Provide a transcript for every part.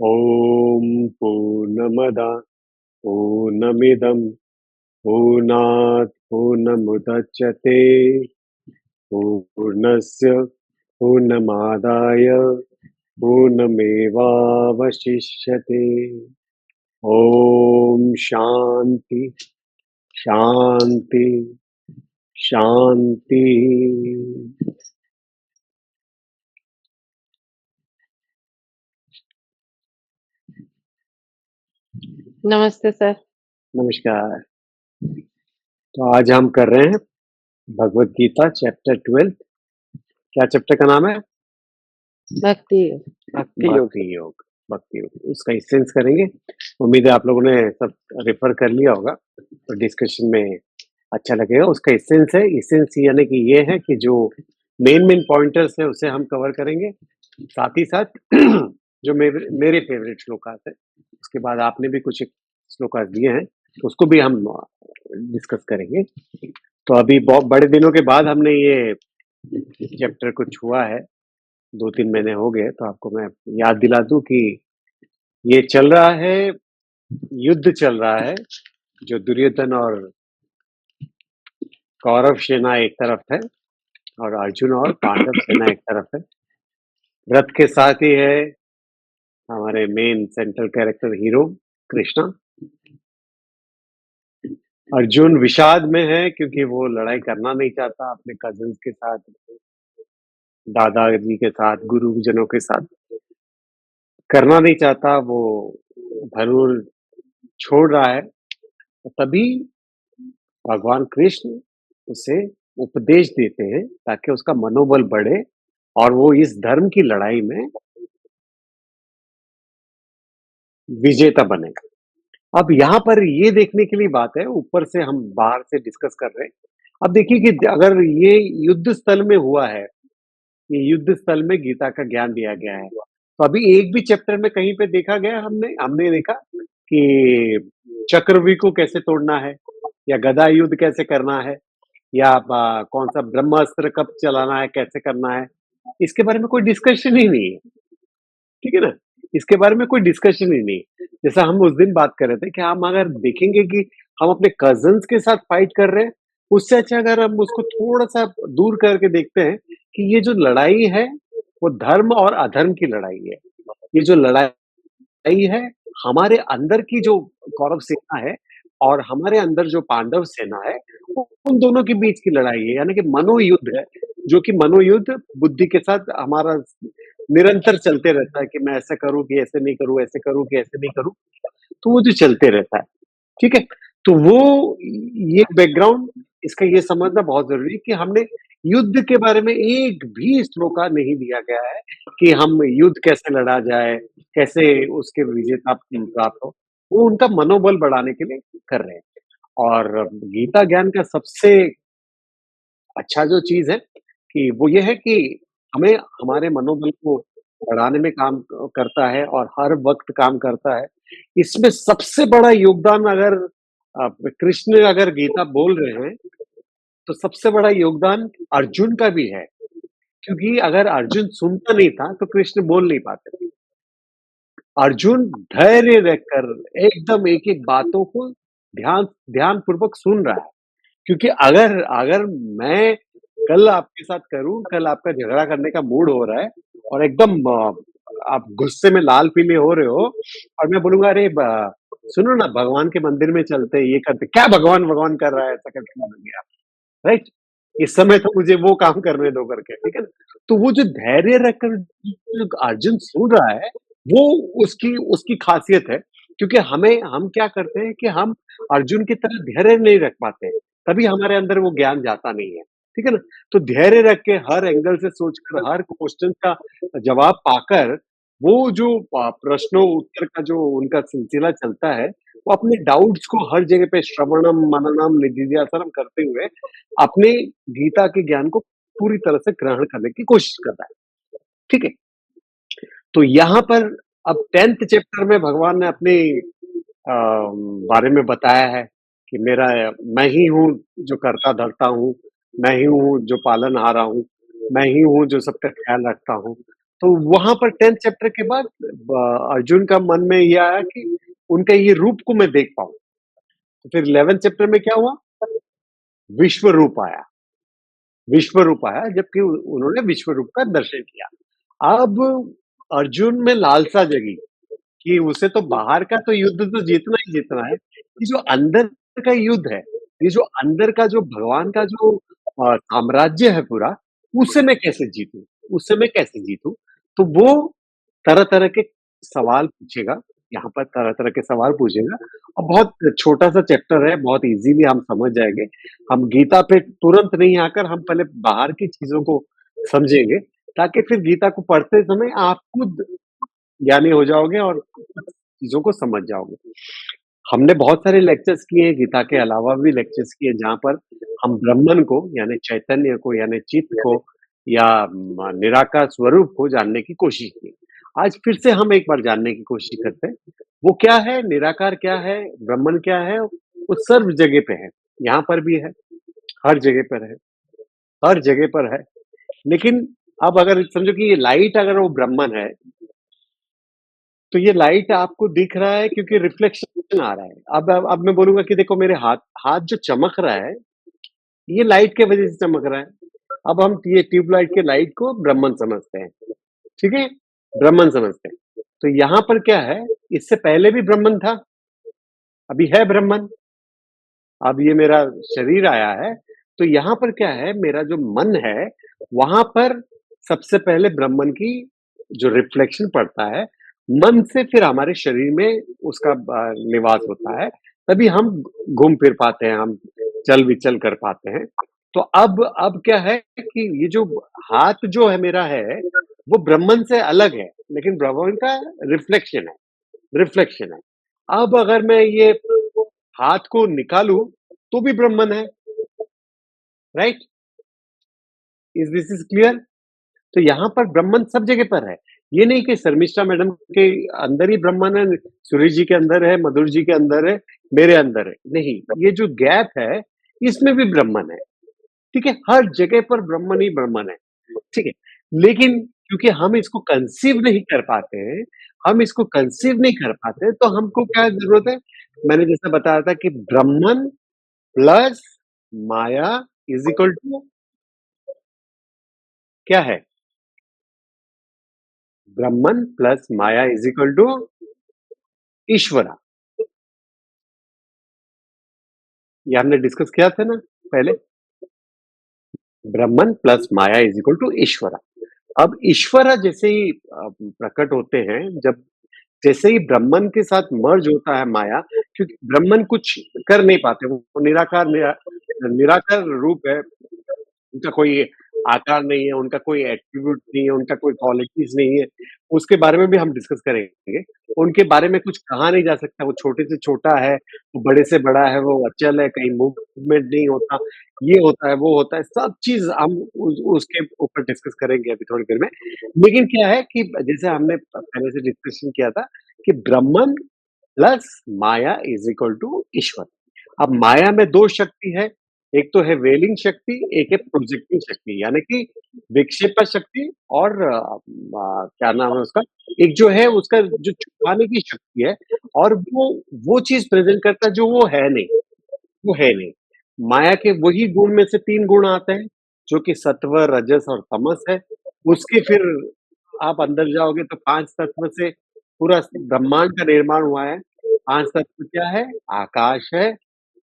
ॐ पूर्णमदः पूर्णमिदं पूर्णात् पूर्णमुदच्यते पूर्णस्य पूर्णमादाय पूर्णमेवावशिष्यते। ॐ शान्ति शान्ति शान्तिः। नमस्ते सर। नमस्कार। तो आज हम कर रहे हैं भगवत गीता चैप्टर 12। क्या चैप्टर का नाम है? भक्ति। भक्ति योग। भक्ति योग उसका एसेंस करेंगे। उम्मीद है आप लोगों ने सब रेफर कर लिया होगा, तो डिस्कशन में अच्छा लगेगा। उसका एसेंस है, एसेंस यानी कि ये है कि जो मेन पॉइंटर्स है उसे हम कवर करेंगे, साथ ही साथ जो मेरे फेवरेट श्लोकास है, उसके बाद आपने भी कुछ श्लोकास दिए हैं तो उसको भी हम डिस्कस करेंगे। तो अभी बहुत बड़े दिनों के बाद हमने ये चैप्टर को छुआ है, 2-3 महीने हो गए। तो आपको मैं याद दिला दूं कि ये चल रहा है, युद्ध चल रहा है, जो दुर्योधन और कौरव सेना एक तरफ है और अर्जुन और पांडव सेना एक तरफ है। रथ के साथ ही है हमारे main central character hero Krishna. Arjun विषाद में है क्योंकि वो लड़ाई करना नहीं चाहता अपने कजिन्स के साथ, दादाजी के साथ, गुरुजनों के साथ करना नहीं चाहता। वो धनुर छोड़ रहा है। तो तभी भगवान कृष्ण उसे उपदेश देते हैं ताकि उसका मनोबल बढ़े और वो इस धर्म की लड़ाई में विजेता बने। अब यहाँ पर ये देखने के लिए बात है, ऊपर से हम बाहर से डिस्कस कर रहे हैं। अब देखिए कि अगर ये युद्ध स्थल में हुआ है, ये युद्ध स्थल में गीता का ज्ञान दिया गया है, तो अभी एक भी चैप्टर में कहीं पे देखा गया हमने हमने देखा कि चक्रव्यूह को कैसे तोड़ना है, या गदा युद्ध कैसे करना है, या कौन सा ब्रह्मास्त्र कब चलाना है, कैसे करना है, इसके बारे में कोई डिस्कशन ही नहीं है। ठीक है ना? इसके बारे में कोई डिस्कशन ही नहीं। जैसा हम उस दिन बात कर रहे थे कि हम अगर देखेंगे कि हम अपने कज़िन्स के साथ फाइट कर रहे हैं, उससे अच्छा अगर हम उसको थोड़ा-सा दूर करके देखते हैं कि ये जो लड़ाई है, वो धर्म और अधर्म की लड़ाई है। ये जो लड़ाई है, हमारे अंदर की जो कौरव सेना है और हमारे अंदर जो पांडव सेना है, वो उन दोनों के बीच की लड़ाई है, यानी कि मनोयुद्ध है, जो कि मनोयुद्ध बुद्धि के साथ हमारा निरंतर चलते रहता है कि मैं ऐसा करूँ कि ऐसे नहीं करूँ, ऐसे करूँ कि ऐसे नहीं करूँ, तो वो जो चलते रहता है, ठीक है? तो वो ये बैकग्राउंड, इसका ये समझना बहुत ज़रूरी है कि हमने युद्ध के बारे में एक भी श्लोका नहीं दिया गया है कि हम युद्ध कैसे लड़ा जाए, कैसे उसके विजेता प्राप्त हो। वो उनका मनोबल बढ़ाने के लिए कर रहे हैं। और गीता ज्ञान का सबसे अच्छा जो चीज़ है कि वो ये है कि हमें हमारे मनोबल को बढ़ाने में काम करता है और हर वक़्त काम करता है। इसमें सबसे बड़ा योगदान अगर कृष्ण अगर गीता बोल रहे हैं, तो सबसे बड़ा योगदान अर्जुन का भी है। क्योंकि अगर अर्जुन सुनता नहीं था, तो कृष्ण बोल नहीं पाते। अर्जुन धैर्य रखकर एकदम एक-एक बातों को ध्यानपूर्वक सुन रहा है। क्योंकि अगर अगर मैं कल आपके साथ करूँ, कल आपका झगड़ा करने का मूड हो रहा है और एकदम आप गुस्से में लाल-पीले हो रहे हो और मैं बोलूँगा अरे सुनो ना भगवान के मंदिर में चलते हैं, ये करते क्या भगवान-भगवान कर रहा है ऐसा करके बोलेंगे आप, राइट? इस समय तो मुझे वो काम करने दो करके, ठीक है ना? तो वो जो धैर्य रखकर जो अर्जुन सुन रहा है, वो उसकी उसकी ख़ासियत है। क्योंकि हम क्या करते हैं कि हम अर्जुन की तरह धैर्य नहीं रख पाते हैं, तभी हमारे अंदर वो ज्ञान जाता नहीं है, ठीक है ना? तो धैर्य रख के हर एंगल से सोचकर, हर क्वेश्चन का जवाब पाकर, वो जो प्रश्नों उत्तर का जो उनका सिलसिला चलता है, वो अपने डाउट्स को हर जगह पे श्रवणम, मननम, निधिध्यासनम करते हुए अपने गीता के ज्ञान को पूरी तरह से ग्रहण करने की कोशिश कर रहा है, ठीक है? तो यहाँ पर अब 10th चैप्टर में भगवान ने अपने बारे में बताया है कि मैं ही हूँ जो करता-धरता हूँ, मैं ही हूँ जो पालनहारा हूँ, मैं ही हूँ जो सबका ख़्याल रखता हूँ। तो वहाँ पर 10th चैप्टर के बाद अर्जुन का मन में ये आया कि उनका ये रूप को मैं देख पाऊँ। तो फिर 11th चैप्टर में क्या हुआ? विश्व रूप आया। विश्व रूप आया जबकि उन्होंने विश्व रूप का दर्शन किया। अब अर्जुन में लालसा जगी कि उसे तो बाहर का तो युद्ध तो जीतना ही जीतना है। ये जो अंदर का युद्ध है, ये जो अंदर का जो भगवान का जो साम्राज्य है पूरा, उसे मैं कैसे जीतूँ? उससे मैं कैसे जीतूँ? तो वो तरह-तरह के सवाल पूछेगा, यहाँ पर तरह-तरह के सवाल पूछेगा और बहुत छोटा-सा चैप्टर है, बहुत ईज़िली हम समझ जाएँगे। हम गीता पे तुरंत नहीं आकर हम पहले बाहर की चीज़ों को समझेंगे, ताकि फिर गीता को पढ़ते समय आप खुद ज्ञानी हो जाओगे और चीज़ों को समझ जाओगे। हमने बहुत सारे लेक्चर्स किए हैं, गीता के अलावा भी लेक्चर्स किए जहाँ पर हम ब्रह्मन को यानी चैतन्य को यानी चित्त को या निराकार स्वरूप को जानने की कोशिश की। आज फिर से हम एक बार जानने की कोशिश करते हैं। वो क्या है, निराकार क्या है, ब्रह्मन क्या है, वो सर्व जगह पे है। यहाँ पर भी है, हर जगह पर है, हर जगह पर है। लेकिन अब अगर समझो कि ये लाइट अगर वो ब्रह्मन है, तो ये लाइट आपको दिख रहा है क्योंकि रिफ्लेक्शन आ रहा है। अब मैं बोलूँगा कि देखो मेरे हाथ हाथ जो चमक रहा है, ये लाइट के वज़ह से चमक रहा है। अब हम ये ट्यूबलाइट के लाइट को ब्रह्मन समझते हैं, ठीक है? ब्रह्मन समझते हैं। तो यहाँ पर क्या है, इससे पहले भी ब्रह्मन था, अभी है ब्रह्मन, अब ये मेरा शरीर आया है, तो यहाँ पर क्या है, मेरा जो मन है, वहाँ पर सबसे पहले ब्रह्मन की जो रिफ्लेक्शन पड़ता है, मन से फिर हमारे शरीर में उसका निवास होता है, तभी हम घूम फिर पाते हैं, हम चल-विचल कर पाते हैं। तो अब क्या है कि ये जो हाथ जो है मेरा है, वो ब्रह्मन से अलग है, लेकिन ब्रह्मन का रिफ्लेक्शन है, रिफ्लेक्शन है। अब अगर मैं ये हाथ को निकालूँ, तो भी ब्रह्मन है, right? Is this is clear? तो यहाँ पर ब्रह्मन सब जगह पर है। ये नहीं कि शर्मिष्ठा मैडम के अंदर ही ब्रह्मन है, सुरेश जी के अंदर है, मधुर जी के अंदर है, मेरे अंदर है। नहीं, ये जो गैप है, इसमें भी ब्रह्मन है। ठीक है? हर जगह पर ब्रह्मन ही ब्रह्मन है। ठीक है? लेकिन क्योंकि हम इसको कंसीव नहीं कर पाते हैं, हम इसको कंसीव नहीं कर पाते, तो हमको क्या ज़रूरत है? मैंने जैसा बताया था कि Brahman plus Maya is equal to क्या है? Brahman plus Maya is equal to Ishwara. ये हमने डिस्कस किया था ना पहले? Brahman plus Maya is equal to Ishwara. अब ईश्वरा जैसे ही प्रकट होते हैं, जब जैसे ही ब्रह्मन के साथ मर्ज होता है माया, क्योंकि ब्रह्मन कुछ कर नहीं पाते, वो निराकार निराकार रूप है। उनका कोई आकार नहीं है, उनका कोई एट्रिब्यूट नहीं है, उनका कोई क्वालिटीज़ नहीं है। उसके बारे में भी हम डिस्कस करेंगे। उनके बारे में कुछ कहा नहीं जा सकता, वो छोटे से छोटा है, वो बड़े से बड़ा है, वो अचल है, कहीं मूवमेंट नहीं होता, ये होता है, वो होता है, सब चीज़ हम उसके ऊपर डिस्कस करेंगे अभी थोड़ी देर में। लेकिन क्या है कि जैसे हमने पहले से डिस्कशन किया था कि Brahman plus Maya is equal to Ishwar. अब माया में 2 शक्ति है, एक तो है वेलिंग शक्ति, एक है प्रोजेक्टिंग शक्ति, यानी कि विक्षेपा शक्ति और क्या नाम है उसका? एक जो है उसका जो छुपाने की शक्ति है और वो चीज़ प्रेज़ेंट करता है जो वो है नहीं, वो है नहीं। माया के वही गुण में से 3 गुण आते हैं, जो कि सत्व, रजस और तमस है। उसके फिर आप अंदर जाओगे तो 5 तत्व से पूरा ब्रह्मांड का निर्माण हुआ है। 5 तत्व क्या है? आकाश है,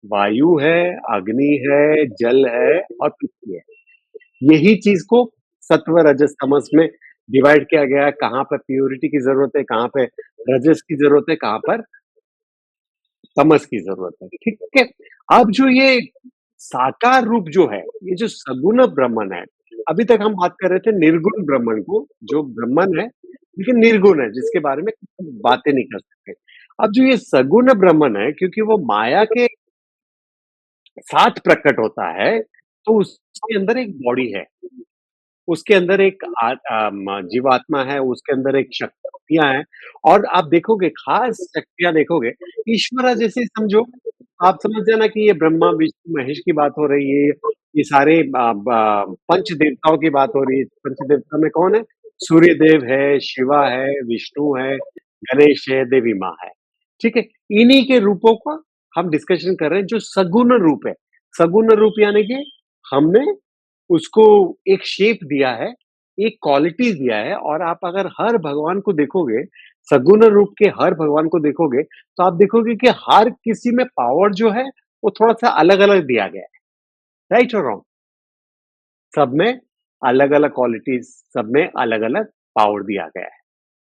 वायु है, अग्नि है, जल है और पृथ्वी है। यही चीज़ को सत्व, रजस, तमस में डिवाइड किया गया है, कहाँ पर प्यूरिटी की ज़रूरत है, कहाँ पे रजस की ज़रूरत है, कहाँ पर तमस की ज़रूरत है, ठीक है? अब जो ये साकार रूप जो है, ये जो सगुण ब्रह्मन है, अभी तक हम बात कर रहे थे निर्गुण ब्रह्मन को, जो ब्रह्मन है, लेकिन निर्गुण है, जिसके बारे में बातें नहीं कर सकते। अब जो ये सगुण ब्रह्मन है, क्योंकि वो माया के साथ प्रकट होता है, तो उसके अंदर एक बॉडी है। उसके अंदर एक जीवात्मा है, उसके अंदर एक शक्तियाँ हैं और आप देखोगे ख़ास शक्तियाँ देखोगे, ईश्वरा जैसे समझो, आप समझ जाना कि ये ब्रह्मा, विष्णु, महेश की बात हो रही है, ये सारे पंच देवताओं की बात हो रही है। पंच देवता में कौन है? सूर्यदेव है, शिवा है, विष्णु है, गणेश है, देवी माँ है। ठीक है? इन्हीं के रूपों का हम डिस्कशन कर रहे हैं जो सगुण रूप है। सगुण रूप यानी कि हमने उसको एक शेप दिया है, एक क्वालिटीज़ दिया है और आप अगर हर भगवान को देखोगे, सगुण रूप के हर भगवान को देखोगे, तो आप देखोगे कि हर किसी में पावर जो है, वो थोड़ा-सा अलग-अलग दिया गया है। राइट और रॉन्ग? सब में अलग-अलग क्वालिटीज़, सब में अलग-अलग पावर दिया गया है।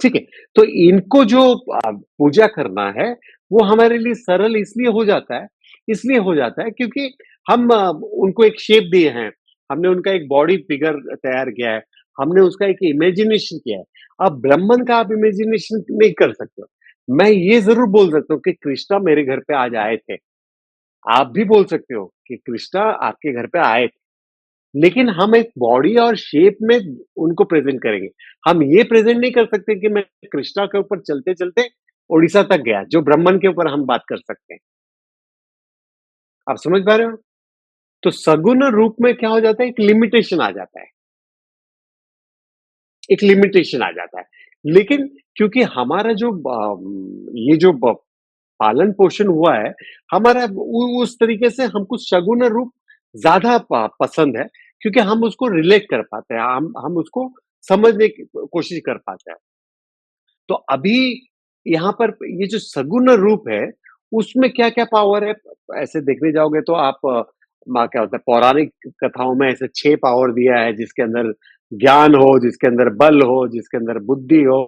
ठीक है? तो इनको जो पूजा करना है, वो हमारे लिए सरल इसलिए हो जाता है क्योंकि हम उनको एक शेप दिए हैं। हमने उनका एक बॉडी फिगर तैयार किया है। हमने उसका एक इमेजिनेशन किया है। अब ब्राह्मण का आप इमेजिनेशन नहीं कर सकते हो। मैं ये ज़रूर बोल सकता हूँ कि कृष्णा मेरे घर पे आज आए थे। आप भी बोल सकते हो कि कृष्णा आपके घर पे आए थे। लेकिन हम एक बॉडी और शेप में उनको प्रेज़ेंट करेंगे। हम ये प्रेज़ेंट नहीं कर सकते कि मैं कृष्णा के ऊपर चलते-चलते ओडिशा तक गया, जो ब्राह्मण के ऊपर हम बात कर सकते हैं। आप समझ पा रहे हो? तो सगुण रूप में क्या हो जाता है, एक लिमिटेशन आ जाता है। एक लिमिटेशन आ जाता है। लेकिन क्योंकि हमारा जो ये जो पालन-पोषण हुआ है, हमारा उस तरीके से हमको सगुण रूप ज़्यादा पसंद है, क्योंकि हम उसको रिलेट कर पाते हैं, हम उसको समझने की कोशिश कर पाते हैं। तो अभी यहाँ पर ये जो सगुण रूप है, उसमें क्या-क्या पावर है? ऐसे देखने जाओगे तो आप क्या होता है पौराणिक कथाओं में ऐसे 6 पावर दिया है, जिसके अंदर ज्ञान हो, जिसके अंदर बल हो, जिसके अंदर बुद्धि हो,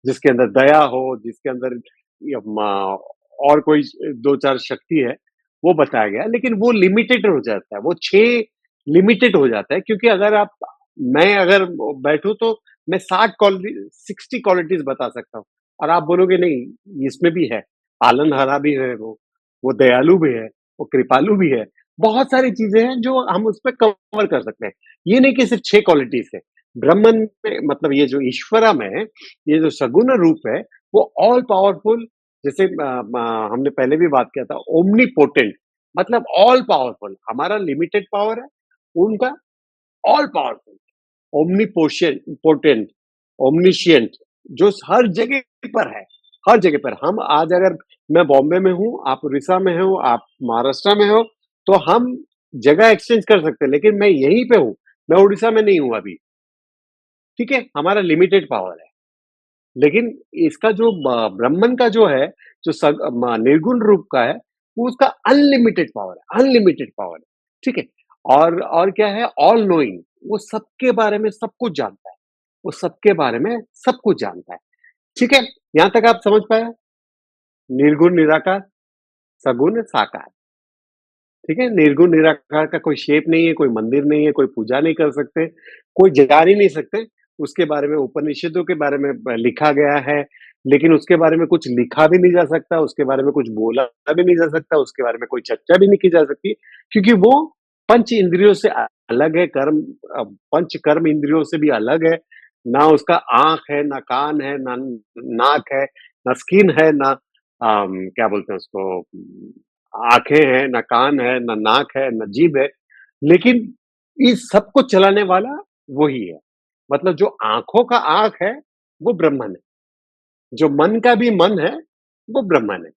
जिसके अंदर दया हो, जिसके अंदर य म और कोई 2-4 शक्ति है, वो बताया गया है। लेकिन वो लिमिटेड हो जाता है, वो 6 लिमिटेड हो जाता है क्योंकि अगर बैठूँ तो मैं 60 क्वालिटीज़ बता सकता हूँ और आप बोलोगे नहीं इसमें भी है, पालनहारा भी है वो दयालु भी है, वो कृपालु भी है। बहुत सारी चीज़ें हैं जो हम उसपे कवर कर सकते हैं। ये नहीं कि सिर्फ़ 6 क्वालिटीज़ है। ब्रह्मन में मतलब ये जो ईश्वरा में है, ये जो सगुण रूप है, वो ऑल पावरफुल जैसे हमने पहले भी बात किया था ओमनीपोटेंट मतलब ऑल पावरफुल हमारा लिमिटेड पावर है, उनका ऑल पावरफुल। ओमनीपोशेंट पोटेंट, ओमनिशिएंट जो हर जगह पर है, हर जगह पर। हम आज अगर मैं बॉम्बे में हूँ, आप उड़ीसा में हो, आप महाराष्ट्र में हो, तो हम जगह एक्सचेंज कर सकते हैं, लेकिन मैं यहीं पे हूँ, मैं उड़ीसा में नहीं हूँ अभी, ठीक है? हमारा लिमिटेड पावर है। लेकिन इसका जो ब्राह्मण का जो है, जो निर्गुण रूप का है, वो उसका अनलिमिटेड पावर है, ठीक है? और क्या है ऑल नोइंग वो सबके बारे में सब कुछ जानता है। वो सबके बारे में सब कुछ जानता है, ठीक है? यहाँ तक आप समझ पाए? निर्गुण, निराकार, सगुण, साकार, ठीक है? निर्गुण, निराकार का कोई शेप नहीं है, कोई मंदिर नहीं है, कोई पूजा नहीं कर सकते, कोई जान ही नहीं सकते। उसके बारे में उपनिषदों के बारे में लिखा गया है, लेकिन उसके बारे में कुछ लिखा भी नहीं जा सकता, उसके बारे में कुछ बोला भी नहीं जा सकता, उसके बारे में कोई चर्चा भी नहीं की जा सकती, क्योंकि वो पंच इंद्रियों से अलग है, पंच कर्म इंद्रियों से भी अलग है। ना उसका आँख है, ना कान है, ना नाक है, ना स्किन है, ना क्या बोलते हैं उसको आँखें हैं, ना कान है, ना नाक है, ना जीभ है, लेकिन इस सबको चलाने वाला वही है। मतलब जो आँखों का आँख है, वो ब्रह्मन है। जो मन का भी मन है, वो ब्रह्मन है।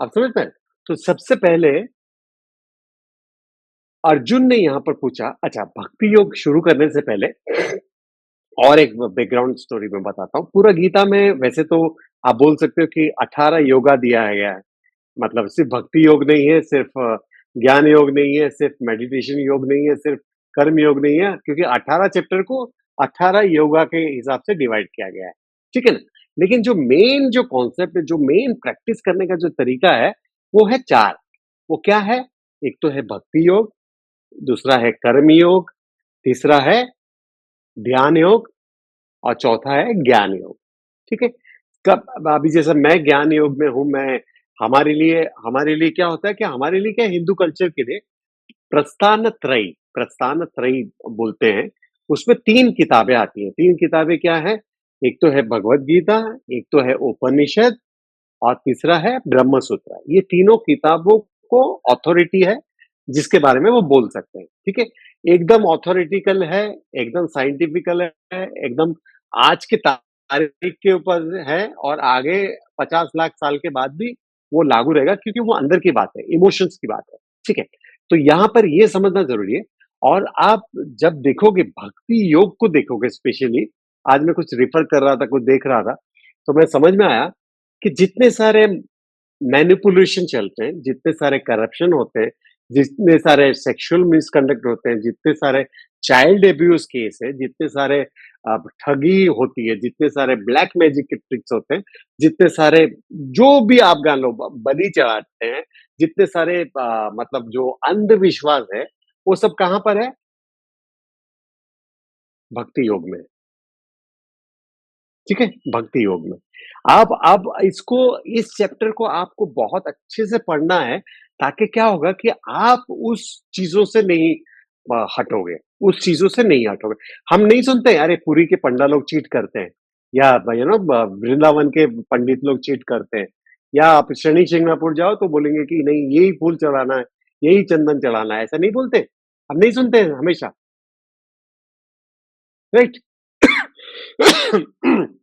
आप समझ पाए? तो सबसे पहले अर्जुन ने यहाँ पर पूछा अच्छा भक्ति योग शुरू करने से पहले और एक बैकग्राउंड स्टोरी मैं बताता हूँ। पूरा गीता में वैसे तो आप बोल सकते हो कि 18 योगा दिया गया है। मतलब सिर्फ भक्ति योग नहीं है, सिर्फ ज्ञान योग नहीं है, सिर्फ मेडिटेशन योग नहीं है, सिर्फ कर्म योग नहीं है, क्योंकि 18 चैप्टर को 18 योगा के हिसाब से डिवाइड किया गया है। ठीक है ना? लेकिन जो कॉन्सेप्ट है, जो मेन प्रैक्टिस करने का जो तरीका है, वो है 4। वो क्या है? एक तो है भक्ति योग, दूसरा है कर्म योग, तीसरा है ध्यान योग और चौथा है ज्ञान योग। ठीक है? कब अभी जैसे मैं ज्ञान योग में हूँ, मैं हमारे लिए क्या होता है कि हमारे लिए क्या हिंदू कल्चर के लिए प्रस्थान त्रयी बोलते हैं। उसमें 3 किताबें आती हैं। 3 किताबें क्या हैं? एक तो है भगवद गीता, एक तो है उपनिषद और तीसरा है ब्रह्म सूत्र। ये तीनों किताबों को अथॉरिटी है, जिसके बारे में वो बोल सकते हैं, ठीक है? एकदम ऑथोरिटिकल है, एकदम साइंटिफिकल है, एकदम आज की तारीख के ऊपर है और आगे 50 लाख साल के बाद भी वो लागू रहेगा क्योंकि वो अंदर की बात है, इमोशंस की बात है, ठीक है? तो यहाँ पर ये समझना ज़रूरी है और आप जब देखोगे भक्ति योग को देखोगे स्पेशली, आज मैं कुछ रेफर कर रहा था, कुछ देख रहा था, तो मैं समझ में आया कि जितने सारे मैनिपुलेशन चलते हैं, जितने सारे करप्शन होते हैं, जितने सारे सेक्सुअल मिसकंडक्ट होते हैं, जितने सारे चाइल्ड अब्यूज़ केस है, जितने सारे ठगी होती है, जितने सारे ब्लैक मैजिक के ट्रिक्स होते हैं, जितने सारे जो भी आप गा लो बलि चढ़ाते हैं, जितने सारे मतलब जो अंधविश्वास है, वो सब कहाँ पर है? भक्ति योग में। ठीक है? भक्ति योग में। आप इसको इस चैप्टर को आपको बहुत अच्छे से पढ़ना है, ताकि क्या होगा कि आप उस चीज़ों से नहीं हटोगे, उस चीज़ों से नहीं हटोगे। हम नहीं सुनते अरे पुरी के पंडा लोग चीट करते हैं या ब वृंदावन के पंडित लोग चीट करते हैं या आप शनि शिंगणापुर जाओ तो बोलेंगे कि नहीं यही फूल चढ़ाना है, यही चंदन चढ़ाना है, ऐसा नहीं बोलते? हम नहीं सुनते हैं हमेशा, राइट?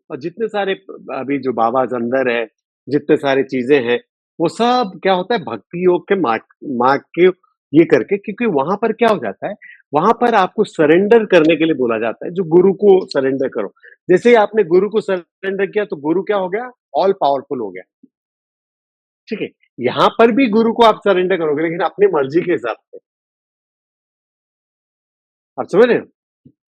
और जितने सारे अभी जो बाबाज़ अंदर है, जितने सारी चीज़ें हैं, वो सब क्या होता है भक्ति योग के मार्ग के ये करके क्योंकि वहाँ पर क्या हो जाता है, वहाँ पर आपको सरेंडर करने के लिए बोला जाता है, जो गुरु को सरेंडर करो। जैसे ही आपने गुरु को सरेंडर किया तो गुरु क्या हो गया? ऑल पावरफुल हो गया, ठीक है? यहाँ पर भी गुरु को आप सरेंडर करोगे लेकिन अपनी मर्ज़ी के हिसाब से। आप समझ रहे हो?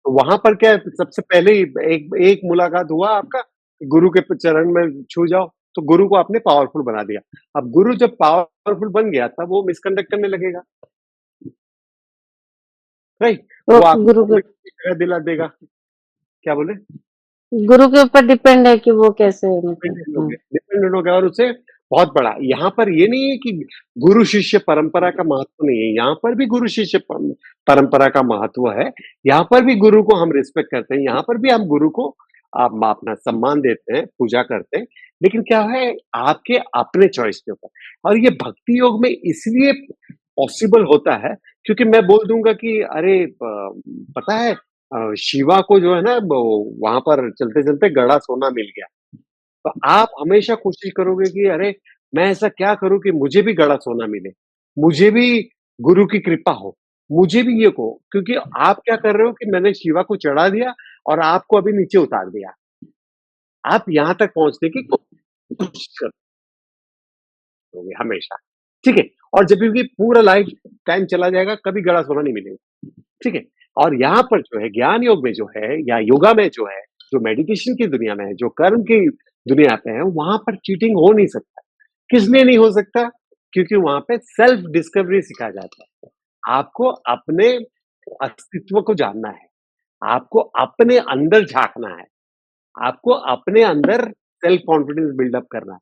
तो वहाँ पर क्या है सबसे पहले ही एक एक मुलाकात हुआ आपका, गुरु के चरण में छू जाओ, तो गुरु को आपने पावरफुल बना दिया। अब गुरु जब पावरफुल बन गया तब वो मिसकंडक्ट करने लगेगा, राइट? वो वो आपको गुरु के वोमिट की तरह दिला देगा। क्या बोले? गुरु के ऊपर डिपेंड है कि वो कैसे मतलब डिपेंडेंट हो गया और उससे बहुत बड़ा यहाँ पर ये नहीं है कि गुरु शिष्य परंपरा का महत्व नहीं है, यहाँ पर भी गुरु शिष्य परंपरा का महत्व है। यहाँ पर भी गुरु को हम रिस्पेक्ट करते हैं, यहाँ पर भी हम गुरु को अपना सम्मान देते हैं, पूजा करते हैं। लेकिन क्या है आपके अपने चॉइस के ऊपर और ये भक्ति योग में इसलिए पॉसिबल होता है क्योंकि मैं बोल दूँगा कि अरे पता है शिवा को जो है ना वहाँ पर चलते-चलते गड़ा सोना मिल गया। तो आप हमेशा कोशिश करोगे कि अरे! मैं ऐसा क्या करूँ कि मुझे भी गड़ा सोना मिले, मुझे भी गुरु की कृपा हो, मुझे भी ये हो क्योंकि आप क्या कर रहे हो कि मैंने शिवा को चढ़ा दिया और आपको अभी नीचे उतार दिया। आप यहाँ तक पहुँचने की कोशिश करोगे हमेशा, ठीक है? और जब भी पूरा लाइफ टाइम चला जाएगा, कभी गड़ा सोना नहीं मिलेगा, ठीक है? और यहाँ पर जो है ज्ञान योग में जो है या योगा में जो है, जो मेडिटेशन की दुनिया में है, जो कर्म की दुनिया पे है, वहाँ पर चीटिंग हो नहीं सकता। किस लिए नहीं हो सकता? क्योंकि वहाँ पे सेल्फ डिस्कवरी सिखाया जाता है। आपको अपने अस्तित्व को जानना है, आपको अपने अंदर झाँकना है, आपको अपने अंदर सेल्फ कॉन्फिडेंस बिल्ड अप करना है।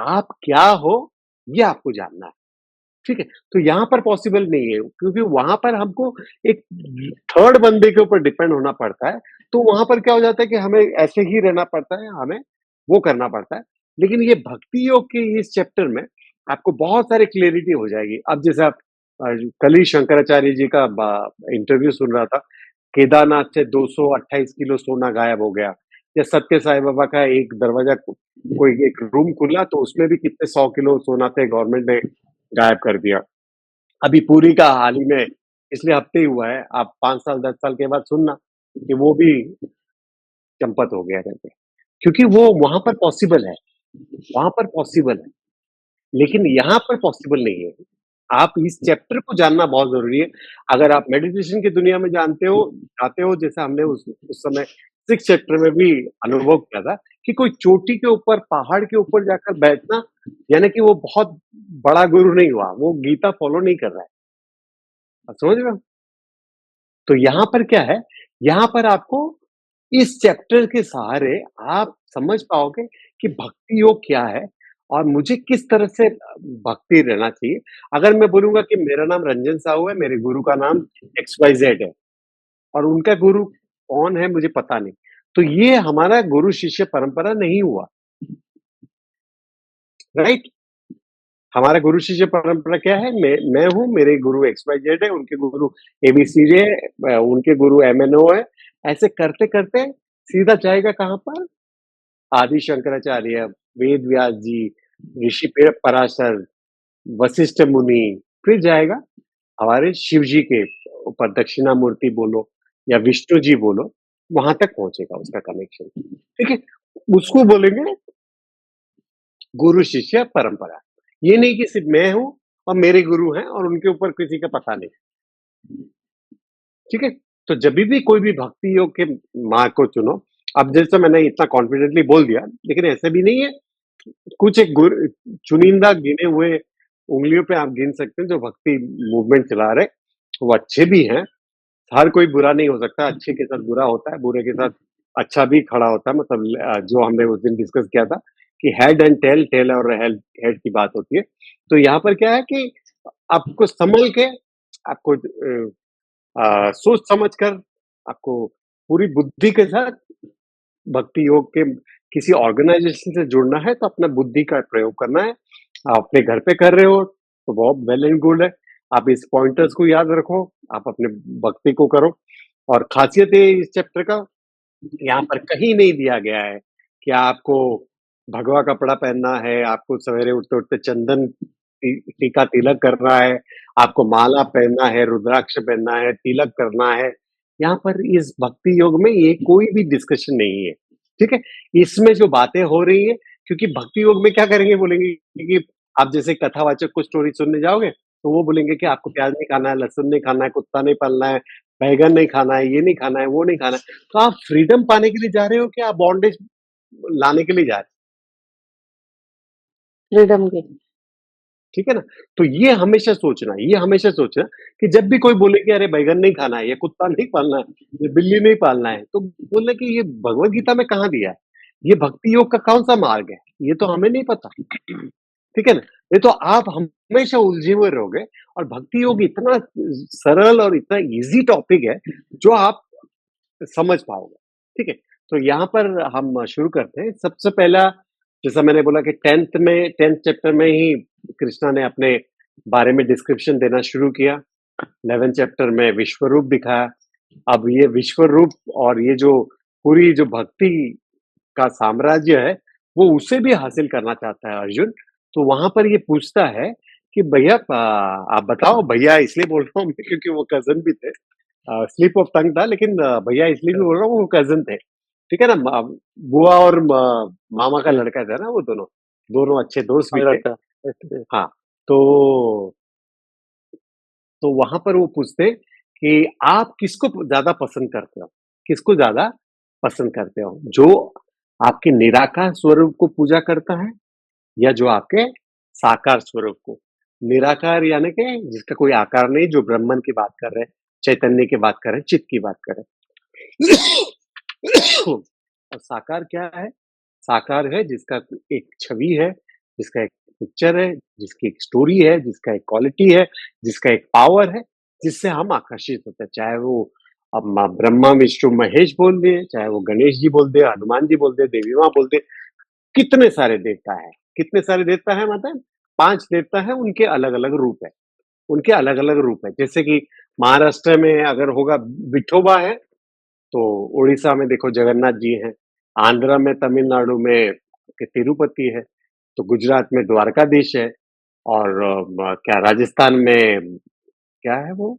आप क्या हो, ये आपको जानना है। ठीक है? तो यहाँ पर पॉसिबल नहीं है क्योंकि वहाँ पर हमको एक थर्ड बंदे के ऊपर डिपेंड होना पड़ता है, तो वहाँ पर क्या हो जाता है कि हमें ऐसे ही रहना पड़ता है, हमें वो करना पड़ता है। लेकिन ये भक्ति योग के इस चैप्टर में आपको बहुत सारी क्लैरिटी हो जाएगी। अब जैसे आप कल ही शंकराचार्य जी का इंटरव्यू सुन रहा था, केदारनाथ से 228 किलो सोना गायब हो गया या सत्य साई बाबा का एक दरवाजा कोई एक रूम खुला तो उसमें भी कितने 100 किलो सोना थे गवर्नमेंट ने गायब कर दिया। अभी पुरी का हाल ही में पिछले हफ्ते ही हुआ है, आप 5 साल 10 साल के बाद सुनना कि वो भी चंपत हो गया करके। क्योंकि वो वहाँ पर पॉसिबल है, वहाँ पर पॉसिबल है, लेकिन यहाँ पर पॉसिबल नहीं है। आप इस चैप्टर को जानना बहुत ज़रूरी है। अगर आप मेडिटेशन की दुनिया में जाते हो जैसे हमने उस समय 6 चैप्टर में भी अनुभव किया था कि कोई चोटी के ऊपर, पहाड़ के ऊपर जाकर बैठना यानी कि वो बहुत बड़ा गुरु नहीं हुआ, वो गीता फॉलो नहीं कर रहा है। आप समझ रहे हो? तो यहाँ पर क्या है, यहाँ पर आपको इस चैप्टर के सहारे आप समझ पाओगे कि भक्ति योग क्या है और मुझे किस तरह से भक्ति रहना चाहिए। अगर मैं बोलूँगा कि मेरा नाम रंजन साहू है, मेरे गुरु का नाम XYZ है और उनका गुरु कौन है मुझे पता नहीं। तो ये हमारा गुरु शिष्य परंपरा नहीं हुआ, राइट? हमारा गुरु शिष्य परंपरा क्या है? मैं हूँ, मेरे गुरु XYZ है, उनके गुरु ABCD है, उनके गुरु MNO है। ऐसे करते-करते सीधा जाएगा कहाँ पर? आदि शंकराचार्य, वेद व्यास जी, ऋषि पराशर, वशिष्ठ मुनि, फिर जाएगा हमारे शिव जी के ऊपर दक्षिणामूर्ति बोलो या विष्णु जी बोलो, वहां तक पहुंचेगा उसका कनेक्शन। ठीक है, उसको बोलेंगे गुरु शिष्य परंपरा। ये नहीं कि सिर्फ मैं हूं और मेरे गुरु हैं और उनके ऊपर किसी का पता नहीं। ठीक है, तो जब भी कोई भी भक्ति योग के मार्ग को चुनो, अब जैसे मैंने इतना कॉन्फिडेंटली बोल दिया, लेकिन ऐसा भी नहीं है, कुछ एक चुनिंदा गिने हुए उंगलियों पे आप गिन सकते हैं जो भक्ति मूवमेंट चला रहे, वो अच्छे भी हैं। हर कोई बुरा नहीं हो सकता, अच्छे के साथ बुरा होता है, बुरे के साथ अच्छा भी खड़ा होता है। मतलब जो हमने उस दिन डिस्कस किया था कि हेड एंड टेल, टेल और हेड हेड की बात होती है। तो यहाँ पर क्या है कि आपको संभल के, आपको सोच समझ कर, आपको पूरी बुद्धि के साथ भक्ति योग के किसी ऑर्गेनाइजेशन से जुड़ना है तो अपना बुद्धि का प्रयोग करना है। आप अपने घर पे कर रहे हो तो बहुत वेल एंड गुड है। आप इस पॉइंटर्स को याद रखो, आप अपने भक्ति को करो। और खासियत है इस चैप्टर का, यहाँ पर कहीं नहीं दिया गया है कि आपको भगवा कपड़ा पहनना है, आपको सवेरे उठते-उठते चंदन टीका तिलक करना है, आपको माला पहनना है, रुद्राक्ष पहनना है, तिलक करना है। यहाँ पर इस भक्ति योग में ये कोई भी डिस्कशन नहीं है, ठीक है? इसमें जो बातें हो रही हैं, क्योंकि भक्ति योग में क्या करेंगे, बोलेंगे कि आप जैसे कथावाचक को स्टोरी सुनने जाओगे, तो वो बोलेंगे कि आपको प्याज नहीं खाना है, लहसुन नहीं खाना है, कुत्ता नहीं पालना है, बैंगन नहीं खाना है, ये नहीं खाना है, वो नहीं खाना है। तो आप फ्रीडम पाने के लिए जा रहे हो कि आप बॉन्डेज लाने के लिए जा रहे हो? फ्रीडम के लिए। ठीक है ना? तो ये हमेशा सोचना कि जब भी कोई बोले कि अरे बैंगन नहीं खाना है, या कुत्ता नहीं पालना है, या बिल्ली नहीं पालना है, तो बोलना कि ये भगवद गीता में कहाँ दिया है? ये भक्ति योग का कौन-सा मार्ग है? ये तो हमें नहीं पता। ठीक है ना? नहीं तो आप हमेशा उलझे हुए रहोगे, और भक्ति योग इतना सरल और इतना ईज़ी टॉपिक है, जो आप समझ पाओगे। ठीक है? तो यहाँ पर हम शुरू करते हैं। सबसे पहला, जैसा मैंने बोला कि 10th चैप्टर में ही कृष्णा ने अपने बारे में डिस्क्रिप्शन देना शुरू किया। 11th चैप्टर में विश्वरूप दिखाया। अब ये विश्वरूप और ये जो पूरी जो भक्ति का साम्राज्य है, वो उसे भी हासिल करना चाहता है अर्जुन। तो वहाँ पर ये पूछता है कि भैया आप बताओ, भैया इसलिए बोल रहा हूँ मैं क्योंकि वो कज़न भी थे। स्लिप ऑफ टंग था, लेकिन भैया इसलिए भी बोल रहा हूँ, वो कज़न थे। ठीक है ना? बुआ और मामा का लड़का था ना वो दोनों। दोनों अच्छे दोस्त भी थे। लड़का ऐसे। हाँ, तो वहाँ पर वो पूछते हैं कि आप किसको ज़्यादा पसंद करते हो? किसको ज़्यादा पसंद करते हो? जो आपके निराकार स्वरूप को पूजा करता है, या जो आपके साकार स्वरूप को? निराकार यानी कि जिसका कोई आकार नहीं, जो ब्रह्मन की बात कर रहे हैं, चैतन्य की बात कर रहे हैं, चित्त की बात कर रहे हैं। और साकार क्या है? साकार है जिसका एक छवि है, जिसका एक पिक्चर है, जिसकी एक स्टोरी है, जिसका एक क्वालिटी है, जिसका एक पावर है, जिससे हम आकर्षित होते हैं। चाहे वो अब ब्रह्मा, विष्णु, महेश बोल दें, चाहे वो गणेश जी बोल दें, हनुमान जी बोल दें, देवी माँ बोल दें, कितने सारे देवता हैं। कितने सारे देवता हैं मतलब 5 देवता हैं, उनके अलग-अलग रूप हैं। उनके अलग-अलग रूप हैं। जैसे कि महाराष्ट्र में अगर होगा विठोबा है, तो उड़ीसा में देखो जगन्नाथ जी हैं, आंध्र में, तमिलनाडु में के तिरुपति है, तो गुजरात में द्वारकाधीश है, और क्या राजस्थान में क्या है वो?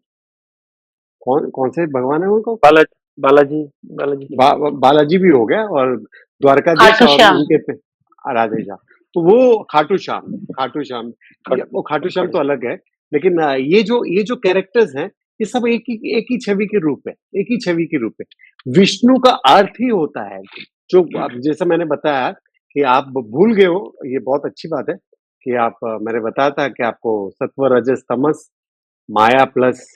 कौन से भगवान है उनको? बालाजी बालाजी बालाजी भी हो गया, और द्वारकाधीश खाटू और श्याम। उनके राधे श्याम। तो वो खाटू श्याम, वो खाटू श्याम तो अलग है। लेकिन ये जो कैरेक्टर्स हैं, ये सब एक ही छवि के रूप है, एक ही छवि के रूप है। विष्णु का अर्थ ही होता है, जो अब जैसा मैंने बताया कि आप भूल गए हो, ये बहुत अच्छी बात है कि आप मैंने बताया था कि आपको sattva, rajas, tamas, Maya plus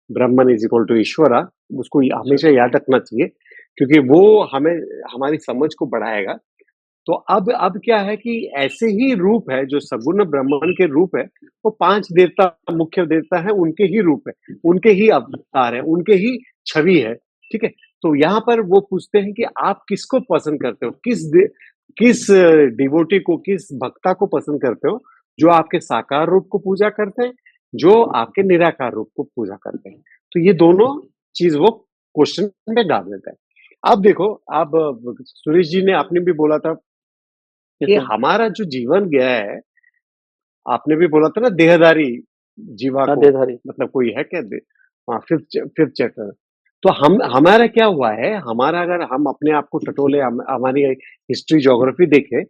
Brahman is equal to Ishwara, उसको हमेशा याद रखना चाहिए, क्योंकि वो हमें हमारी समझ को बढ़ाएगा। तो अब क्या है कि ऐसे ही रूप है जो सगुण ब्रह्मन के रूप है, वो 5 देवता मुख्य देवता है, उनके ही रूप है, उनके ही अवतार है, उनके ही छवि है, ठीक है? तो यहाँ पर वो पूछते हैं कि आप किसको पसंद करते हो? किस डिवोटी को, किस भक्ता को पसंद करते हो? जो आपके साकार रूप को पूजा करते हैं, जो आपके निराकार रूप को पूजा करते हैं। तो ये दोनों चीज़ वो क्वेश्चन में डाल देता है। अब देखो, अब सुरेश जी ने आपने भी बोला था यस कि सर। हमारा जो जीवन गया है, आपने भी बोला था ना देहधारी जीवा हाँ, को, देहधारी। मतलब कोई है क्या हाँ, फिफ्थ चैप्टर। तो हम हमारा क्या हुआ है, हमारा अगर हम अपने आप को टटोले, हमारी हिस्ट्री ज्योग्राफी देखें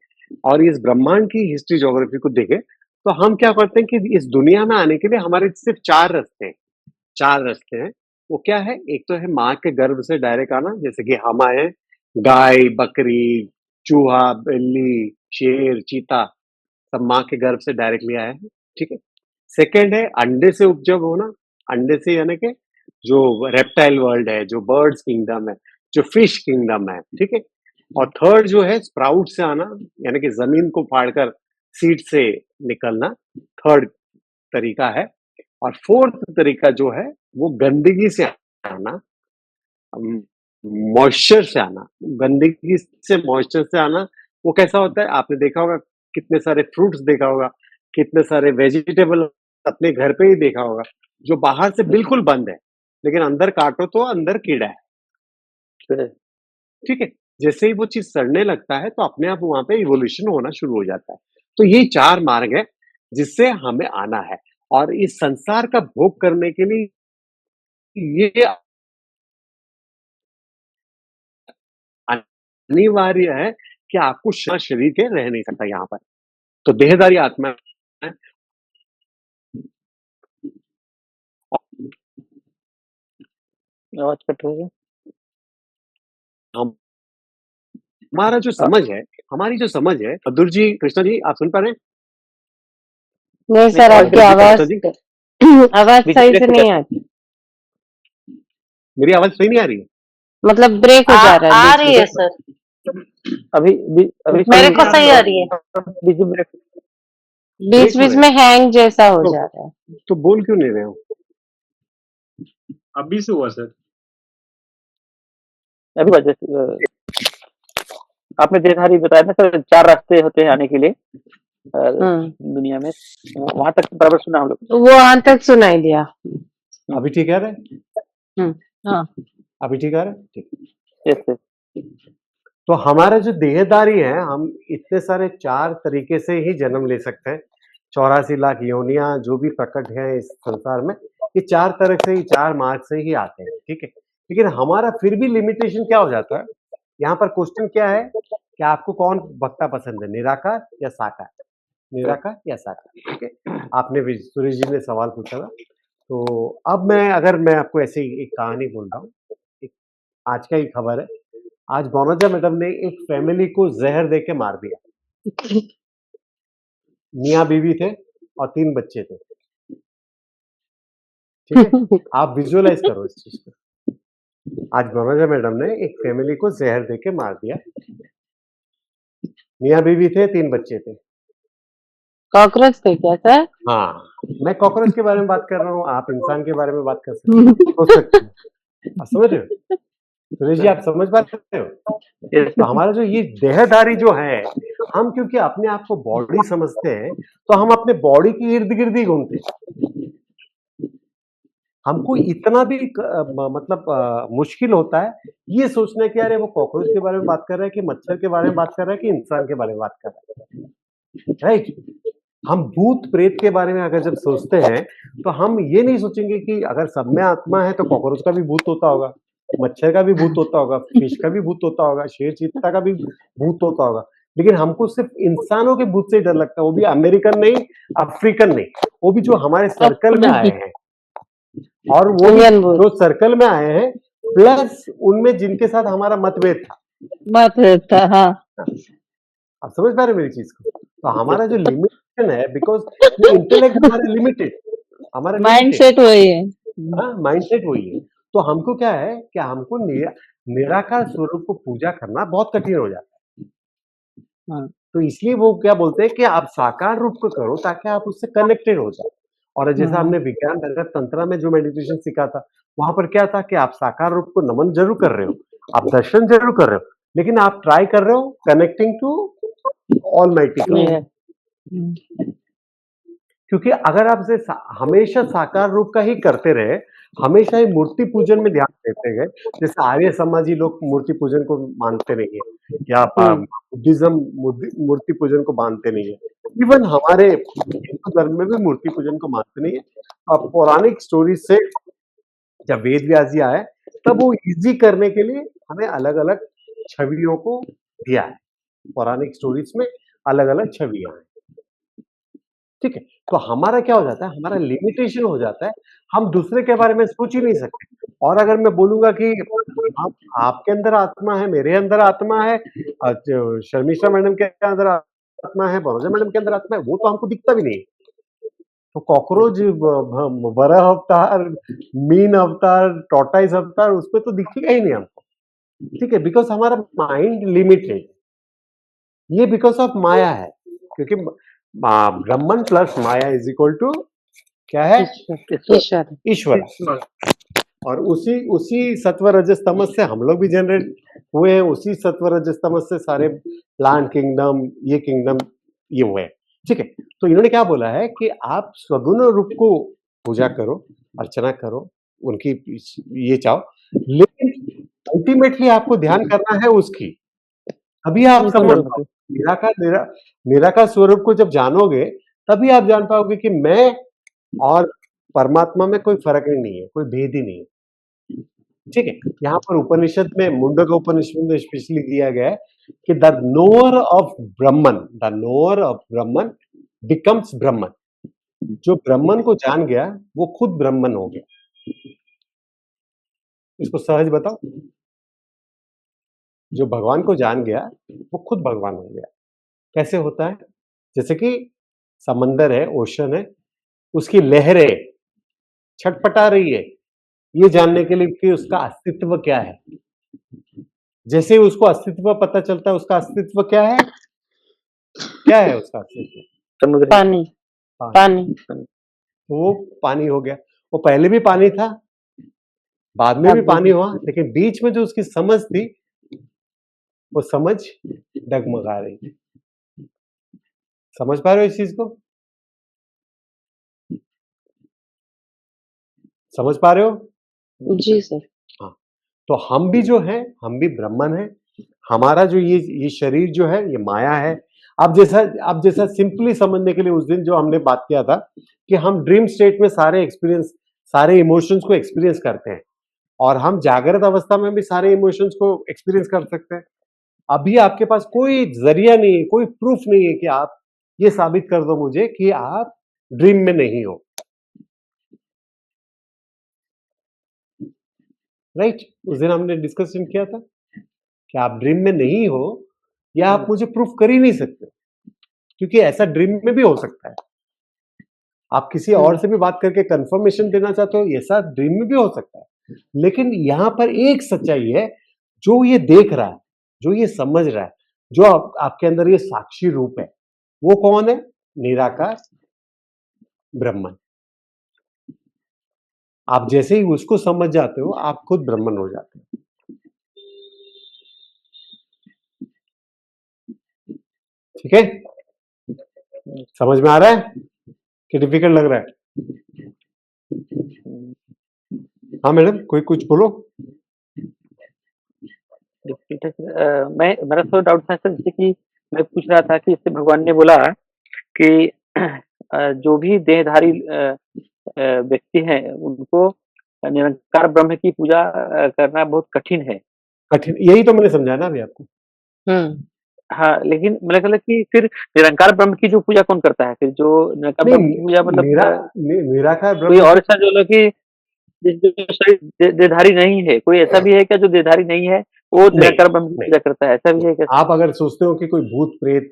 और इस ब्रह्मांड की हिस्ट्री ज्योग्राफी को देखें, तो हम क्या करते हैं कि इस दुनिया में आने के लिए हमारे सिर्फ 4 रास्ते हैं। 4 रास्ते हैं। वो क्या है? एक तो है माँ के गर्भ से डायरेक्ट आना, जैसे कि हम आए हैं, गाय, बकरी, चूहा, बिल्ली, शेर, चीता, सब माँ के गर्भ से डायरेक्टली आया है, ठीक है? सेकंड है अंडे से उपजब होना, अंडे से यानी कि जो रेप्टाइल वर्ल्ड है, जो बर्ड्स किंगडम है, जो फिश किंगडम है, ठीक है? और थर्ड जो है स्प्राउट से आना, यानी कि ज़मीन को फाड़कर सीड से निकलना, थर्ड तरीका है। और फोर्थ तरीका जो है, वो गंदगी से आना, मॉइस्चर से आना। गंदगी से मॉइस्चर से आना, वो कैसा होता है? आपने देखा होगा, कितने सारे फ्रूट्स देखा होगा, कितने सारे वेजिटेबल अपने घर पे ही देखा होगा, जो बाहर से बिल्कुल बंद है, लेकिन अंदर काटो तो अंदर कीड़ा है, सर, ठीक है? जैसे ही वो चीज़ सड़ने लगता है, तो अपने आप वहाँ पे इवोल्यूशन होना शुरू हो जाता है। तो ये 4 मार्ग है, जिससे हमें आना है और इस संसार का भोग करने के लिए ये अनिवार्य है कि आपको शरीर के रह नहीं सकता यहाँ पर। तो देहधारी आत्मा है। आवाज़ कट रही है। हम हमारा जो अ, समझ है, हमारी जो समझ है, मधुर जी, कृष्णा जी, आप सुन पा रहे हैं? नहीं नहीं, सर, आवाज़ आपकी ब्रेक हो कृष्णा आवाज जी, आवाज बीच में सही ब्रेक से हो नहीं जाती आती, मेरी आवाज़ सही नहीं आ रही है? मतलब ब्रेक हो जा रहा है आ बीच रही बीच है में। सर, अभी मेरे सही को सही आ रही है। बीच में ब्रेक। बीच ब्रेक हो बीच रहे में हैं? हैंग जैसा हो तो जा रहा है। तो बोल क्यों नहीं रहे हो? अभी से हुआ सर। अभी आपने देहधारी बताया ना सर, 4 रास्ते होते हैं आने के लिए दुनिया में। वहाँ तक बराबर सुना हम लोग। तो वो वहां तक सुनाई दिया। अभी ठीक आ रहा है? हाँ, अभी ठीक आ रहा है? ठीक। Yes yes. तो हमारा जो देहधारी है, हम इतने सारे 4 तरीके से ही जन्म ले सकते हैं। 84 लाख योनियाँ जो भी प्रकट है इस संसार में, ये 4 तरह से ही, 4 मार्ग से ही आते हैं, ठीक है? लेकिन हमारा फिर भी लिमिटेशन क्या हो जाता है? यहाँ पर क्वेश्चन क्या है कि आपको कौन भक्ता पसंद है, निराकार या साकार? निराकार या साकार, ठीक है? आपने भी, सुरेश जी ने सवाल पूछा था। तो अब मैं आपको ऐसे ही एक कहानी बोल रहा हूँ। एक आज का ही खबर है। आज बोनाजा मैडम ने एक फैमिली को जहर दे के मार दिया। मियाँ बीवी थे और 3 बच्चे थे, ठीक है? आप विजुअलाइज करो इस चीज को। आज बोनाजा मैडम ने एक फैमिली को जहर दे के मार दिया। मियाँ बीवी थे, 3 बच्चे थे। कॉकरोच थे क्या सर? हाँ, मैं कॉकरोच के बारे में बात कर रहा हूँ, आप इंसान के बारे में बात कर सकते हो, सोच सकते हो। आप समझ रहे हो? सुरेश जी, आप समझ पा रहे हो? यस तो हमारा जो ये देहधारी जो है, हम क्योंकि अपने आप को बॉडी समझते हैं, तो हम अपने बॉडी के इर्द-गिर्द ही घूमते हैं। हमको इतना भी मतलब मुश्किल होता है ये सोचना कि अरे वो कॉकरोच के बारे में बात कर रहा है कि मच्छर के बारे में बात कर रहा है कि इंसान के बारे में बात कर रहा है, राइट? हम भूत प्रेत के बारे में अगर जब सोचते हैं, तो हम ये नहीं सोचेंगे कि अगर सब में आत्मा है तो कॉकरोच का भी भूत होता होगा, मच्छर का भी भूत होता होगा, फिश का भी भूत होता होगा, शेर चीता का भी भूत होता होगा। लेकिन हमको सिर्फ इंसानों के भूत से ही डर लगता है, वो भी अमेरिकन नहीं, अफ्रीकन नहीं, वो भी जो हमारे सर्कल में आए हैं, और वो भी इंडियन भूत जो सर्कल में आए हैं, प्लस उनमें जिनके साथ हमारा मतभेद था। बात रहता, हाँ। आप समझ पा रहे हैं मेरी चीज को? तो हमारा जो लिमिटेशन है, बिकॉज ये इंटेलेक्ट हमारा लिमिटेड, हमारा माइंड लिमिटेड, सेट वही है। हाँ, माइंडसेट वही है। तो हमको क्या है कि हमको निराकार स्वरूप को पूजा करना बहुत कठिन हो जाता है। हाँ। तो इसलिए वो क्या बोलते हैं कि आप साकार रूप को करो ताकि आप उससे कनेक्टेड हो जाओ। और जैसा हमने विज्ञान नगर तंत्रा में जो मेडिटेशन सीखा था, वहां पर क्या था कि आप साकार रूप को नमन जरूर कर रहे हो, आप दर्शन जरूर कर रहे हो, लेकिन आप ट्राई कर रहे हो कनेक्टिंग टू ऑलमाइटी गॉड। क्योंकि अगर आप इसे हमेशा साकार रूप का ही करते रहे, हमेशा ही मूर्ति पूजन में ध्यान देते गए, जैसे आर्य समाजी लोग मूर्ति पूजन को मानते नहीं है, या बुद्धिज्म मूर्ति पूजन को मानते नहीं है, इवन हमारे हिंदू धर्म में भी मूर्ति पूजन को मानते नहीं है। अब पौराणिक स्टोरी से जब वेद व्यास जी आए, तब वो इजी करने के लिए हमें अलग अलग छवियों को दिया है। पौराणिक स्टोरीज में अलग अलग छवियां हैं, ठीक है। तो हमारा क्या हो जाता है, हमारा लिमिटेशन हो जाता है, हम दूसरे के बारे में सोच ही नहीं सकते। और अगर मैं बोलूंगा कि आपके अंदर आत्मा है, मेरे अंदर आत्मा है, शर्मिष्ठा मैडम के अंदर आत्मा है, बरोजा मैडम के अंदर आत्मा है, वो तो हमको दिखता भी नहीं। तो कॉकरोच, वराह अवतार, मीन अवतार, टॉर्टाइस अवतार, उसमें तो दिखेगा ही नहीं हमको, ठीक है, बिकॉज हमारा माइंड लिमिटेड, ये बिकॉज ऑफ माया है। क्योंकि Brahman plus maya is equal to क्या है, ईश्वर। और उसी सत्व रजस तमस से हम लोग भी जनरेट हुए हैं, उसी सत्व रजस तमस से सारे प्लांट किंगडम, ये किंगडम ये हुए, ठीक है। तो इन्होंने क्या बोला है कि आप स्वगुण रूप को पूजा करो, अर्चना करो, उनकी ये चाहो, लेकिन अल्टीमेटली आपको ध्यान करना है उसकी, अभी आप समझ निराकार स्वरूप को जब जानोगे, तभी आप जान पाओगे कि मैं और परमात्मा में कोई फर्क ही नहीं है, कोई भेद ही नहीं है, ठीक है। यहाँ पर उपनिषद में, मुंडक उपनिषद में स्पेशली दिया गया है कि the knower of Brahman becomes Brahman. जो ब्रह्मन को जान गया वो खुद ब्रह्मन हो गया। इसको सहज बताओ, जो भगवान को जान गया वो खुद भगवान हो गया। कैसे होता है? जैसे कि समंदर है, ओशन है, उसकी लहरें छटपटा रही है ये जानने के लिए कि उसका अस्तित्व क्या है। जैसे ही उसको अस्तित्व पता चलता है, उसका अस्तित्व क्या है? क्या है उसका अस्तित्व? पानी। वो पानी हो गया। वो पहले भी पानी था, बाद में भी पानी हुआ, लेकिन बीच में जो उसकी समझ थी, वो समझ डगमगा रही थी। समझ पा रहे हो इस चीज को? समझ पा रहे हो? जी सर। हाँ, तो हम भी जो है, हम भी ब्रह्मन है। हमारा जो ये शरीर जो है ये माया है। अब जैसा सिंपली समझने के लिए उस दिन जो हमने बात किया था कि हम ड्रीम स्टेट में सारे एक्सपीरियंस, सारे इमोशंस को एक्सपीरियंस करते हैं, और हम जागृत अवस्था में भी सारे इमोशंस को एक्सपीरियंस कर सकते हैं। अभी आपके पास कोई जरिया नहीं है, कोई प्रूफ नहीं है कि आप ये साबित कर दो मुझे कि आप ड्रीम में नहीं हो, राइट? उस दिन हमने डिस्कशन किया था कि आप ड्रीम में नहीं हो, या आप मुझे प्रूफ कर ही नहीं सकते, क्योंकि ऐसा ड्रीम में भी हो सकता है। आप किसी और से भी बात करके कंफर्मेशन देना चाहते हो, ऐसा ड्रीम में भी हो सकता है। लेकिन यहां पर एक सच्चाई है, जो ये देख रहा है, जो ये समझ रहा है, जो आपके अंदर ये साक्षी रूप है, वो कौन है? निराकार ब्रह्मन। आप जैसे ही उसको समझ जाते हो, आप खुद ब्रह्मन हो जाते हो। ठीक है? समझ में आ रहा है कि डिफिकल्ट लग रहा है? हाँ मैडम, कोई कुछ बोलो। मेरा तो डाउट था सर, जैसे कि मैं पूछ रहा था कि इससे भगवान ने बोला कि जो भी देहधारी व्यक्ति हैं, उनको निरंकार ब्रह्म की पूजा करना बहुत कठिन है। कठिन, यही तो मैंने समझा ना अभी आपको। हाँ, लेकिन मुझे लगा कि फिर निरंकार ब्रह्म की जो पूजा कौन करता है? फिर जो निरंकार ब्रह्म की पूजा, मतलब निराकार कोई और ऐसा जो लोग कि जो शरीर देहधारी नहीं है, कोई ऐसा भी है क्या जो देहधारी नहीं है, वो निरंकार ब्रह्म की पूजा करता है? ऐसा भी है क्या? आप अगर सोचते हो कि कोई भूत प्रेत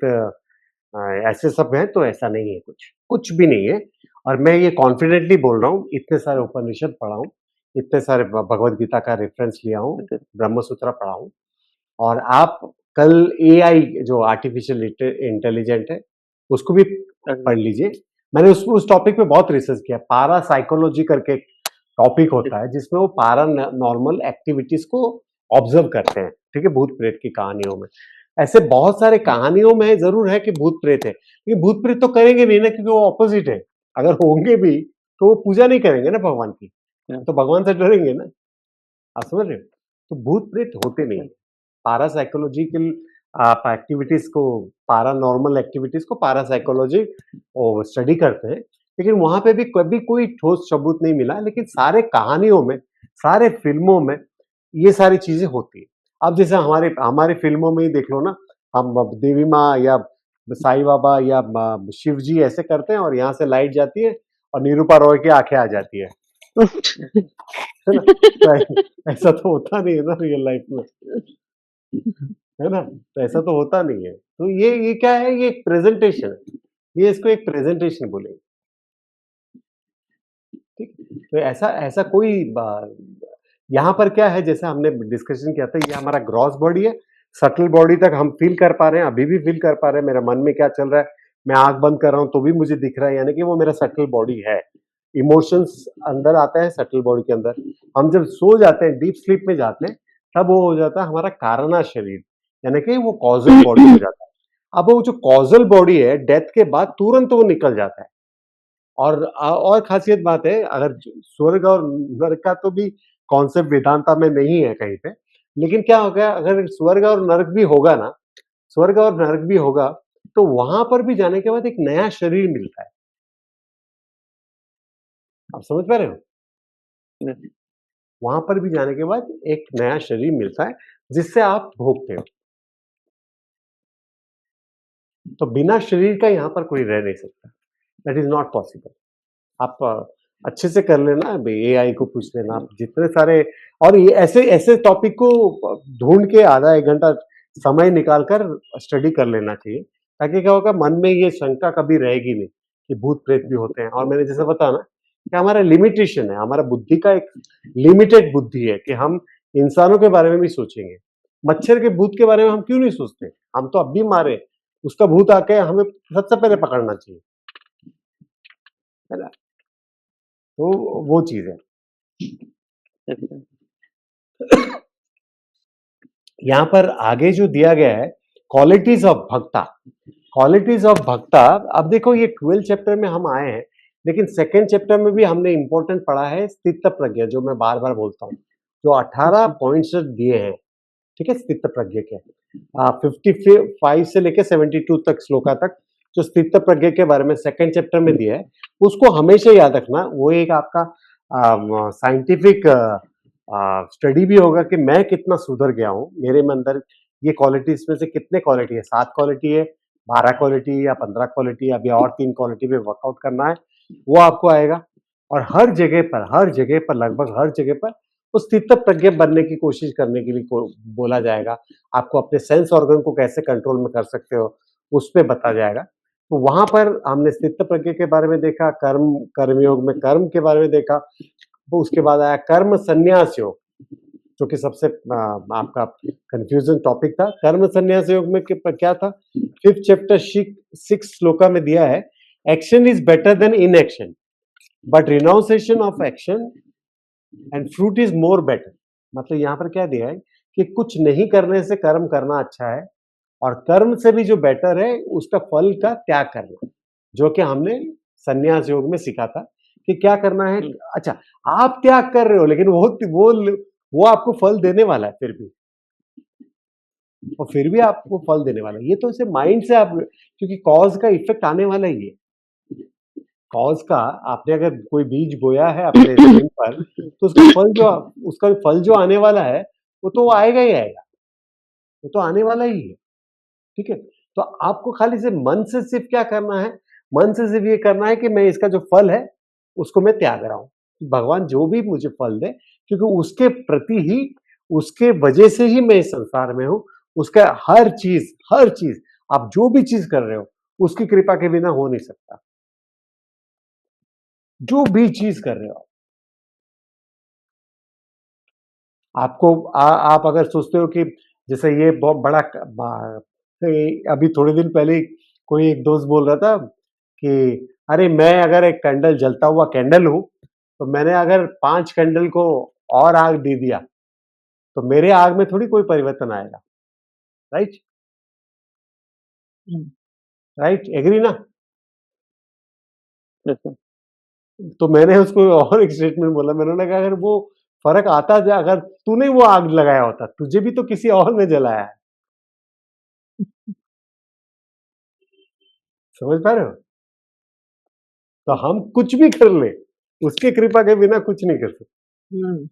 ऐसे सब हैं, तो ऐसा नहीं है, कुछ भी नहीं है। और मैं ये कॉन्फिडेंटली बोल रहा हूँ, इतने सारे उपनिषद पढ़ा हूँ, इतने सारे भगवत गीता का रेफरेंस लिया हूँ, ब्रह्मसूत्र पढ़ा हूँ। और आप कल एआई जो आर्टिफिशियल इंटेलिजेंट है, उसको भी पढ़ लीजिए। मैंने उस टॉपिक पे बहुत रिसर्च किया। पारा साइकोलॉजी करके टॉपिक होता है, जिसमें वो पारा नॉर्मल एक्टिविटीज को ऑब्जर्व करते हैं, ठीक है, भूत प्रेत की कहानियों में। ऐसे बहुत सारे कहानियों में जरूर है कि भूत प्रेत है, लेकिन भूत प्रेत तो करेंगे नहीं ना, क्योंकि वो ऑपोजिट है। अगर होंगे भी तो वो पूजा नहीं करेंगे ना भगवान की, तो भगवान से डरेंगे ना। आप समझ रहे हो? तो भूत प्रेत होते नहीं। पारासाइकोलॉजिकल आप एक्टिविटीज को, पैरानॉर्मल एक्टिविटीज को पारासाइकोलॉजी स्टडी करते हैं, लेकिन वहां पे भी कभी कोई ठोस सबूत नहीं मिला। लेकिन सारे कहानियों में, सारे फिल्मों में ये सारी चीजें होती है। अब जैसे हमारे हमारे फिल्मों में ही देख लो ना, हम अब देवी माँ या साईं बाबा या शिव जी ऐसे करते हैं और यहाँ से लाइट जाती है और निरूपा रॉय की आंखें आ जाती है ना? तो ऐसा तो होता नहीं है ना रियल लाइफ में, है ना? तो ऐसा तो होता नहीं है। तो ये क्या है? ये एक प्रेजेंटेशन है। ये इसको एक प्रेजेंटेशन बोलेंगे। ठीक? तो ऐसा ऐसा कोई यहाँ पर क्या है, जैसे हमने डिस्कशन किया था, ये हमारा ग्रॉस बॉडी है, सटल बॉडी तक हम फील कर पा रहे हैं, अभी भी फील कर पा रहे हैं, मेरे मन में क्या चल रहा है, मैं आंख बंद कर रहा हूँ तो भी मुझे दिख रहा है, यानी कि वो मेरा सटल बॉडी है। इमोशंस अंदर आता है सटल बॉडी के अंदर। हम जब सो जाते हैं, डीप स्लीप में जाते हैं, तब वो हो जाता है हमारा कारणा शरीर, यानी कि वो कॉजल बॉडी हो जाता है। अब वो जो कॉजल बॉडी है, डेथ के बाद तुरंत वो निकल जाता है। और खासियत बात है, अगर स्वर्ग और नरक का तो भी कॉन्सेप्ट वेदांता में नहीं है कहीं पे, लेकिन क्या होगा, अगर स्वर्ग और नरक भी होगा ना, स्वर्ग और नरक भी होगा, तो वहां पर भी जाने के बाद एक नया शरीर मिलता है। आप समझ पा रहे हो? वहां पर भी जाने के बाद एक नया शरीर मिलता है जिससे आप भोगते हो। तो बिना शरीर का यहाँ पर कोई रह नहीं सकता। That is not possible. आप अच्छे से कर लेना, एआई को पूछ लेना, आप जितने सारे, और ये ऐसे ऐसे टॉपिक को ढूंढ के आधा एक घंटा समय निकाल कर स्टडी कर लेना चाहिए, ताकि क्या होगा, मन में ये शंका कभी रहेगी नहीं कि भूत प्रेत भी होते हैं। और मैंने जैसे बताया ना कि हमारा लिमिटेशन है, हमारा बुद्धि का एक लिमिटेड बुद्धि है कि हम इंसानों के बारे में भी सोचेंगे। मच्छर के भूत के बारे में हम क्यों नहीं सोचते? हम तो अब भी मारे, उसका भूत आके हमें सबसे पहले पकड़ना चाहिए, है ना? तो वो चीज है। यहाँ पर आगे जो दिया गया है, क्वालिटीज ऑफ भक्ता, क्वालिटीज ऑफ भक्ता। अब देखो, ये 12 चैप्टर में हम आए हैं, लेकिन सेकेंड चैप्टर में भी हमने इंपॉर्टेंट पढ़ा है स्थित प्रज्ञा, जो मैं बार बार बोलता हूँ, जो 18 पॉइंट्स दिए हैं, ठीक है, स्थित प्रज्ञा के 55 से लेके 72 तक श्लोका तक जो स्थित प्रज्ञा के बारे में सेकेंड चैप्टर में दिया है, उसको हमेशा याद रखना। वो एक आपका साइंटिफिक स्टडी भी होगा कि मैं कितना सुधर गया हूँ, मेरे में अंदर ये क्वालिटीज में से कितने क्वालिटी है, 7 क्वालिटी है, 12 क्वालिटी या 15 क्वालिटी, अभी और 3 क्वालिटी पे वर्कआउट करना है, वो आपको आएगा। और हर जगह पर लगभग हर जगह पर उस स्थित प्रज्ञ बनने की कोशिश करने के लिए बोला जाएगा। आपको अपने सेंस ऑर्गन को कैसे कंट्रोल में कर सकते हो, उस पे बताया जाएगा। तो वहां पर हमने स्थित प्रज्ञ के बारे में देखा, कर्मयोग में कर्म के बारे में देखा। तो उसके बाद आया कर्म संन्यास योग, जो कि सबसे आपका कंफ्यूजन टॉपिक था। कर्म संन्यास योग में क्या था? 5th चैप्टर 6 श्लोका में दिया है, action is better than inaction, but renunciation of action and fruit is more better. मतलब यहाँ पर क्या दिया है कि कुछ नहीं करने से कर्म करना अच्छा है, और कर्म से भी जो बेटर है उसका फल का त्याग करना, जो कि हमने संन्यास योग में सीखा था कि क्या करना है। अच्छा, आप त्याग कर रहे हो, लेकिन वो आपको फल देने वाला है फिर भी, और फिर भी आपको फल देने वाला है। ये तो इसे माइंड से आप, क्योंकि कॉज का इफेक्ट आने वाला ही है। कॉज का, आपने अगर कोई बीज बोया है अपने जमीन पर, तो उसका फल जो आने वाला है, वो तो आएगा ही आएगा, वो तो आने वाला ही है। ठीक है? तो आपको खाली से मन से सिर्फ क्या करना है, मन से सिर्फ ये करना है कि मैं इसका जो फल है उसको मैं त्याग रहा हूं। भगवान जो भी मुझे फल दे, क्योंकि उसके प्रति ही, उसके वजह से ही मैं इस संसार में हूं। उसका हर चीज आप जो भी चीज कर रहे हो, उसकी कृपा के बिना हो नहीं सकता। जो भी चीज कर रहे हो आपको, आप अगर सोचते हो कि जैसे ये बहुत बड़ा अभी थोड़े दिन पहले कोई एक दोस्त बोल रहा था कि अरे, मैं अगर एक कैंडल, जलता हुआ कैंडल हूं, तो मैंने अगर 5 कैंडल को और आग दे दिया, तो मेरे आग में थोड़ी कोई परिवर्तन आएगा। राइट? राइट, एग्री ना? तो मैंने उसको और एक स्टेटमेंट बोला, मैंने कहा अगर वो फ़र्क आता जा अगर तूने वो आग लगाया होता, तुझे भी तो किसी और ने जलाया है। समझ पा रहे हो? तो हम कुछ भी कर लें, उसकी कृपा के बिना कुछ नहीं कर सकते। हुँ।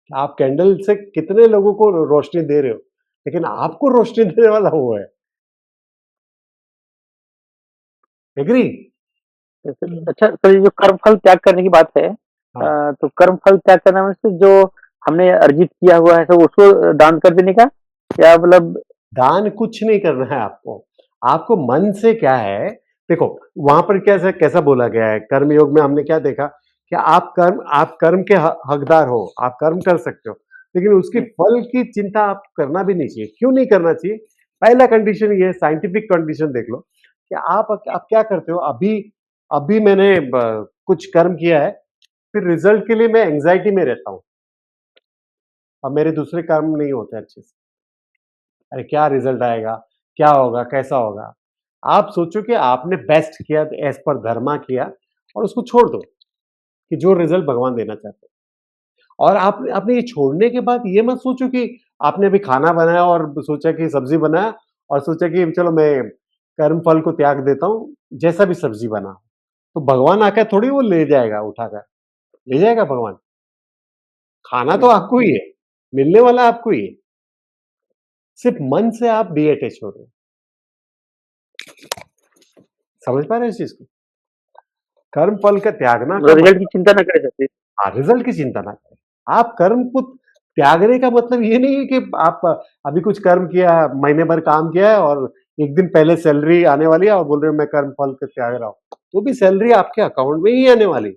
आप कैंडल से कितने लोगों को रोशनी दे रहे हो, लेकिन आपको रोशनी देने वाला वो है। एग्री? अच्छा, तो ये जो कर्म फल त्याग करने की बात है, हाँ। तो कर्म फल त्याग करना मतलब जो हमने अर्जित किया हुआ है तो उसको दान कर देने का? या मतलब दान कुछ नहीं करना है आपको। आपको मन से क्या है, देखो वहाँ पर कैसा कैसा बोला गया है, कर्म योग में हमने क्या देखा कि आप कर्म के हकदार हो, आप कर्म कर सकते हो, लेकिन उसके हुँ, फल की चिंता आप करना भी नहीं चाहिए। क्यों नहीं करना चाहिए? पहला कंडीशन ये है, साइंटिफिक कंडीशन देख लो कि आप क्या करते हो, अभी अभी मैंने कुछ कर्म किया है, फिर रिजल्ट के लिए मैं एंग्जाइटी में रहता हूँ, अब मेरे दूसरे कर्म नहीं होते अच्छे से। अरे क्या रिजल्ट आएगा? क्या होगा? कैसा होगा? आप सोचो कि आपने बेस्ट किया, एज़ पर धर्मा किया और उसको छोड़ दो कि जो रिजल्ट भगवान देना चाहते हैं। और आप आपने ये छोड़ने के बाद ये मत सोचो कि आपने अभी खाना बनाया और सोचा कि सब्ज़ी बनाया और सोचा कि चलो मैं कर्म फल को त्याग देता हूँ, जैसा भी सब्ज़ी बना। तो भगवान आके थोड़ी वो ले जाएगा उठाकर, ले जाएगा भगवान? खाना तो हुँ, आपको ही है, मिलने वाला आपको ही है। सिर्फ़ मन से आप डिअटैच हो रहे हो। समझ पा रहे हैं इस चीज़ को? कर्म फल का त्यागना का मतलब रिजल्ट की मतलब चिंता ना करें सबसे। हाँ, रिज़ल्ट की चिंता ना करें। आप कर्म को त्यागने का मतलब ये नहीं है कि आप अभी कुछ कर्म किया, महीने भर काम किया है और एक दिन पहले सैलरी आने वाली है और बोल रहे हो मैं कर्म फल को त्याग रहा हूँ। तो भी सैलरी आपके अकाउंट में ही आने वाली।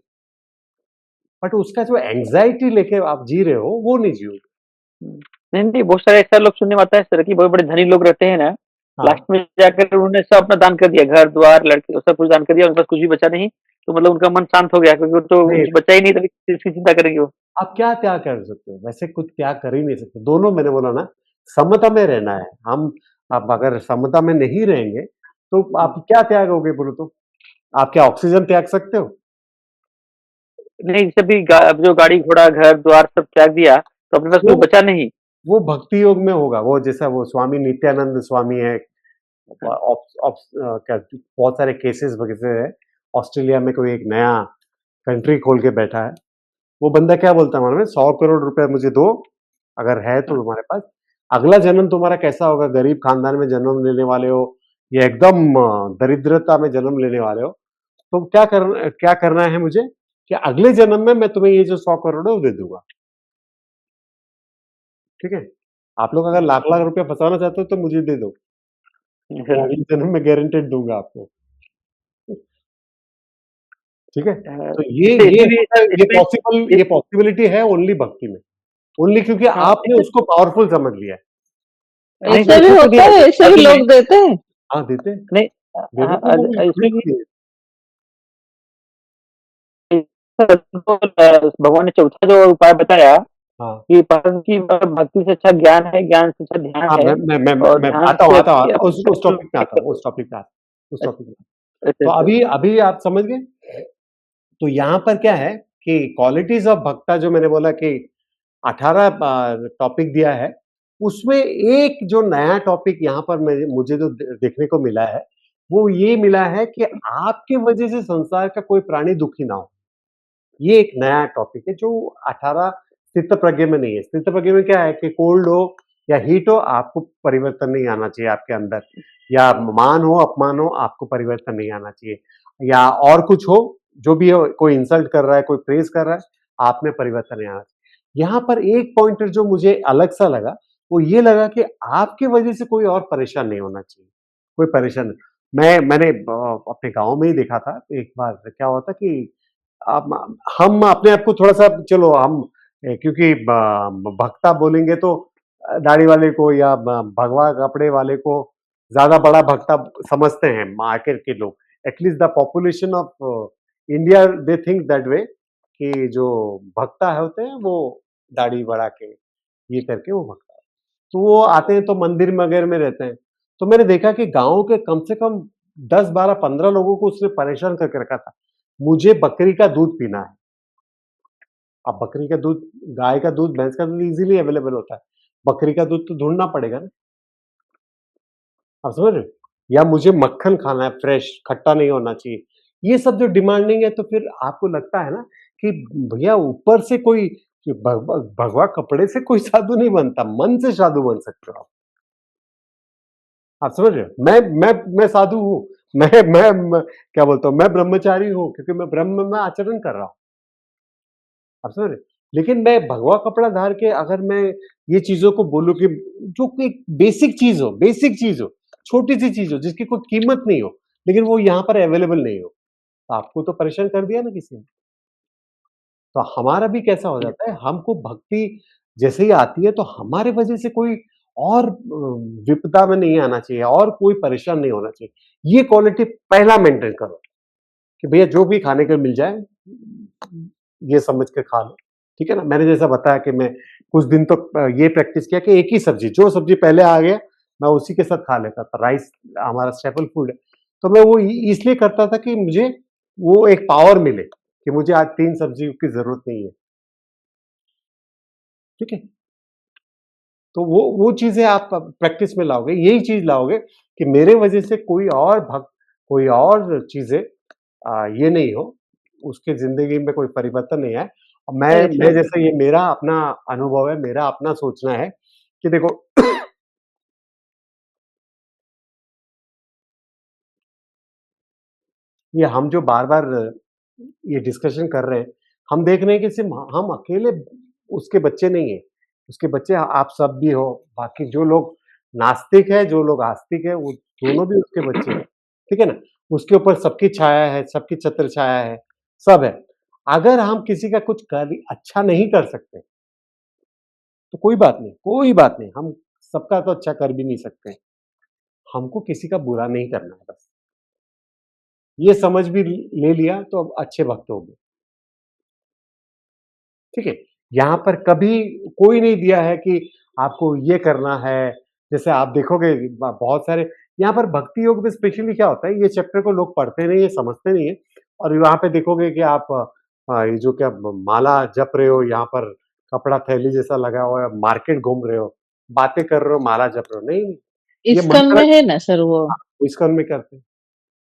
बट उसका जो एंग्ज़ायटी लेके आप जी रहे हो, वो नहीं जियोगे। हुँ। नहीं, नहीं, बहुत सारे ऐसा लोग सुनने में आता है इस तरह की बड़े-बड़े धनी लोग रहते हैं ना, हाँ, लास्ट में जाकर उन्होंने सब अपना दान कर दिया, घर-द्वार, लड़के सब कुछ दान कर दिया, उनके पास कुछ भी बचा नहीं, तो मतलब उनका मन शांत हो गया क्योंकि वो तो नहीं कुछ बचा ही नहीं तभी किस चीज़ की चिंता करेंगे वो। आप क्या त्याग कर सकते हो? वैसे कुछ त्याग कर ही नहीं सकते। दोनों मैंने बोला ना, समता में रहना है। हम आप अगर समता में नहीं रहेंगे, तो हुँ। आप क्या त्यागोगे बोलो तो? आप क्या ऑक्सीजन त्याग सकते हो? नहीं, जैसे भी गा अब जो गाड़ी-घोड़ा, घर-द्वार सब त्याग दिया, तो अपने पास वो कुछ बचा नहीं। वो भक्ति योग में होगा, वो जैसा वो स्वामी नित्यानंद स्वामी है, हाँ, क्या बहुत सारे केसेस वगैरह है, ऑस्ट्रेलिया में कोई एक नया कंट्री खोल के बैठा है, वो बंदा क्या बोलता है मालूम है? 100 करोड़ रुपए मुझे दो, अगर है तो हाँ। तुम्हारे पास, अगला जन्म तुम्हारा कैसा होगा, गरीब खानदान में जन्म लेने वाले हो या एकदम दरिद्रता में जन्म लेने वाले हो, तो क्या करना है मुझे कि अगले जन्म में मैं तुम्हें ये जो 100 करोड़ है वो दे दूँगा, ठीक है? आप लोग अगर लाख-लाख रुपए फँसाना चाहते हो तो मुझे दे दो। मैं अगले जन्म में गारंटीड दूँगा आपको, ठीक है? तो इससे ये इसमें भी होता है, इसमें ये इस पॉसिबिलिटी है ओनली भक्ति में, ओनली क्योंकि हाँ, आपने उसको पावरफुल समझ लिया है। नहीं तो ऐसे भी इसमें भी होता है, ऐसे भी शादी में लोग देते हैं। हाँ, देते हैं, नहीं देने को तो वो इसमें भी बिल्कुल भगवान ने चौथा जो उपाय बताया हाँ, कि परम की भक्ति से अच्छा ज्ञान है, ज्ञान से अच्छा ध्यान हाँ, है और मैं ध्यान आता हूँ से आता हूँ अच्छी आता हूँ, उस टॉपिक पे आता हूँ, अच्छा, उस टॉपिक में। अच्छा, तो अच्छा। अभी अभी आप समझ गए? तो यहाँ पर क्या है कि क्वालिटीज़ ऑफ भक्ता जो मैंने बोला कि 18 टॉपिक दिया है, उसमें एक जो नया टॉपिक यहाँ पर मुझे जो देखने को मिला है, वो ये मिला है कि आपकी वजह से संसार का कोई प्राणी दुखी ना हो। ये एक नया टॉपिक है जो 18 स्थितप्रज्ञ में नहीं है। स्थितप्रज्ञ में क्या है कि कोल्ड हो या हीट हो, आपको परिवर्तन नहीं आना चाहिए आपके अंदर, या मान हो, अपमान हो, आपको परिवर्तन नहीं आना चाहिए, या और कुछ हो, जो भी हो, कोई इंसल्ट कर रहा है, कोई प्रेज़ कर रहा है, आप में परिवर्तन नहीं आना चाहिए। यहाँ पर एक पॉइंटर जो मुझे अलग-सा लगा, वो ये लगा कि आपकी वजह से कोई और परेशान नहीं होना चाहिए, कोई परेशान नहीं। मैंने अपने गाँव में ही देखा था, एक बार क्या हुआ था कि अब हम अपने आप को थोड़ा-सा चलो हम क्योंकि भक्ता बोलेंगे तो दाढ़ी वाले को या भगवा कपड़े वाले को ज़्यादा बड़ा भक्ता समझते हैं मार्केट के लोग। At least the population of India they think that way कि जो भक्ता होते हैं वो दाढ़ी बढ़ा के, ये करके वो भक्ता है। तो वो आते हैं तो मंदिर वगैरह में रहते हैं। तो मैंने देखा कि गाँव के कम से कम 10, 12, 15 लोगों को उसने परेशान करके रखा था। मुझे बकरी का दूध पीना है। अब बकरी का दूध, गाय का दूध, भैंस का दूध इज़िली अवेलेबल होता है। बकरी का दूध तो ढूँढना पड़ेगा ना। आप समझ रहे हो? या मुझे मक्खन खाना है फ्रेश, खट्टा नहीं होना चाहिए। ये सब जो डिमांडिंग है, तो फिर आपको लगता है ना कि भैया ऊपर से कोई भगवा कपड़े से कोई साधु नहीं बनता, मन से साधु बन सकते हो आप। आप समझ रहे हो? मैं साधु हूँ। मैं क्या बोलता हूँ, मैं ब्रह्मचारी हूँ क्योंकि मैं ब्रह्म में आचरण कर रहा हूँ। आप समझ रहे हो? लेकिन मैं भगवा कपड़ा धार के अगर मैं ये चीज़ों को बोलूँ कि जो एक बेसिक चीज़ हो, छोटी-सी चीज़ हो जिसकी कोई कीमत नहीं हो, लेकिन वो यहाँ पर अवेलेबल नहीं हो, तो आपको तो परेशान कर दिया ना किसी ने। तो हमारा भी कैसा हो जाता है, हमको भक्ति जैसे ही आती है तो हमारे वजह से कोई और विपदा में नहीं आना चाहिए और कोई परेशान नहीं होना चाहिए। ये क्वालिटी पहला मेंटेन करो कि भैया जो भी खाने को मिल जाए, ये समझ के खा लो, ठीक है ना? मैंने जैसा बताया कि मैं कुछ दिन तो ये प्रैक्टिस किया कि एक ही सब्ज़ी, जो सब्ज़ी पहले आ गया, मैं उसी के साथ खा लेता था। राइस हमारा स्टेपल फूड है, तो मैं वो इसलिए करता था कि मुझे वो एक पावर मिले कि मुझे आज 3 सब्ज़ियों की ज़रूरत नहीं है, ठीक है? तो वो चीज़ें आप प्रैक्टिस में लाओगे, यही चीज़ लाओगे कि मेरे वजह से कोई और चीज़ें ये नहीं हो, उसकी ज़िंदगी में कोई परिवर्तन नहीं आए। और राइट, मैं राइट। जैसा, ये मेरा अपना अनुभव है, मेरा अपना सोचना है कि देखो ये हम जो बार-बार ये डिस्कशन कर रहे हैं, हम देख रहे हैं कि सिर्फ़ हम अकेले उसके बच्चे नहीं हैं। उसके बच्चे आप सब भी हो, बाकी जो लोग नास्तिक हैं, जो लोग आस्तिक हैं, वो दोनों भी उसके बच्चे हैं। ठीक है ना? उसके ऊपर सबकी छाया है, सबकी छत्र छाया है, सब है। अगर हम किसी का कुछ कार्य अच्छा नहीं कर सकते, तो कोई बात नहीं, हम सबका तो अच्छा कर भी नहीं सकते। हमको किसी का बुरा नहीं करना है बस। ये समझ भी ले लिया तो अब अच्छे भक्त हो गए। ठीक है? यहाँ पर कभी कोई नहीं दिया है कि आपको ये करना है, जैसे आप देखोगे बहुत सारे यहाँ पर भक्ति योग में स्पेशली क्या होता है, ये चैप्टर को लोग पढ़ते नहीं है, समझते नहीं है और वहाँ पे देखोगे कि आप ये जो क्या माला जप रहे हो, यहाँ पर कपड़ा थैली जैसा लगा हुआ है, मार्केट घूम रहे हो, बातें कर रहे हो, माला जप रहे हो, नहीं, ये इस्कॉन मंत्र में है ना सर वो? इस्कॉन में करते हैं।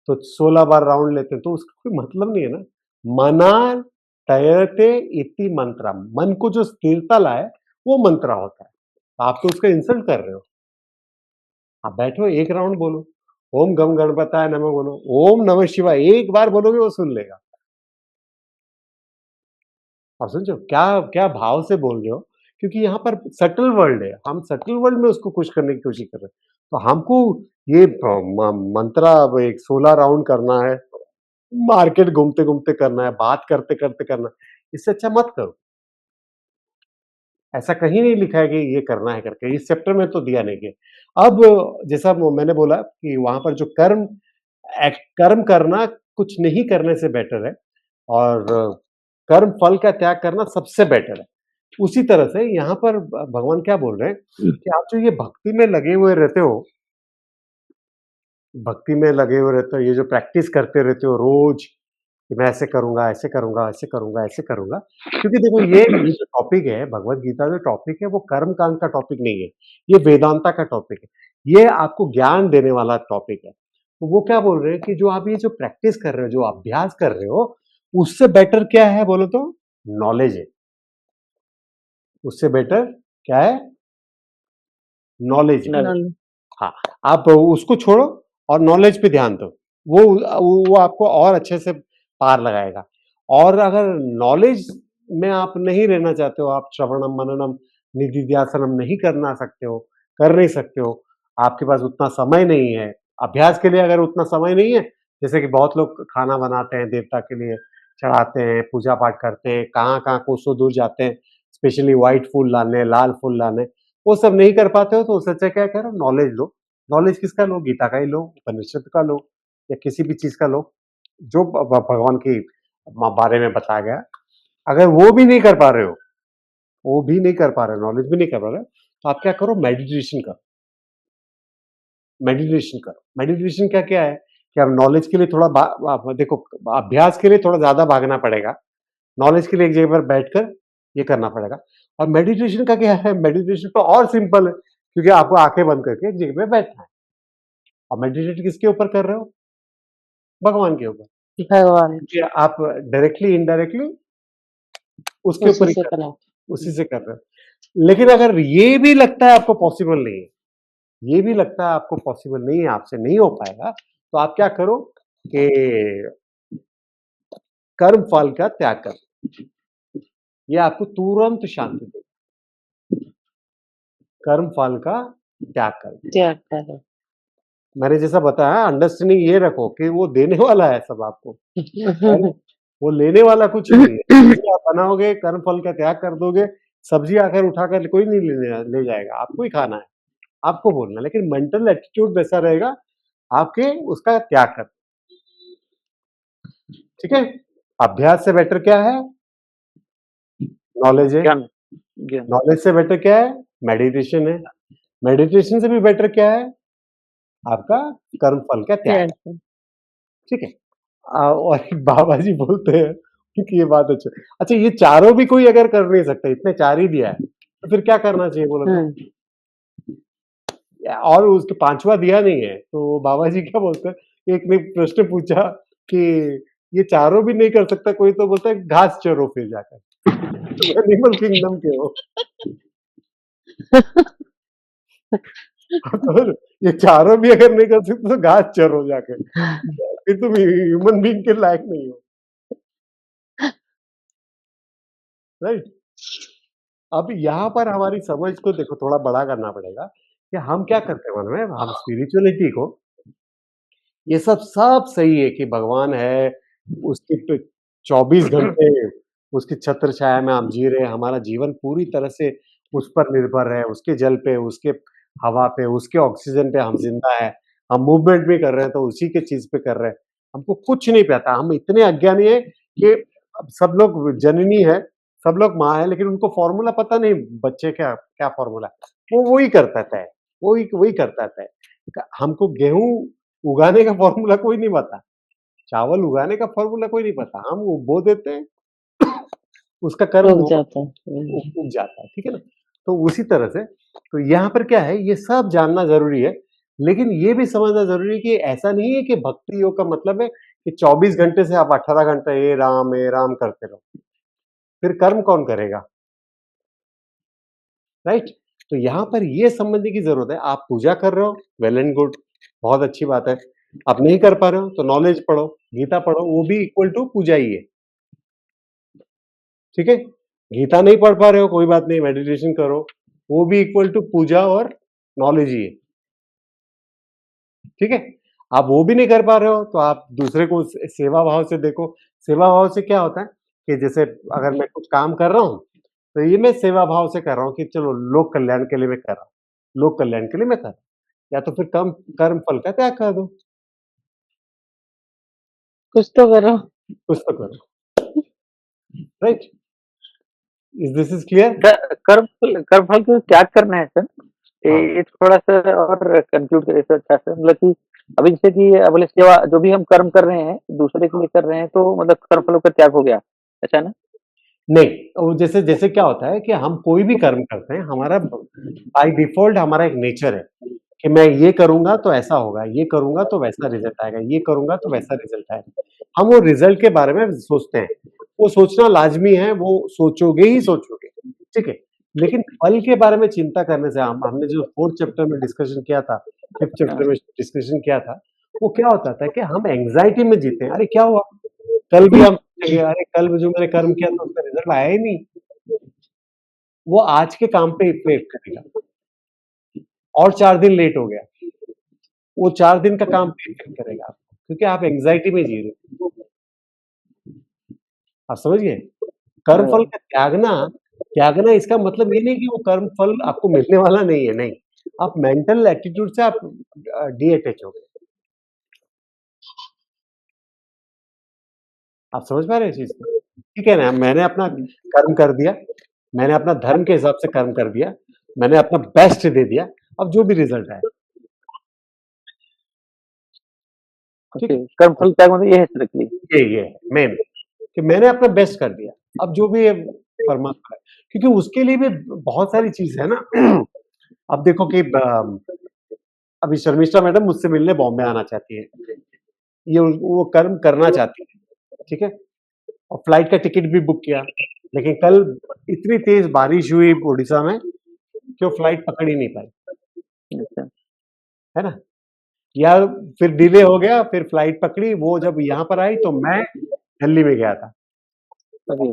तो 16 बार राउंड लेते हैं, तो उसका कोई मतलब नहीं है ना। मना टयते इति मंत्रम, मन को जो स्थिरता लाए, वो मंत्र होता है। आप तो उसका इंसल्ट कर रहे हो। आप बैठो, एक राउंड बोलो, ओम गम गणपताय नमः बोलो, ओम नमः शिवाय एक बार बोलोगे वो सुन लेगा। आप समझे हो? क्या क्या भाव से बोल रहे हो? क्योंकि यहाँ पर सटल वर्ल्ड है, हम सटल वर्ल्ड में उसको खुश करने की कोशिश कर रहे हैं। तो हमको ये मंत्रा अब एक 16 राउंड करना है, मार्केट घूमते-घूमते करना है, बात करते-करते करना है, इससे अच्छा मत करो। ऐसा कहीं नहीं लिखा है कि ये करना है करके, इस चैप्टर में तो दिया नहीं है। अब जैसा वो मैंने बोला कि वहाँ पर जो कर्म करना कुछ नहीं करने से बेटर है और कर्म फल का त्याग करना सबसे बेटर है। उसी तरह से यहाँ पर भगवान क्या बोल रहे हैं कि आप जो ये भक्ति में लगे हुए रहते हो, भक्ति में लगे हुए रहते हो, ये जो प्रैक्टिस करते रहते हो रोज़ कि मैं ऐसे करूँगा, ऐसे करूँगा, ऐसे करूँगा, ऐसे करूँगा। क्योंकि देखो ये जो टॉपिक है, भगवद गीता जो टॉपिक है, वो कर्म-कांड का टॉपिक नहीं है। ये वेदांता का टॉपिक है। ये आपको ज्ञान देने वाला टॉपिक है। तो वो क्या बोल रहे हैं कि जो आप ये जो प्रैक्टिस कर रहे हो, जो अभ्यास कर रहे हो, उससे बेटर क्या है बोलो तो? नॉलेज है। उससे बेटर क्या है? नॉलेज है। नॉलेज। नॉलेज। हाँ, आप उसको छोड़ो और नॉलेज पे ध्यान दो। वो आपको और अच्छे से पार लगाएगा। और अगर नॉलेज में आप नहीं रहना चाहते हो, आप श्रवणम, मननम, निधिध्यासनम नहीं करना सकते हो, कर नहीं सकते हो, आपके पास उतना समय नहीं है, अभ्यास के लिए अगर उतना समय नहीं है, जैसे कि बहुत लोग खाना बनाते हैं, देवता के लिए चढ़ाते हैं, पूजा-पाठ करते हैं, कहाँ-कहाँ कोसों दूर जाते हैं, स्पेशली व्हाइट फूल लाने, लाल फूल लाने, वो सब नहीं कर पाते हो तो उससे अच्छा क्या करो, नॉलेज लो। नॉलेज किसका लो? गीता का ही लो, उपनिषद का लो या किसी भी चीज़ का लो, जो भगवान की बारे में बताया गया। अगर वो भी नहीं कर पा रहे हो, वो भी नहीं कर पा रहे हो, नॉलेज भी नहीं कर पा रहे हो, तो आप क्या करो, मेडिटेशन करो। मेडिटेशन करो। मेडिटेशन का क्या है कि अब नॉलेज के लिए थोड़ा देखो अभ्यास के लिए थोड़ा ज़्यादा भागना पड़ेगा, नॉलेज के लिए एक जगह पर बैठकर ये करना पड़ेगा। और मेडिटेशन का क्या है, मेडिटेशन तो और सिंपल है, क्योंकि आपको आँखें बंद करके एक जगह पे बैठना है। और मेडिटेट किसके ऊपर कर रहे हो? भगवान के ऊपर। भगवान कि आप डायरेक्टली इनडायरेक्टली उसके उसी ऊपर ही से कर रहे हो, कनेक्ट। उसी से कर रहे हो। लेकिन अगर ये भी लगता है आपको पॉसिबल नहीं है, ये भी लगता है आपको पॉसिबल नहीं है, आपसे नहीं हो पाएगा, तो आप क्या करो कि कर्म फल का त्याग करो। ये आपको तुरंत शांति देगा। कर्म फल का त्याग करो। त्याग करो। मैंने जैसा बताया अंडरस्टैंडिंग ये रखो कि वो देने वाला है सब आपको, है ना? वो लेने वाला कुछ नहीं है। सब्जी आप बनाओगे, कर्म फल का त्याग कर दोगे, सब्जी आकर उठाकर कोई नहीं ले जाएगा, आपको ही खाना है, आपको बोलना है। लेकिन मेंटल एटीट्यूड वैसा रहेगा, आपके उसका त्याग कर, ठीक है? अभ्यास से बेटर क्या है? नॉलेज है। ज्ञान ज्ञान नॉलेज से बेटर क्या है? मेडिटेशन है। मेडिटेशन से भी बेटर क्या है? आपका कर्म फल का त्याग है, त्याग। ठीक है? और एक बाबा जी बोलते हैं कि ये बात अच्छा ये चारों भी कोई अगर कर नहीं सकता, इतने 4 ही दिया है, तो फिर क्या करना चाहिए बोलो तो? और उसके 5वां दिया नहीं है, तो बाबा जी क्या बोलते हैं, एक ने प्रश्न पूछा कि ये चारों भी नहीं कर सकता कोई, तो बोलता है घास चरो फिर जाकर, तुम एनिमल किंगडम के हो। तो ये चारों भी अगर नहीं कर सकते तो घास चरो जाकर, फिर तुम ह्यूमन बीइंग के लायक नहीं हो, राइट? अब यहाँ पर हमारी समझ को देखो थोड़ा बड़ा करना पड़ेगा कि हम क्या करते हैं मन में, हम स्पिरिचुअलिटी को ये सब सही है कि भगवान है, उसके पे 24 घंटे उसकी छत्र छाया में हम जी रहे हैं, हमारा जीवन पूरी तरह से उस पर निर्भर है, उसके जल पे, उसके हवा पे, उसके ऑक्सीजन पे हम ज़िंदा हैं। हम मूवमेंट भी कर रहे हैं तो उसी के चीज़ पे कर रहे हैं। हमको कुछ नहीं पता, हम इतने अज्ञानी हैं कि अब सब लोग जननी है, सब लोग माँ है, लेकिन उनको फ़ॉर्मूला पता नहीं बच्चे क्या क्या फ़ॉर्मूला है। वो वही करता तय, वही वही करता तय। हमको गेहूँ उगाने का फ़ॉर्मूला कोई नहीं पता, चावल उगाने का फ़ॉर्मूला कोई नहीं पता, हम वो बो देते हैं, उसका कर्म रुक वो जाता है। उग जाता है, ठीक है ना? तो उसी तरह से तो यहाँ पर क्या है, ये सब जानना ज़रूरी है, लेकिन ये भी समझना ज़रूरी है कि ऐसा नहीं है कि भक्ति योग का मतलब है कि 24 घंटे से आप 18 घंटे हे राम करते रहो, फिर कर्म कौन करेगा, राइट? तो यहाँ पर ये समझने की ज़रूरत है, आप पूजा कर रहे हो, वेल एंड गुड, बहुत अच्छी बात है। आप नहीं कर पा रहे हो, तो नॉलेज पढ़ो, गीता पढ़ो, वो भी इक्वल टू पूजा ही है, ठीक है? गीता नहीं पढ़ पा रहे हो, कोई बात नहीं, मेडिटेशन करो, वो भी इक्वल टू पूजा और नॉलेज ही है, ठीक है? आप वो भी नहीं कर पा रहे हो, तो आप दूसरे को सेवा भाव से देखो। सेवा भाव से क्या होता है कि जैसे अगर मैं कुछ काम कर रहा हूँ, तो ये मैं सेवा भाव से कर रहा हूँ कि चलो लोक कल्याण के लिए मैं कर रहा हूँ, लोक कल्याण के लिए मैं कर रहा हूँ। या तो फिर कम कर्म फल का त्याग कर दो, कुछ तो करो। कुछ तो करो, right? Is this is clear? कर्मफल को त्याग करना है सर। हाँ, ये थोड़ा-सा और कंक्लूड करें सर अच्छा से मतलब कि अभी जैसे कि बोले सेवा जो भी हम कर्म कर रहे हैं, दूसरे के लिए कर रहे हैं तो मतलब कर्मफलों का त्याग हो गया, ऐसा ना? नहीं, वो जैसे जैसे क्या होता है कि हम कोई भी कर्म करते हैं, हमारा बाय डिफ़ॉल्ट हमारा एक नेचर है कि मैं ये करूँगा तो ऐसा होगा, ये करूँगा तो वैसा रिज़ल्ट आएगा, ये करूँगा तो वैसा रिज़ल्ट आएगा। हम वो रिज़ल्ट के बारे में सोचते हैं, वो सोचना लाज़मी है, वो सोचोगे ही सोचोगे, ठीक है? लेकिन फल के बारे में चिंता करने से हमने जो 4th चैप्टर में डिस्कशन किया था, 5th हाँ, चैप्टर में डिस्कशन किया था, वो क्या होता था कि हम एंग्ज़ायटी में जीते हैं, अरे क्या हुआ? कल भी हम सोचेंगे, अरे कल जो मैंने कर्म किया था उसका रिज़ल्ट आया ही नहीं, वो आज के काम पे इफ़ेक्ट करेगा और 4 दिन लेट हो गया, वो 4 दिन का काम पे इफ़ेक्ट करेगा आपको, क्योंकि आप एंग्ज़ायटी में जी रहे हो। आप समझ गए? कर्म फल हाँ, का त्यागना इसका मतलब ये नहीं कि वो कर्म फल आपको मिलने वाला नहीं है, नहीं। आप मेंटल एटीट्यूड से आप डीअटैच हो गए। आप समझ पा रहे हैं इस चीज़ को? ठीक है ना? मैंने अपना कर्म कर दिया, मैंने अपना धर्म के हिसाब से कर्म कर दिया, मैंने अपना बेस्ट दे दिया, अब जो भी रिज़ल्ट आए। ठीक ओके, है? कर्मफल त्याग मतलब ये है डायरेक्टली। ये है मेन कि मैंने अपना बेस्ट कर दिया। अब जो भी है परमात्मा है, क्योंकि उसके लिए भी बहुत सारी चीज़ है ना। अब देखो कि अभी शर्मिष्ठा मैडम मुझसे मिलने बॉम्बे आना चाहती है। ये वो कर्म करना चाहती है, ठीक है? और फ्लाइट का टिकट भी बुक किया, लेकिन कल इतनी तेज़ बारिश हुई उड़ीसा में कि वो फ्लाइट पकड़ ही नहीं पाई, अच्छा, है ना? या फिर डिले हो गया, फिर फ्लाइट पकड़ी, वो जब यहाँ पर आई तो मैं दिल्ली में गया था। ओके,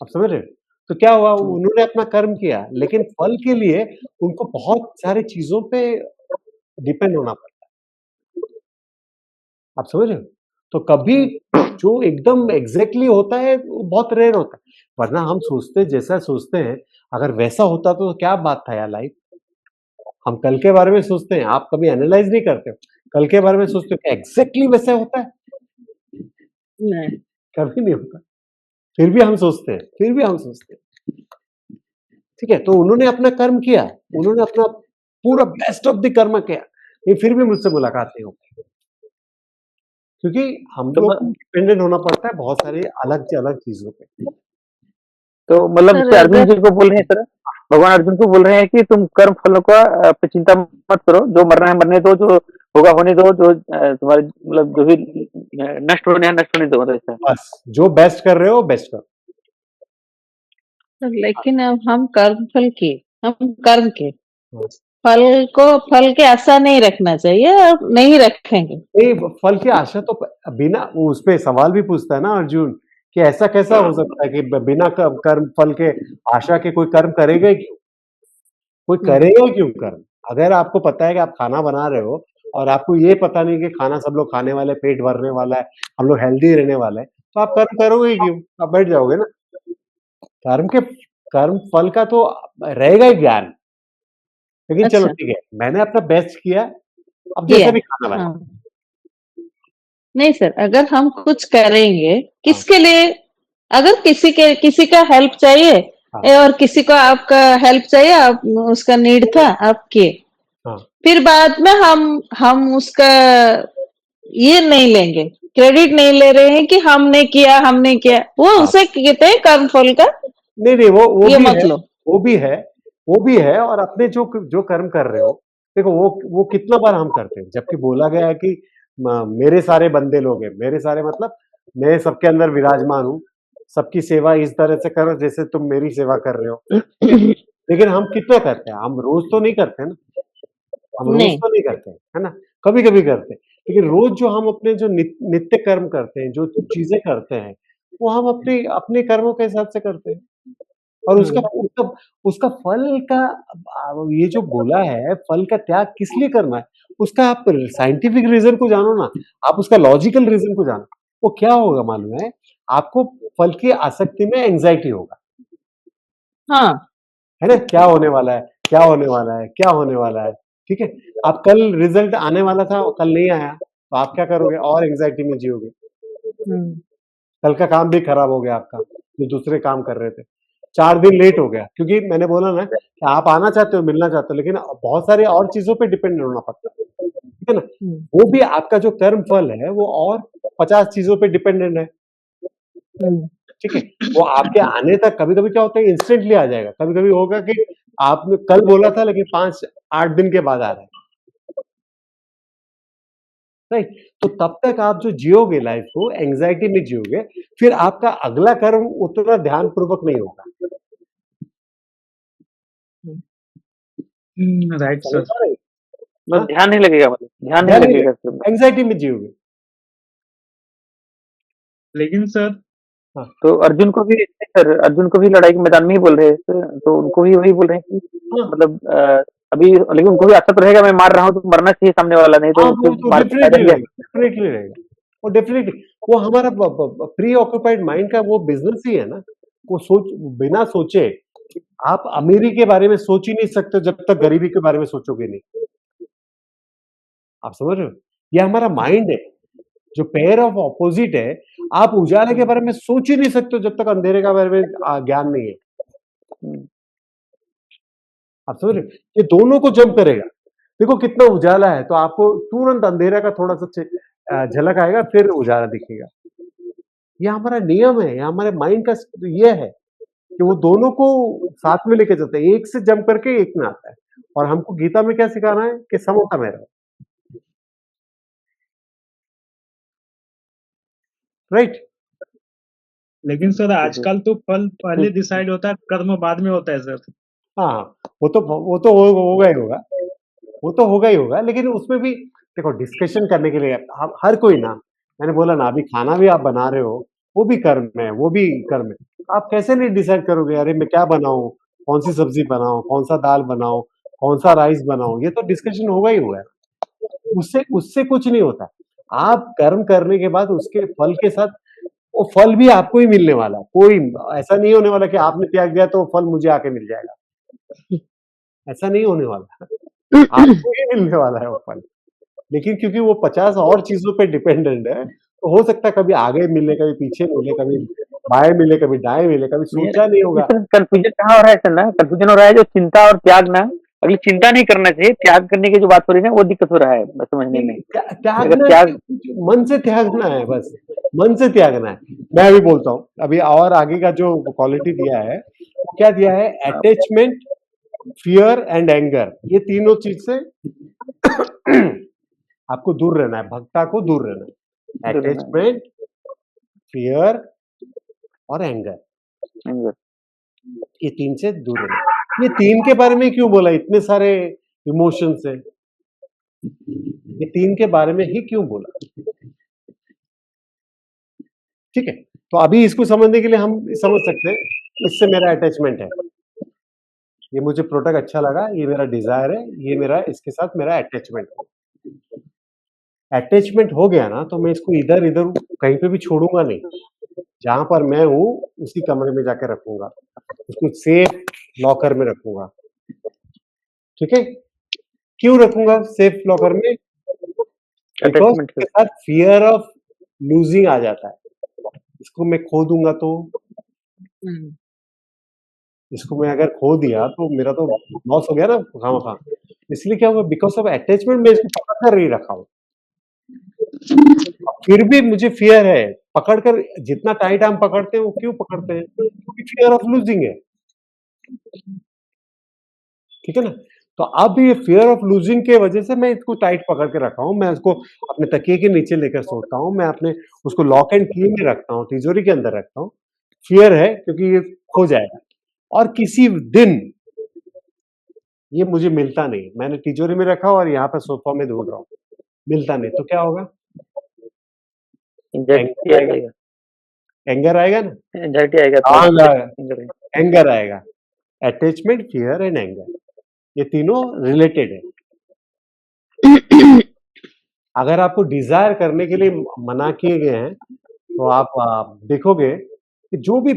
आप समझ रहे हो? तो क्या हुआ उन्होंने अपना कर्म किया, लेकिन फल के लिए उनको बहुत सारी चीज़ों पे डिपेंड होना पड़ता है। आप समझ रहे हो? तो कभी हुँ, जो एकदम एग्ज़ैक्टली होता है वो बहुत रेयर होता है। वरना हम सोचते जैसा सोचते हैं, अगर वैसा होता तो क्या बात था यार लाइफ़। हम कल के बारे में सोचते हैं, आप कभी एनालाइज़ नहीं करते हो। कल के बारे में सोचते हो क्या एग्ज़ैक्टली वैसा होता है? नहीं। कभी नहीं होता। फिर भी हम सोचते हैं, फिर भी हम सोचते हैं। ठीक है? तो उन्होंने अपना कर्म किया, उन्होंने अपना पूरा बेस्ट ऑफ द कर्म किया, लेकिन फिर भी मुझसे मुलाकात नहीं हो पाई। क्योंकि हम तो लोग को म डिपेंडेंट होना पड़ता है बहुत सारी अलग से अलग चीज़ों पे। तो मतलब सर जैसे अर्जुन अगर जी को बोल रहे हैं सर, भगवान अर्जुन को बोल रहे हैं कि तुम कर्म फलों का पे चिंता मत करो, जो मरना है मरने दो, जो होगा होने दो, जो तुम्हारे मतलब जो भी नष्ट होने हैं नष्ट होने दो मतलब ऐसा। बस जो बेस्ट कर रहे हो बेस्ट करो। लेकिन अब हम कर्म के हाँ। फल के आशा नहीं रखना चाहिए और नहीं रखेंगे। नहीं फल की आशा तो बिना वो उसपे सवाल भी पूछता है ना अर्जुन कि ऐसा कैसा हो सकता है कि बिना कर्म फल के आशा के कोई कर्म करेगा ही क्यों? कोई हम्म, करेगा क्यों कर्म? अगर आपको पता है कि आप खाना बना रहे हो और आपको ये पता नहीं कि खाना सब लोग खाने वाले, पेट भरने वाला है, हम लोग हेल्दी रहने वाले हैं, तो आप कर्म करोगे ही क्यों? आप बैठ जाओगे ना। कर्म के कर्म फल का तो रहेगा ही ज्ञान। लेकिन चलो अच्छा ठीक है, मैंने अपना बेस्ट किया, अब किया। जैसा भी खाना बने। हाँ नहीं सर, अगर हम कुछ करेंगे हाँ, किसके लिए, अगर किसी का हेल्प चाहिए हाँ, और किसी को आपका हेल्प चाहिए, आप उसका नीड था, आप किए, हाँ, फिर बाद में हम उसका ये नहीं लेंगे, क्रेडिट नहीं ले रहे हैं कि हमने किया, वो हाँ। उसे कहते हैं कर्म फल का। नहीं, नहीं वो ये भी मत है, लो। वो भी है, वो भी है और अपने जो कर्म कर रहे हो, देखो वो कितना बार हम करते हैं, जबकि बोला गया है कि मेरे सारे बंदे लोग हैं, मेरे सारे मतलब मैं सबके अंदर विराजमान हूँ, सबकी सेवा इस तरह से करो जैसे तुम मेरी सेवा कर रहे हो, ठीक है? लेकिन हम कितना करते हैं, हम रोज़ तो नहीं करते ना, हम रोज़ नहीं। तो नहीं करते हैं, है ना? कभी-कभी करते हैं, लेकिन रोज़ जो हम अपने जो नित्य कर्म करते हैं, जो चीज़ें करते हैं, वो हम अपने अपने कर्मों के हिसाब से करते हैं। और उसका हम्म, उसका उसका फल का ये जो बोला है, फल का त्याग किस लिए करना है? उसका आप साइंटिफिक रीज़न को जानो ना, आप उसका लॉजिकल रीज़न को जानो। वो क्या होगा मालूम है? आपको फल की आसक्ति में एंग्ज़ायटी होगा, हाँ। है ना? क्या होने वाला है? क्या होने वाला है? क्या होने वाला है? ठीक है? अब कल रिज़ल्ट आने वाला था और कल नहीं आया, तो आप क्या करोगे? और एंग्ज़ायटी में जियोगे। हम्म, कल का काम भी खराब हो गया आपका, जो दूसरे काम कर रहे थे। 4 दिन लेट हो गया क्योंकि मैंने बोला ना कि आप आना चाहते हो, मिलना चाहते हो, लेकिन बहुत सारी और चीज़ों पे डिपेंड होना पड़ता है। ठीक है ना? हम्म, वो भी आपका जो कर्म फल है, वो और 50 चीज़ों पे डिपेंडेंट है। हम्म, ठीक है? वो आपके आने तक कभी-कभी क्या होता है इंस्टेंटली आ जाएगा, कभी-कभी होगा कि आपने कल बोला था लेकिन 5-8 दिन के बाद आ रहा है, राइट? तो तब तक आप जो जियोगे लाइफ़ को एंग्ज़ायटी में जियोगे, फिर आपका अगला कर्म उतना ध्यानपूर्वक नहीं होगा। राइट समझ सर। पा रहे हो? मतलब हाँ? ध्यान नहीं लगेगा मतलब, ध्यान नहीं ध्यान नहीं लगेगा इसके लगेगा, अंदर। एंग्ज़ायटी में जियोगे। लेकिन सर हाँ, तो अर्जुन को भी सर, अर्जुन को भी लड़ाई के मैदान में ही बोल रहे हैं सर, तो उनको भी वही बोल रहे हैं कि हाँ, मतलब अभी लेकिन उनको भी आशा तो रहेगा मैं मार रहा हूँ तो मरना चाहिए सामने वाला, नहीं तो हाँ, फिर वो तो मार के फायदा डेफ़िनेटली क्या रहेगा, डेफ़िनेटली रहेगा। वो डेफ़िनेटली वो हमारा ब ब ब प्री ऑक्यूपाइड माइंड का वो बिज़नेस ही है ना। वो बिना सोचे आप अमीरी के बारे में सोच ही नहीं सकते जब तक गरीबी के बारे में सोचोगे नहीं। आप समझ रहे हो? ये हमारा माइंड है, जो पेयर ऑफ अपोज़िट है, आप उजाले के बारे में सोच ही नहीं सकते हो जब तक अंधेरे के बारे में ज्ञान नहीं है। है। आप समझ रहे हो? ये दोनों को जंप करेगा। देखो कितना उजाला है, तो आपको तुरंत अंधेरा का थोड़ा-सा झलक आएगा, फिर उजाला दिखेगा। ये हमारा नियम है, ये हमारे माइंड का ये है कि वो दोनों को साथ में लेके चलते हैं, एक से जंप करके एक में आता है। और हमको गीता में क्या सिखाना है कि समता में रहो, राइट? लेकिन सर आजकल तो फल पहले डिसाइड होता है, कर्म बाद में होता है सर। हाँ, होगा ही होगा, वो तो होगा ही होगा, लेकिन उसमें भी देखो डिस्कशन करने के लिए हम हर कोई ना, मैंने बोला ना अभी खाना भी आप बना रहे हो, वो भी कर्म है, वो भी कर्म है। आप कैसे नहीं डिसाइड करोगे अरे मैं क्या बनाऊं, कौन सी सब्जी बनाऊं, कौन सा दाल बनाऊं, कौन सा राइस बनाऊं, ये तो डिस्कशन होगा ही होगा। उससे उससे कुछ नहीं होता। आप कर्म करने के बाद उसके फल के साथ वो फल भी आपको ही मिलने वाला है। कोई ऐसा नहीं होने वाला कि आपने त्याग दिया तो फल मुझे आके मिल जाएगा। ऐसा नहीं होने वाला। आपको ही मिलने वाला है वो फल। लेकिन क्योंकि वो 50 और चीजों पे डिपेंडेंट है, तो हो सकता है कभी आगे मिले, कभी पीछे मिले, कभी बाएं मिले, कभी दाएं मिले, कभी सोचा नहीं होगा। कंफ्यूजन कहाँ हो रहा है सर ना, कंफ्यूजन हो रहा है जो चिंता और त्याग ना, अगली चिंता नहीं करना चाहिए, त्याग करने की जो बात हो रही है ना वो दिक्कत हो रहा है बस समझने में। त्यागना त्याग मन से त्यागना है, बस मन से त्यागना है। मैं अभी बोलता हूँ, अभी और आगे का जो क्वालिटी दिया है वो क्या दिया है, अटैचमेंट, फियर एंड एंगर, ये तीनों चीज से आपको दूर रहना है, भक्ता को दूर रहना है। अटैचमेंट, फियर और एंगर, ये तीन से दूर रहना है। ये तीन के बारे में क्यों बोला, इतने सारे इमोशंस है, ये तीन के बारे में ही क्यों बोला? ठीक है, तो अभी इसको समझने के लिए हम समझ सकते हैं इससे मेरा अटैचमेंट है, ये मुझे प्रोडक्ट अच्छा लगा, ये मेरा डिजायर है, ये मेरा इसके साथ मेरा अटैचमेंट है। अटैचमेंट हो गया ना तो मैं इसको इधर इधर कहीं पे भी छोड़ूंगा नहीं, जहां पर मैं हूं उसी कमरे में जाके रखूंगा, उसको सेफ लॉकर में रखूंगा। ठीक है, क्यों रखूंगा सेफ लॉकर में? बिकॉज उसके साथ फियर ऑफ लूजिंग आ जाता है। इसको मैं खो दूंगा तो, इसको मैं अगर खो दिया तो मेरा तो लॉस हो गया ना खामखा। इसलिए क्या होगा, बिकॉज ऑफ अटैचमेंट मैं इसको पकड़ कर नहीं रखा हूं, फिर भी मुझे फियर है। पकड़कर जितना टाइट हम पकड़ते हैं वो क्यों पकड़ते हैं, क्योंकि फियर ऑफ लूजिंग है। ठीक है ना, तो अब ये फियर ऑफ लूजिंग के वजह से मैं इसको टाइट पकड़ के रखा हूं, मैं उसको अपने तकिए के नीचे लेकर सोता हूं, मैं अपने उसको लॉक एंड की में रखता हूं, तिजोरी के अंदर रखता हूं। फियर है क्योंकि ये खो जाएगा और किसी दिन ये मुझे मिलता नहीं, मैंने तिजोरी में रखा और यहाँ पर सोफा में ढूंढ रहा हूँ, मिलता नहीं, तो क्या होगा? एंगर आएगा ना, एंगर आएगा। अटैचमेंट, फियर एंड एंगर, ये तीनों रिलेटेड है। अगर आपको डिजायर करने के लिए मना किए गए हैं तो आप देखोगे कि जो भी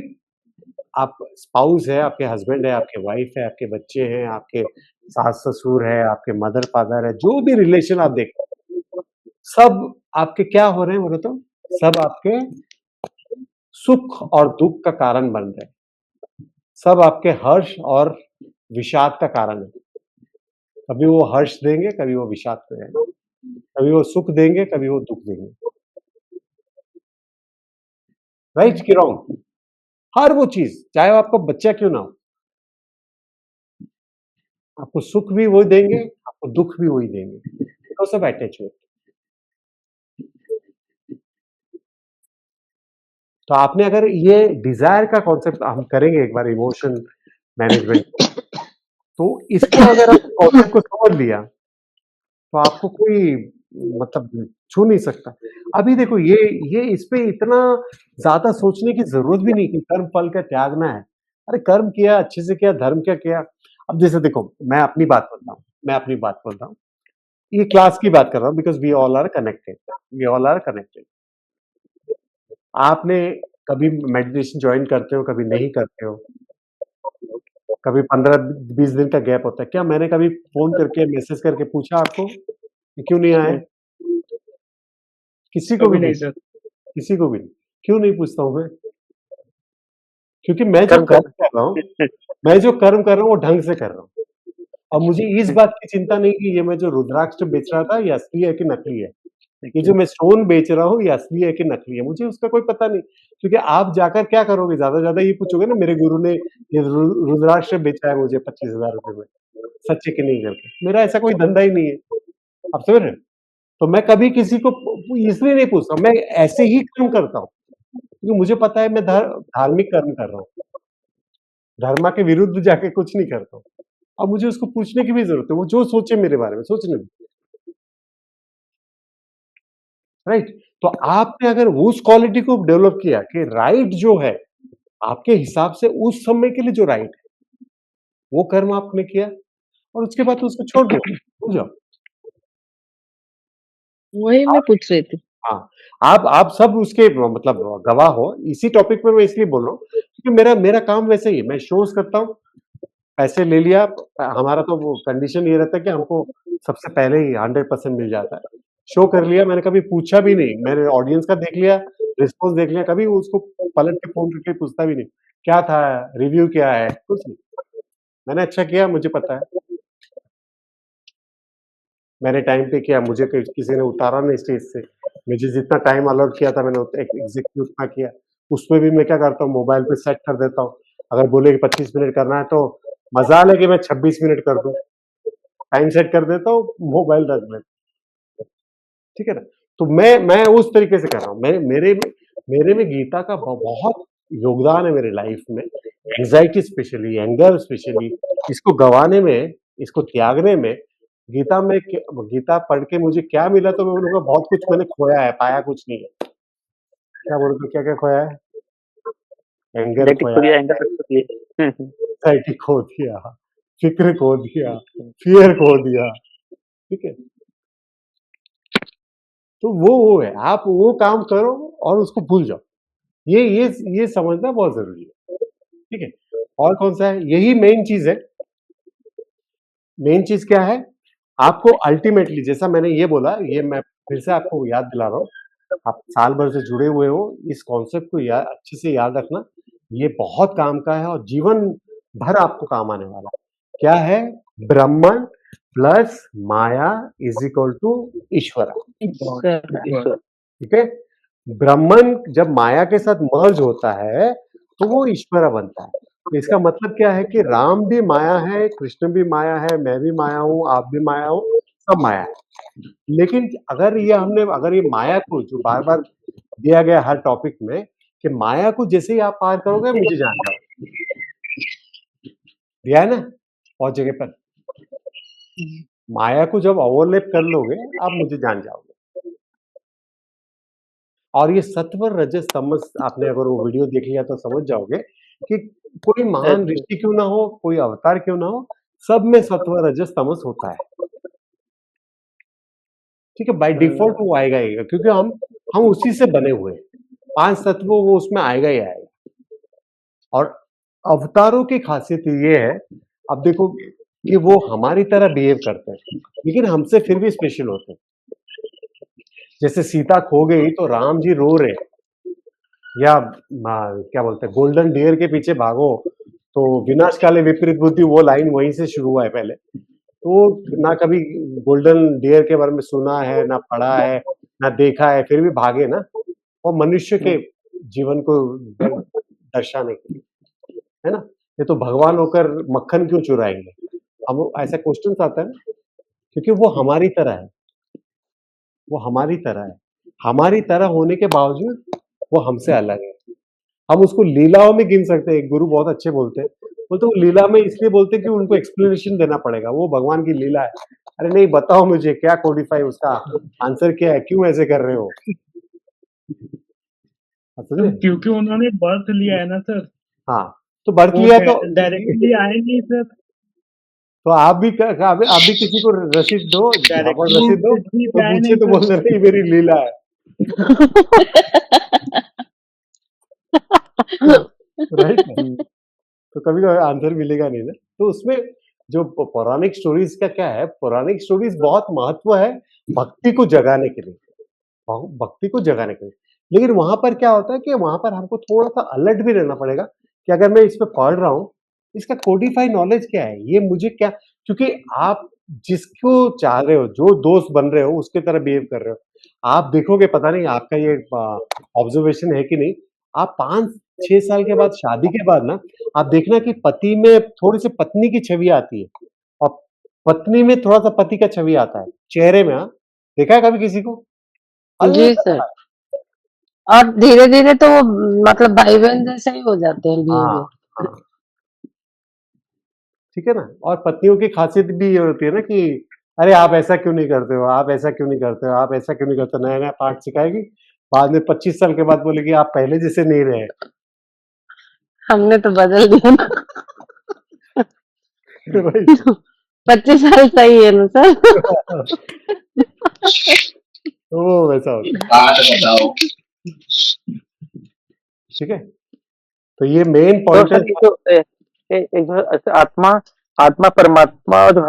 आप स्पाउस है, आपके हस्बैंड है, आपके वाइफ है, आपके बच्चे हैं, आपके सास ससुर है, आपके मदर फादर है, जो भी रिलेशन आप देखो, सब आपके क्या हो रहे हैं बोले तो, सब आपके सुख और दुख का कारण बन रहे हैं, सब आपके हर्ष और विषाद का कारण है। कभी वो हर्ष देंगे, कभी वो विषाद देंगे, कभी वो सुख देंगे, कभी वो दुख देंगे। राइट कि रॉन्ग? हर वो चीज, चाहे वो आपका बच्चा क्यों ना हो, आपको सुख भी वही देंगे, आपको दुख भी वही देंगे, बिकॉज ऑफ अटैचमेंट। तो आपने अगर ये डिजायर का कॉन्सेप्ट हम करेंगे एक बार इमोशन मैनेजमेंट, तो इसको अगर आप कॉन्सेप्ट को समझ लिया तो आपको कोई मतलब छू नहीं सकता। अभी देखो ये इस पे इतना ज्यादा सोचने की जरूरत भी नहीं कि कर्म फल का त्यागना है। अरे कर्म किया, अच्छे से किया, धर्म क्या किया। अब जैसे देखो, मैं अपनी बात बोलता हूँ, ये क्लास की बात कर रहा हूँ, because we all are connected. आपने कभी मेडिटेशन ज्वाइन करते हो, कभी नहीं करते हो, कभी 15-20 दिन का गैप होता है, क्या मैंने कभी फोन करके मैसेज करके पूछा आपको कि क्यों नहीं आए? किसी को भी नहीं सर, किसी को भी नहीं। क्यों नहीं पूछता हूं मैं? क्योंकि मैं जो कर्म कर रहा हूँ वो ढंग से कर रहा हूँ। अब मुझे इस बात की चिंता नहीं कि ये मैं जो रुद्राक्ष बेच रहा था ये असली है कि नकली है, ये जो मैं स्टोन बेच रहा हूँ ये असली है कि नकली है, मुझे उसका कोई पता नहीं। क्योंकि आप जाकर क्या करोगे, ज़्यादा से ज़्यादा ये पूछोगे ना मेरे गुरु ने ये रुद्राक्ष बेचा है मुझे 25,000 रुपए में, सच है कि नहीं करके। मेरा ऐसा कोई धंधा ही नहीं है, आप समझ रहे हो? तो मैं कभी किसी को इसलिए नहीं पूछता, मैं ऐसे ही कर्म करता हूँ, क्योंकि मुझे पता है मैं धार्मिक कर्म कर रहा हूँ, धर्म के विरुद्ध जाके कुछ नहीं करता हूँ। अब मुझे उसको पूछने की भी ज़रूरत है, वो जो सोचे मेरे बारे में सोचने दो, राइट? तो आपने अगर उस क्वालिटी को डेवलप किया कि राइट जो है, आपके हिसाब से उस समय के लिए जो राइट है, वो कर्म आपने किया और उसके बाद तो उसको छोड़ दो, भूल जाओ। वही मैं पूछ रही थी। हाँ, आप सब उसके मतलब गवाह हो। इसी टॉपिक पे मैं इसलिए बोल रहा हूँ क्योंकि मेरा काम वैसे ही है, मैं शोज़ करता हूँ, पैसे ले लिया, हमारा तो वो कंडीशन ये रहता है कि हमको सबसे पहले ही 100% मिल जाता है। शो कर लिया, मैंने कभी पूछा भी नहीं, मैंने ऑडियंस का देख लिया, रिस्पॉन्स देख लिया, कभी उसको पलट के फ़ोन करके पूछता भी नहीं, क्या था, रिव्यू क्या है, कुछ नहीं। मैंने अच्छा किया, मुझे पता है। मैंने टाइम पे किया, मुझे किसी ने उतारा नहीं स्टेज से, मुझे जितना टाइम अलॉट किया था मैंने एग्ज़ैक्टली उतना किया। उसमें भी मैं क्या करता हूँ, मोबाइल पे सेट कर देता हूँ। अगर बोले कि 25 मिनट करना है तो मजाल है कि मैं 26 मिनट कर दूँ। टाइम सेट कर देता हूँ, मोबाइल रख देता हूँ, ठीक है ना? तो मैं उस तरीके से कर रहा हूँ। मेरे में गीता का बहुत योगदान है मेरे लाइफ में, एंग्जायटी स्पेशली, एंगर स्पेशली, इसको गँवाने में, इसको त्यागने में, गीता पढ़ के मुझे क्या मिला तो मैं बोलूँगा बहुत कुछ मैंने खोया है, पाया कुछ नहीं है। क्या बोलोगे क्या-क्या खोया है? एंगर एंग्जायटी खोया खो दिया, है, एंगर खो दिए। एंग्जायटी खो दिया, फ़िक्र खो दिया, फ़ियर खो दिया, ठीक है? तो वो है, आप वो काम करो और उसको भूल जाओ। ये समझना बहुत ज़रूरी है, ठीक है? और कौन-सा है? यही मेन चीज़ है। मेन चीज़ क्या है? आपको अल्टीमेटली जैसा मैंने ये बोला, ये मैं फिर से आपको याद दिला रहा हूँ। आप साल भर से जुड़े हुए हो, इस कॉन्सेप्ट को अच्छे से याद रखना। ये बहुत काम का है और जीवन भर आपको काम आने वाला है। क्या है? Brahman plus Maya is equal to Ishwara. Ishwar. ठीक है? ब्राह्मण जब माया के साथ मर्ज होता है, तो वो ईश्वरा बनता है। तो इसका मतलब क्या है कि राम भी माया है, कृष्ण भी माया है, मैं भी माया हूँ, आप भी माया हो, सब माया है। लेकिन अगर ये माया को जो बार-बार दिया गया हर टॉपिक में कि माया को जैसे ही आप पार करोगे मुझे जान जाओ। दिया है ना? बहुत जगह पर। माया को जब ओवरलैप कर लोगे, आप मुझे जान जाओगे। और ये सत्व रजस तमस आपने अगर वो वीडियो देख लिया तो समझ जाओगे कि कोई महान अच्छा। ऋषि क्यों ना हो, कोई अवतार क्यों ना हो, सब में सत्व रजस तमस होता है। ठीक है? बाय डिफ़ॉल्ट वो आएगा ही आएगा क्योंकि हम उसी से बने हुए हैं। 5 तत्व वो उसमें आएगा ही आएगा। और अवतारों की खासियत ये है, अब देखो कि वो हमारी तरह बिहेव करते हैं, लेकिन हमसे फिर भी स्पेशल होते हैं। जैसे सीता खो गई तो राम जी रो रहे हैं। या क्या बोलते हैं गोल्डन डियर के पीछे भागो तो विनाश काले विपरीत बुद्धि, वो लाइन वहीं से शुरू हुआ है पहले। तो ना कभी गोल्डन डियर के बारे में सुना है, ना पढ़ा है, ना देखा है, फिर भी भागे ना, और मनुष्य के जीवन को दर्शाने के लिए, है ना? ये तो भगवान होकर मक्खन क्यों चुराएंगे? हम ऐसा क्वेश्चन आता है ना, क्योंकि वो हमारी तरह है, वो हमारी तरह है। हमारी तरह होने के बावजूद वो हमसे अलग है। हम उसको लीलाओं में गिन सकते हैं। एक गुरु बहुत अच्छे बोलते हैं, बोलते वो लीला में इसलिए बोलते हैं कि उनको एक्सप्लेनेशन देना पड़ेगा, वो भगवान की लीला है। अरे नहीं, बताओ मुझे क्या कोडिफाई उसका आंसर क्या है, क्यों ऐसे कर रहे हो? तो क्योंकि उन्होंने बर्थ लिया है ना सर, हाँ, तो बर्थ वो लिया तो डायरेक्टली आए नहीं सर, तो आप भी किसी को रसीद दो, भगवान डायरेक्टली रसीद दो, पृथ्वी पे तो आए पूछे नहीं तो सर। बोल रहे मेरी लीला है। राइट ना? तो कभी आंसर मिलेगा नहीं ना। तो उसमें जो पौराणिक स्टोरीज का क्या है, पौराणिक स्टोरीज बहुत महत्व है भक्ति को जगाने के लिए, भक्ति को जगाने के लिए। लेकिन वहां पर क्या होता है कि वहां पर हमको थोड़ा सा अलर्ट भी रहना पड़ेगा कि अगर मैं इस पे पढ़ रहा हूँ, इसका कोडिफाई नॉलेज क्या है, ये मुझे क्या, क्योंकि आप जिसको चाह रहे हो, जो दोस्त बन रहे हो, उसके तरह बिहेव कर रहे हो। आप देखोगे, पता नहीं आपका ये ऑब्जर्वेशन है कि नहीं, आप 5-6 साल के बाद, शादी के बाद ना, आप देखना कि पति में थोड़ी-सी पत्नी की छवि आती है और पत्नी में थोड़ा-सा पति का छवि आता है, चेहरे में। हाँ, देखा है कभी किसी को? जी अलग सर। और धीरे-धीरे तो वो मतलब भाई-बहन जैसे ही हो जाते हैं हाँ, बिहेवियर। हाँ। ठीक है ना? और पत्नियों की खासियत भी ये होती है ना कि अरे आप ऐसा क्यों नहीं करते हो? आप ऐसा क्यों नहीं करते हो? आप ऐसा क्यों नहीं करते हो? नया-नया पाठ सिखाएगी, बाद में 25 साल के बाद बोलेगी आप पहले जैसे नहीं रहे। हमने तो बदल दिया ना। वही। 25 साल सही है ना सर? तो वो वैसा होता है। बात बताओ। ठीक है? तो ये मेन तो पॉइंट है। सर ये जो एक जो ऐसे आत्मा परमात्मा और जो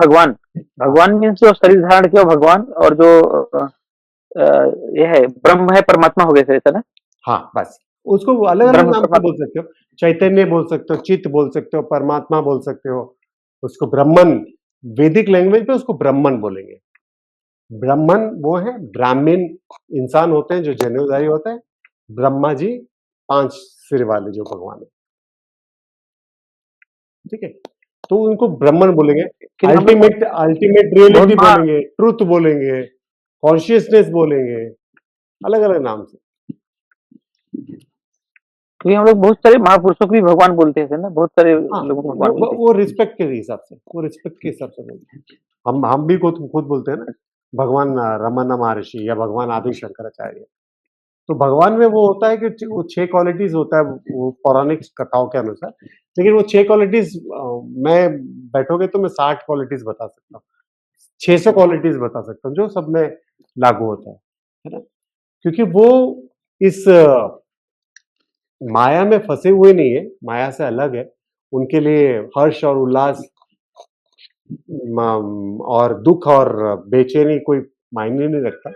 भगवान मीन्स जो शरीर धारण किया भगवान, और जो ये है ब्रह्म है परमात्मा हो गए सर, ऐसा ना? हाँ, बस। उसको अलग-अलग ब्रह्म नाम से परमात्मा। बोल सकते हो। चैतन्य बोल सकते हो, चित्त बोल सकते हो, परमात्मा बोल सकते हो। उसको ब्रह्मन, वैदिक लैंग्वेज में उसको ब्रह्मन बोलेंगे। ब्राह्मण वो है, ब्राह्मण इंसान होते हैं जो जनेऊधारी होते हैं। ब्रह्मा जी 5 सिर वाले जो भगवान है। ठीक है? तो उनको ब्राह्मण बोलेंगे। कि हम लोग अल्टीमेट बहुत रियलिटी बोलेंगे, ट्रुथ बोलेंगे, कॉन्शियसनेस बोलेंगे, अलग-अलग नाम से। क्योंकि हम लोग बहुत सारे महापुरुषों को भी भगवान बोलते हैं सर ना, बहुत सारे हाँ, लोगों को भगवान बोलते हैं। वो रिस्पेक्ट के हिसाब से, वो रिस्पेक्ट के हिसाब से बोलते हैं। हम भी खुद बोलते हैं ना, भगवान रमन महर्षि या भगवान आदि शंकराचार्य। तो भगवान में वो होता है कि वो 6 क्वालिटीज़ होता है, वो पौराणिक कथाओं के अनुसार। लेकिन वो 6 क्वालिटीज़ मैं बैठोगे तो मैं 60 क्वालिटीज़ बता सकता हूँ। 600 क्वालिटीज़ बता सकता हूँ, जो सब में लागू होता है ना? क्योंकि वो इस माया में फँसे हुए नहीं है, माया से अलग है। उनके लिए हर्ष और उल्लास और दुःख और बेचैनी कोई मायने नहीं रखता।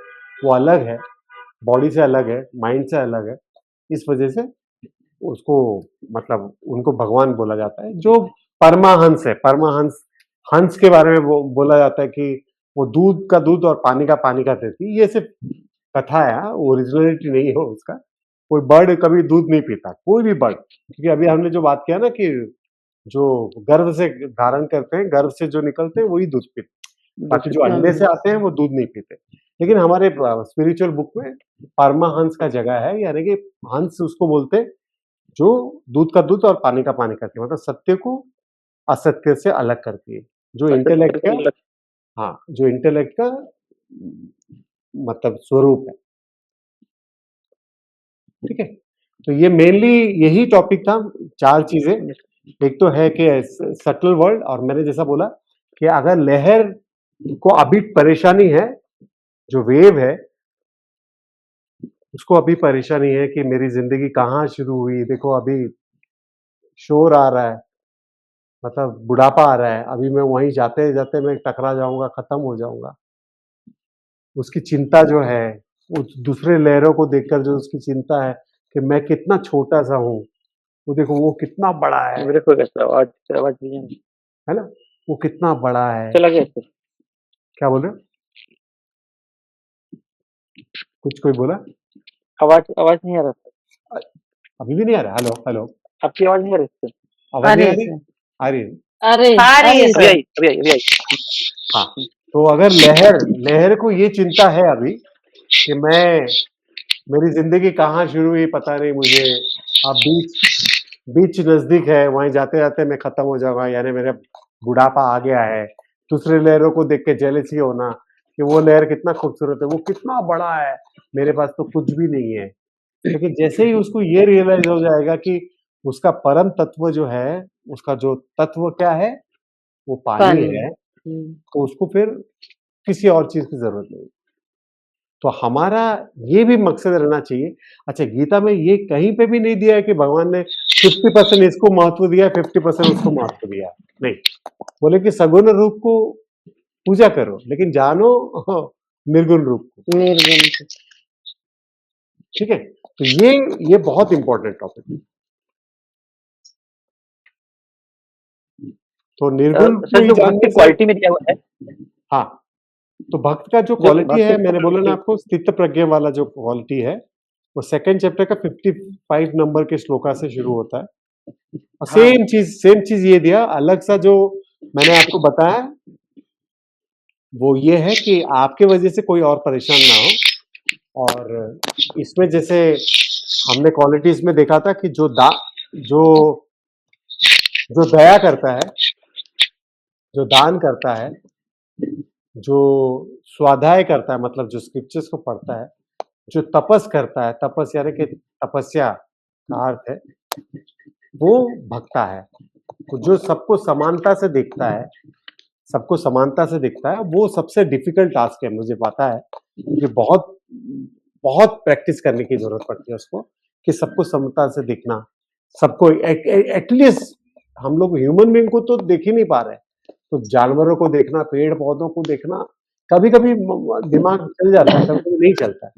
वो अलग है, बॉडी से अलग है, माइंड से अलग है। इस वजह से उसको मतलब उनको भगवान बोला जाता है, जो परमाहंस है। परमाहंस, हंस के बारे में बोला जाता है कि वो दूध का दूध और पानी का पानी का देती है। ये सिर्फ कथा है, ओरिजिनलिटी नहीं है उसका। कोई बर्ड कभी दूध नहीं पीता, कोई भी बर्ड। क्योंकि अभी हमने जो बात किया ना कि जो गर्भ से धारण करते हैं, गर्भ से जो निकलते हैं वही दूध पीते हैं। बाकी जो अंडे से आते हैं वो दूध नहीं पीते। लेकिन हमारे स्पिरिचुअल बुक में परमाहंस का जगह है, यानी कि हंस उसको बोलते हैं जो दूध का दूध और पानी का पानी करती है, मतलब सत्य को असत्य से अलग करती है। जो इंटेलेक्ट का, हाँ, जो इंटेलेक्ट का मतलब स्वरूप है। ठीक है? तो ये मेनली यही टॉपिक था, 4 चीजें। एक तो है कि सटल वर्ल्ड, और मैंने जैसा बोला कि अगर लहर को अभी परेशानी है, जो वेव है उसको अभी परेशानी है कि मेरी जिंदगी कहाँ शुरू हुई, देखो अभी शोर आ रहा है, मतलब बुढ़ापा आ रहा है, अभी मैं वहीं जाते-जाते मैं टकरा जाऊँगा, खत्म हो जाऊँगा। उसकी चिंता जो है, उस दूसरे लहरों को देखकर जो उसकी चिंता है कि मैं कितना छोटा-सा हूँ, वो देखो वो कितना बड़ा है मेरे को कैसा आवाज नहीं है। है ना? वो कितना बड़ा है। चला गया सर। क्या बोल रहे हो? कुछ कोई बोला? आवाज नहीं आ रहा सर। अभी भी नहीं आ रहा? हेलो, हेलो, आपकी आवाज नहीं आ रही सर। आवाज नहीं आ अरे रही? आ रही है? अरे आ रही है अभी सर। आई अभी आई। हाँ, तो अगर लहर को ये चिंता है अभी कि मेरी जिंदगी कहाँ शुरू हुई पता नहीं मुझे, अब बीच नजदीक है, वहीं जाते-जाते मैं खत्म हो जाऊँगा, यानी मेरा बुढ़ापा आ गया है। दूसरे लहरों को देख के जेलसी होना कि वो लहर कितना खूबसूरत है, वो कितना बड़ा है, मेरे पास तो कुछ भी नहीं है। लेकिन जैसे ही उसको ये रियलाइज़ हो जाएगा कि उसका परम तत्व जो है, उसका जो तत्व क्या है, वो पानी पानी। है, तो उसको फिर किसी और चीज़ की ज़रूरत नहीं। तो हमारा ये भी मकसद रहना चाहिए। अच्छा, गीता में ये कहीं पे भी नहीं दिया है कि भगवान ने 50% इसको महत्व दिया, 50% उसको महत्व दिया। नहीं, बोले कि सगुण रूप को पूजा करो, लेकिन जानो निर्गुण रूप को। निर्गुण। ठीक है? तो ये बहुत इम्पोर्टेंट टॉपिक है। तो निर्गुण को सर ही जो गुण जानने की से क्वालिटी में दिया हुआ है, हाँ, तो भक्त का जो जो क्वालिटी है, भक्ति मैंने बोला ना क्वालिटी आपको, स्थित प्रज्ञ वाला जो क्वालिटी है, वो सेकंड चैप्टर का 55 नंबर के श्लोका से शुरू होता है। और हाँ, सेम चीज ये दिया, अलग सा जो मैंने आपको बताया वो ये है कि आपके वजह से कोई और परेशान ना हो। और इसमें जैसे हमने क्वालिटीज में देखा था कि जो जो दया करता है, जो दान करता है, जो स्वाध्याय करता है, मतलब जो स्क्रिप्चर्स को पढ़ता है, जो तपस करता है, तपस यानी कि तपस्या का अर्थ है, वो भक्ता है। तो जो सबको समानता से देखता है, सबको समानता से दिखता है, वो सबसे डिफिकल्ट टास्क है, मुझे पता है, क्योंकि बहुत बहुत प्रैक्टिस करने की जरूरत पड़ती है उसको, कि सबको समता से दिखना, सबको एटलीस्ट हम लोग ह्यूमन बीइंग को तो देख ही नहीं पा रहे, तो जानवरों को देखना, पेड़ पौधों को देखना, कभी कभी दिमाग चल जाता है, कभी कभी नहीं चलता है।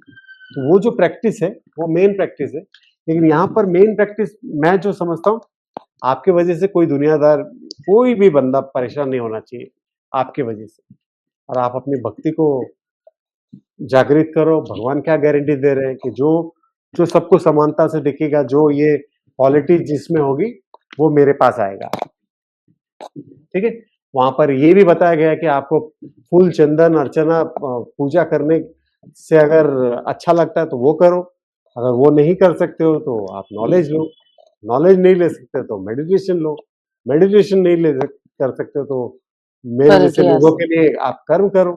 तो वो जो प्रैक्टिस है वो मेन प्रैक्टिस है। लेकिन यहाँ पर मेन प्रैक्टिस मैं जो समझता हूँ, आपके वजह से कोई दुनियादार, कोई भी बंदा परेशान नहीं होना चाहिए आपके वजह से। और आप अपनी भक्ति को जागृत करो। भगवान क्या गारंटी दे रहे हैं कि जो जो सबको समानता से दिखेगा, जो ये क्वालिटी जिसमें होगी, वो मेरे पास आएगा। ठीक है, वहां पर ये भी बताया गया है कि आपको फूल चंदन अर्चना पूजा करने से अगर अच्छा लगता है तो वो करो, अगर वो नहीं कर सकते हो तो आप नॉलेज लो, नॉलेज नहीं ले सकते तो मेडिटेशन लो, मेडिटेशन नहीं कर सकते हो तो मेरे जैसे परित्याग लोगों के लिए आप कर्म करो,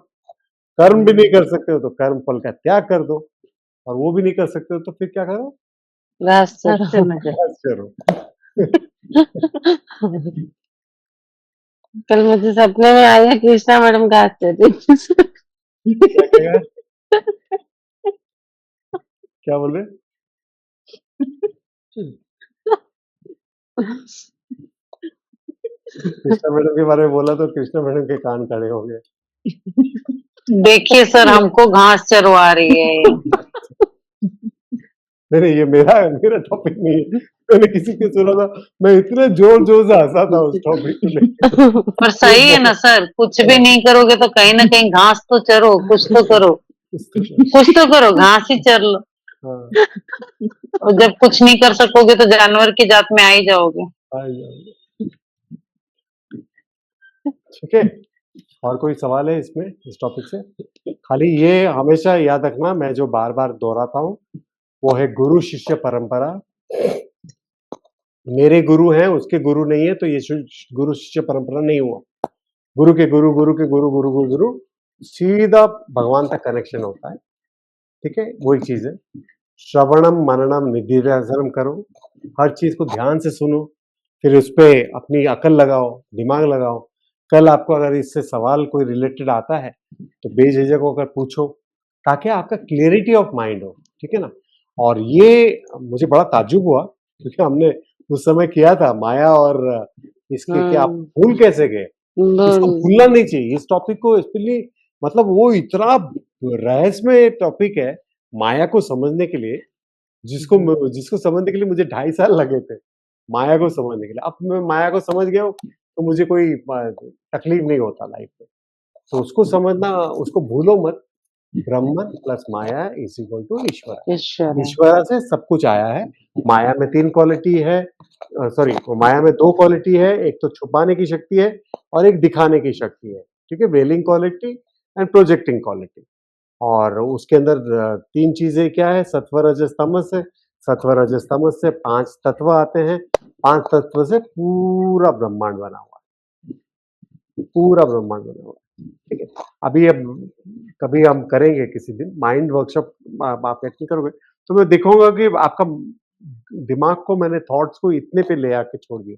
कर्म भी नहीं कर सकते हो तो कर्म फल का त्याग कर दो, और वो भी नहीं कर सकते हो तो फिर क्या करो, घास चरो। बस करो। कल मुझे सपने में आया कृष्णा मैडम घास चर रही। क्या कहेगा, क्या बोल रहे? कृष्णा मैडम के बारे में बोला तो कृष्णा मैडम के कान खड़े हो गए। देखिए सर, हमको घास चरवा रही है ये। नहीं, ये मेरा टॉपिक नहीं है, मैंने किसी के सुना था, मैं इतने जोर जोर से हंसा था उस टॉपिक को लेकर। पर सही है ना सर, कुछ भी नहीं करोगे तो कहीं ना कहीं घास तो चरो, कुछ तो करो, कुछ तो करो, घास ही चर लो। हाँ, और जब कुछ नहीं कर सकोगे तो जानवर की जात में आ ही जाओगे। आ जाओगे। ठीक है, और कोई सवाल है इसमें, इस टॉपिक से? खाली ये हमेशा याद रखना, मैं जो बार बार दोहराता हूँ वो है गुरु शिष्य परंपरा। मेरे गुरु हैं, उसके गुरु नहीं है, तो ये गुरु शिष्य परंपरा नहीं हुआ। गुरु के गुरु, गुरु के गुरु, गुरु के गुरु, सीधा भगवान तक कनेक्शन होता है। ठीक है, वही चीज है। श्रवणम मननम निधिध्यासनम करो, हर चीज को ध्यान से सुनो, फिर उस पे अपनी अकल लगाओ, दिमाग लगाओ। कल आपको अगर इससे सवाल कोई रिलेटेड आता है तो बेझिझक होकर पूछो, ताकि आपका क्लियरिटी ऑफ माइंड हो। ठीक है ना? और ये मुझे बड़ा ताज्जुब हुआ, क्योंकि हमने उस समय किया था माया और इसके, कि आप भूल कैसे गए। इसको भूलना नहीं चाहिए, इस टॉपिक को स्पेशली, मतलब वो इतना रहस्यमय टॉपिक है माया को समझने के लिए, जिसको समझने के लिए मुझे 2.5 साल लगे थे माया को समझने के लिए। अब मैं माया को समझ गया हूँ तो मुझे कोई तकलीफ नहीं होता लाइफ में। तो उसको समझना, उसको भूलो मत। Brahman plus maya is equal to Ishwar. Ishwar से सब कुछ आया है। माया में 3 क्वालिटी है, सॉरी, माया में 2 क्वालिटी है, एक तो छुपाने की शक्ति है और एक दिखाने की शक्ति है। ठीक है, वेलिंग क्वालिटी एंड प्रोजेक्टिंग क्वालिटी। और उसके अंदर 3 चीजें क्या है, सत्व रजस तमस है। सत्व रजस तमस से 5 तत्व आते हैं, 5 तत्व से पूरा ब्रह्मांड बना हुआ है, पूरा ब्रह्मांड बना हुआ है। ठीक है, अब कभी हम करेंगे किसी दिन माइंड वर्कशॉप, आप यकीन करोगे तो मैं दिखाऊंगा कि आपका दिमाग को मैंने थॉट्स को इतने पे ले आके छोड़ दिया,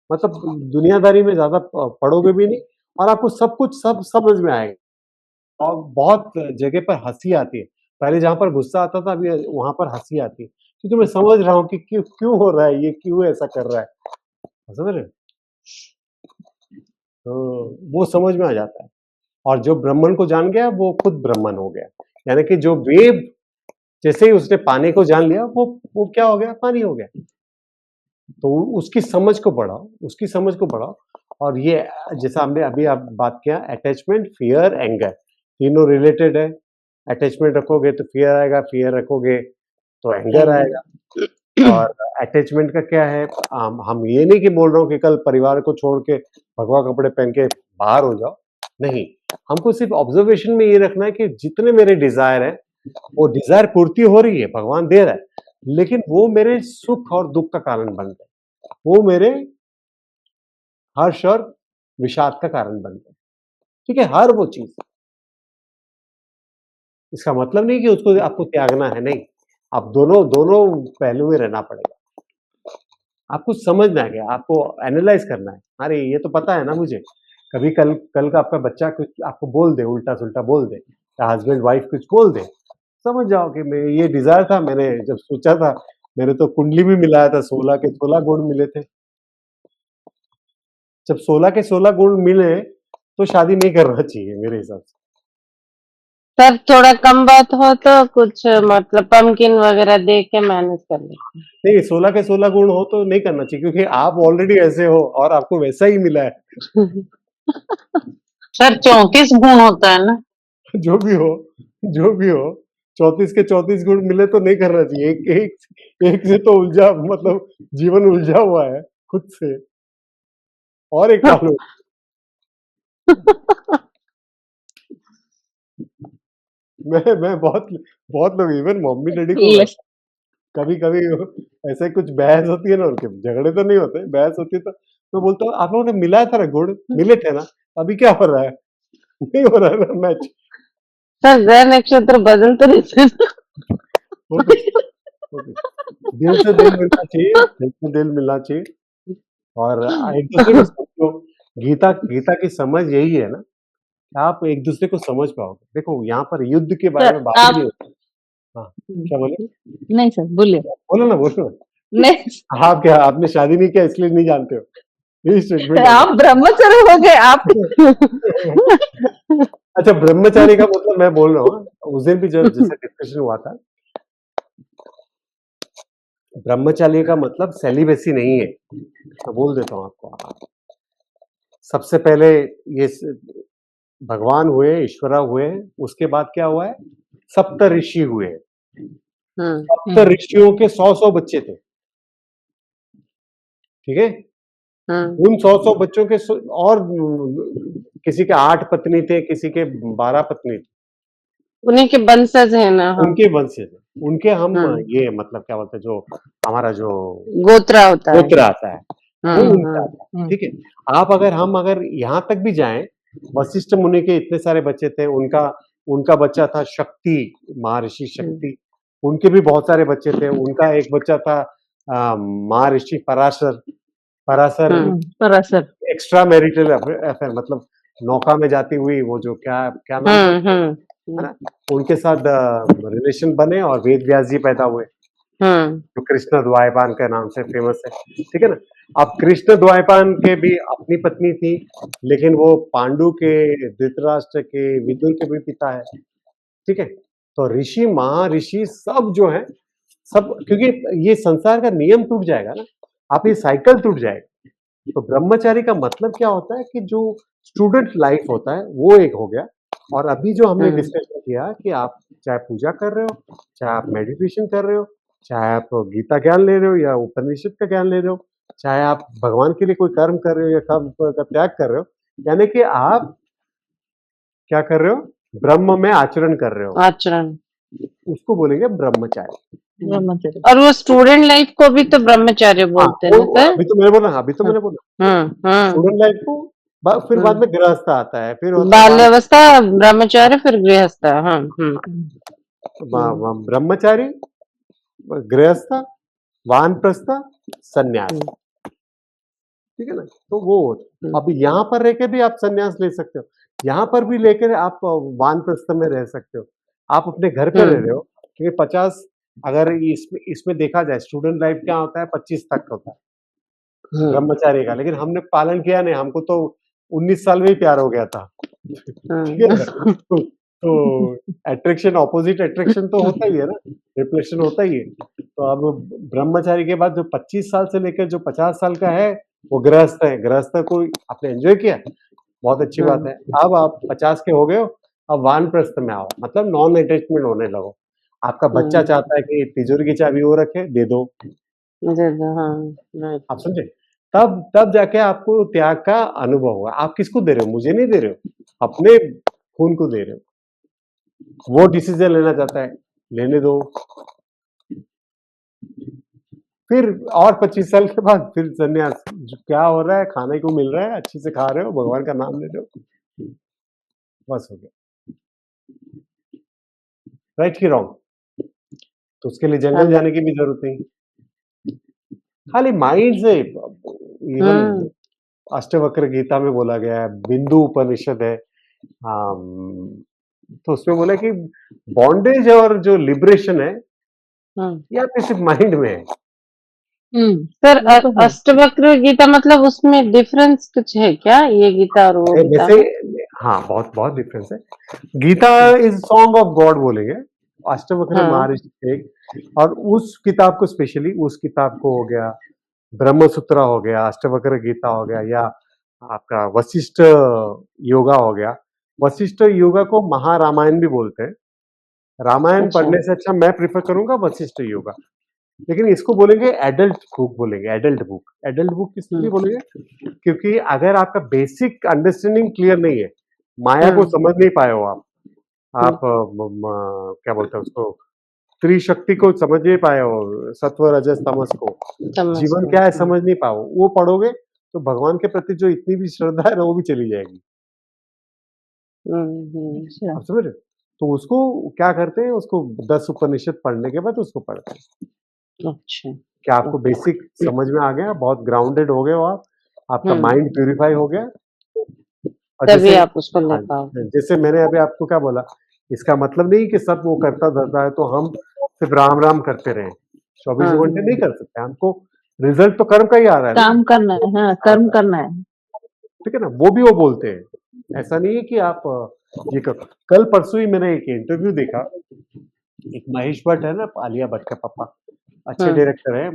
मतलब दुनियादारी में ज्यादा पढ़ोगे भी नहीं और आपको सब कुछ सब समझ में आएगा। और बहुत जगह पर हंसी आती है, पहले जहां पर गुस्सा आता था अभी वहां पर हंसी आती है, क्योंकि मैं समझ रहा हूँ कि क्यों क्यों हो रहा है ये, क्यों ऐसा कर रहा है, समझ रहे हो? तो वो समझ में आ जाता है। और जो ब्राह्मण को जान गया वो खुद ब्राह्मण हो गया, यानी कि जो वेव, जैसे ही उसने पानी को जान लिया वो क्या हो गया, पानी हो गया। तो उसकी समझ को बढ़ाओ, उसकी समझ को बढ़ाओ। और ये जैसा हमने अभी आप बात किया, अटैचमेंट, फियर, एंगर, तीनों रिलेटेड है। अटैचमेंट रखोगे तो फियर आएगा, फियर रखोगे तो एंगर आएगा। और अटैचमेंट का क्या है, हम ये नहीं कि बोल रहा हूँ कि कल परिवार को छोड़ के भगवा कपड़े पहन के बाहर हो जाओ, नहीं, हमको सिर्फ ऑब्जर्वेशन में ये रखना है कि जितने मेरे डिजायर है वो डिजायर पूर्ति हो रही है, भगवान दे रहा है, लेकिन वो मेरे सुख और दुख का कारण बन गए, वो मेरे हर्ष और विषाद का कारण बन गए। ठीक है, हर वो चीज, इसका मतलब नहीं कि उसको आपको त्यागना है, नहीं, आप दोनों दोनों पहलू में रहना पड़ेगा। आपको समझना है, आपको एनालाइज करना है, अरे ये तो पता है ना मुझे, कभी कल कल का आपका बच्चा कुछ आपको बोल दे, उल्टा सुल्टा बोल दे, या हस्बैंड वाइफ कुछ बोल दे, समझ जाओ कि मैं ये डिजायर था, मैंने जब सोचा था, मैंने तो कुंडली भी मिलाया था, 16 के 16 गुण मिले थे। जब 16 के 16 गुण मिले तो शादी नहीं करना चाहिए मेरे हिसाब से। सर थोड़ा कम बात हो तो कुछ मतलब पम्पकिन वगैरह दे के मैनेज कर लेते नहीं, 16 के 16 गुण हो तो नहीं करना चाहिए, क्योंकि आप ऑलरेडी ऐसे हो और आपको वैसा ही मिला है। हैं। सर 34 गुण होता है ना। जो भी हो, जो भी हो, 34 के 34 गुण मिले तो नहीं करना चाहिए। एक से तो उलझा, मतलब जीवन उलझा हुआ है खुद से, और एक डालो। मैं बहुत बहुत लोग, इवन मम्मी डैडी को यस कभी कभी ऐसे कुछ बहस होती है ना, उनके झगड़े तो नहीं होते, बहस होती है, तो मैं बोलता हूँ आप लोगों ने मिलाया था ना गुण, मिले थे ना, अभी क्या हो रहा है? नहीं हो रहा है ना मैच। सर ग्रह नक्षत्र बदलते रहते हैं। हो कुछ हो कुछ। दिल से दिल मिलना चाहिए, दिल से दिल मिलना चाहिए, और एक दूसरे को समझो। गीता गीता की समझ यही है ना, आप एक दूसरे को समझ पाओगे। देखो यहाँ पर युद्ध के बारे सर में बात ही नहीं आप होती। हाँ, क्या बोले? नहीं सर बोलिए। बोलो ना, बोलो ना। नहीं आप क्या, आपने शादी नहीं किया इसलिए नहीं जानते हो? यही स्टेटमेंट आप ब्रह्मचर्य हो गए आप। होगा। अच्छा, ब्रह्मचारी का मतलब मैं बोल रहा हूँ, उस दिन भी जब जैसे डिस्कशन हुआ था, ब्रह्मचारी का मतलब सेलिबेसी नहीं है। मैं बोल देता हूँ आपको। सबसे पहले ये भगवान हुए, ईश्वरा हुए, उसके बाद क्या हुआ है, सप्त ऋषि हुए। सप्त ऋषियों के 100 बच्चे थे, ठीक है। उन 100 बच्चों के और किसी के 8 पत्नी थे, किसी के 12 पत्नी थे, उन्हीं के वंशज है ना। हाँ। उनके वंशज, उनके हम हाँ। ये मतलब क्या बोलते हैं, जो हमारा जो गोत्रा होता है। गोत्र आता है वो उनका हाँ। आता है, ठीक है। आप अगर यहाँ तक भी जाएं, वशिष्ठ मुनि के इतने सारे बच्चे थे, उनका बच्चा था शक्ति, महर्षि शक्ति, उनके भी बहुत सारे बच्चे थे। उनका एक बच्चा था महर्षि Parashar. Parashar Parashar extra marital affair, मतलब नौका में जाती हुई, वो जो क्या क्या नाम था, है ना, उनके साथ रिलेशन बने और वेद व्यास जी पैदा हुए, जो कृष्ण द्वैपायन के नाम से फेमस है, ठीक है ना। अब कृष्ण द्वैपायन के भी अपनी पत्नी थी, लेकिन वो पांडु के, धृतराष्ट्र के, विदुर के भी पिता है, ठीक है। तो ऋषि, महर्षि सब जो है, सब, क्योंकि ये संसार का नियम टूट जाएगा ना, आप ये साइकिल टूट जाएगा। तो ब्रह्मचारी का मतलब क्या होता है कि जो स्टूडेंट लाइफ होता है वो एक हो गया, और अभी जो हमने डिस्कशन किया कि आप चाहे पूजा कर रहे हो, चाहे आप मेडिटेशन कर रहे हो, चाहे आप गीता ज्ञान ले रहे हो या उपनिषद का ज्ञान ले रहे हो, चाहे आप भगवान के लिए कोई कर्म कर रहे हो या कर्म का त्याग कर रहे हो, यानी कि आप क्या कर रहे हो, ब्रह्म में आचरण कर रहे हो, आचरण, उसको बोलेंगे ब्रह्मचारी। ब्रह्मचर्य। और वो स्टूडेंट लाइफ को भी तो ब्रह्मचार्य बोलते हैं ना सर। अभी तो मैंने बोला, अभी तो मैंने बोला स्टूडेंट लाइफ को, फिर बाद में गृहस्थ आता है, फिर होता है बाल्यावस्था, ब्रह्मचार्य, फिर गृहस्थ। हाँ। ब्रह्मचारी, गृहस्थ, वानप्रस्थ, सन्यास, ठीक है ना। तो वो अब यहाँ पर रह के भी आप सन्यास ले सकते हो, यहाँ पर भी लेकर आप वानप्रस्थ में रह सकते हो, आप अपने घर पे रह रहे हो, क्योंकि 50, अगर इसमें देखा जाए, स्टूडेंट लाइफ क्या होता है, 25 तक होता है ब्रह्मचारी का, लेकिन हमने पालन किया नहीं, हमको तो 19 साल में ही प्यार हो गया था, ठीक है ना? तो अट्रैक्शन, ऑपोजिट अट्रैक्शन तो होता ही है ना, रिफ्लेक्शन होता ही है। तो अब ब्रह्मचारी के बाद जो 25 साल से लेकर जो 50 साल का है, वो गृहस्थ है, गृहस्थ को आपने एंजॉय किया, बहुत अच्छी बात है। अब आप 50 के हो गए हो, अब वानप्रस्थ में आओ, मतलब नॉन अटैचमेंट होने लगो। आपका बच्चा चाहता है कि तिजोरी की चाबी वो रखे, दे दो। दे दो, हाँ, राइट। आप समझे? तब तब जाके आपको त्याग का अनुभव होगा। आप किसको दे रहे हो? मुझे नहीं दे रहे हो, अपने खून को दे रहे हो। वो डिसीजन लेना चाहता है, लेने दो। फिर और 25 साल के बाद फिर सन्यास। क्या हो रहा है? खाने को मिल रहा है, अच्छे से खा रहे हो, भगवान का नाम ले रहे हो, बस हो गया। राइट कि रॉन्ग? तो उसके लिए जंगल जाने की भी जरूरत नहीं, खाली माइंड से। इवन अष्टवक्र गीता में बोला गया है, बिंदु उपनिषद है, तो उसमें बोला कि बॉन्डेज और जो लिबरेशन है ये आपके सिर्फ माइंड में है। सर, वो तो है। अष्टवक्र गीता मतलब उसमें डिफरेंस कुछ है क्या, ये गीता और वो गीता वैसे में? हाँ, बहुत बहुत डिफरेंस है। Gita is song of God बोलेंगे, अष्टवक्र महर्षि एक, और उस किताब को स्पेशली, उस किताब को हो गया ब्रह्म सूत्र हो गया, अष्टवक्र गीता हो गया, या आपका वशिष्ठ योगा हो गया। वशिष्ठ योगा को महारामायण भी बोलते हैं। रामायण अच्छा। पढ़ने से अच्छा मैं प्रेफर करूंगा वशिष्ठ योगा, लेकिन इसको बोलेंगे एडल्ट बुक, बोलेंगे एडल्ट बुक। एडल्ट बुक किसलिए बोलेंगे? क्योंकि अगर आपका बेसिक अंडरस्टैंडिंग क्लियर नहीं है, माया को समझ नहीं पाए हो आप क्या बोलते हैं उसको, त्रिशक्ति को समझ नहीं पाए हो, सत्व रजस तमस को, जीवन क्या है समझ नहीं पाओ, वो पढ़ोगे तो भगवान के प्रति जो इतनी भी श्रद्धा है ना वो भी चली जाएगी। आप समझ रहे हो? तो उसको क्या करते हैं, उसको 10 उपनिषद पढ़ने के बाद उसको पढ़ते हैं। अच्छा। क्या आपको बेसिक समझ में आ गया, बहुत ग्राउंडेड हो गए हो आप, आपका माइंड प्यूरिफाई हो गया, और तभी जैसे आप उसको ले हाँ, पाओगे। जैसे मैंने अभी आपको क्या बोला, इसका मतलब नहीं कि सब वो करता धरता है तो हम सिर्फ राम राम करते रहे 24 घंटे, नहीं कर सकते। हमको रिजल्ट तो कर्म का ही आ रहा है ना, काम करना है, हाँ, कर्म करना है। ठीक है ना, वो भी वो बोलते हैं। ऐसा नहीं है कि आप ये कल परसों ही मैंने एक इंटरव्यू देखा, एक महेश भट्ट है ना, आलिया भट्ट का पापा, अच्छे डायरेक्टर है,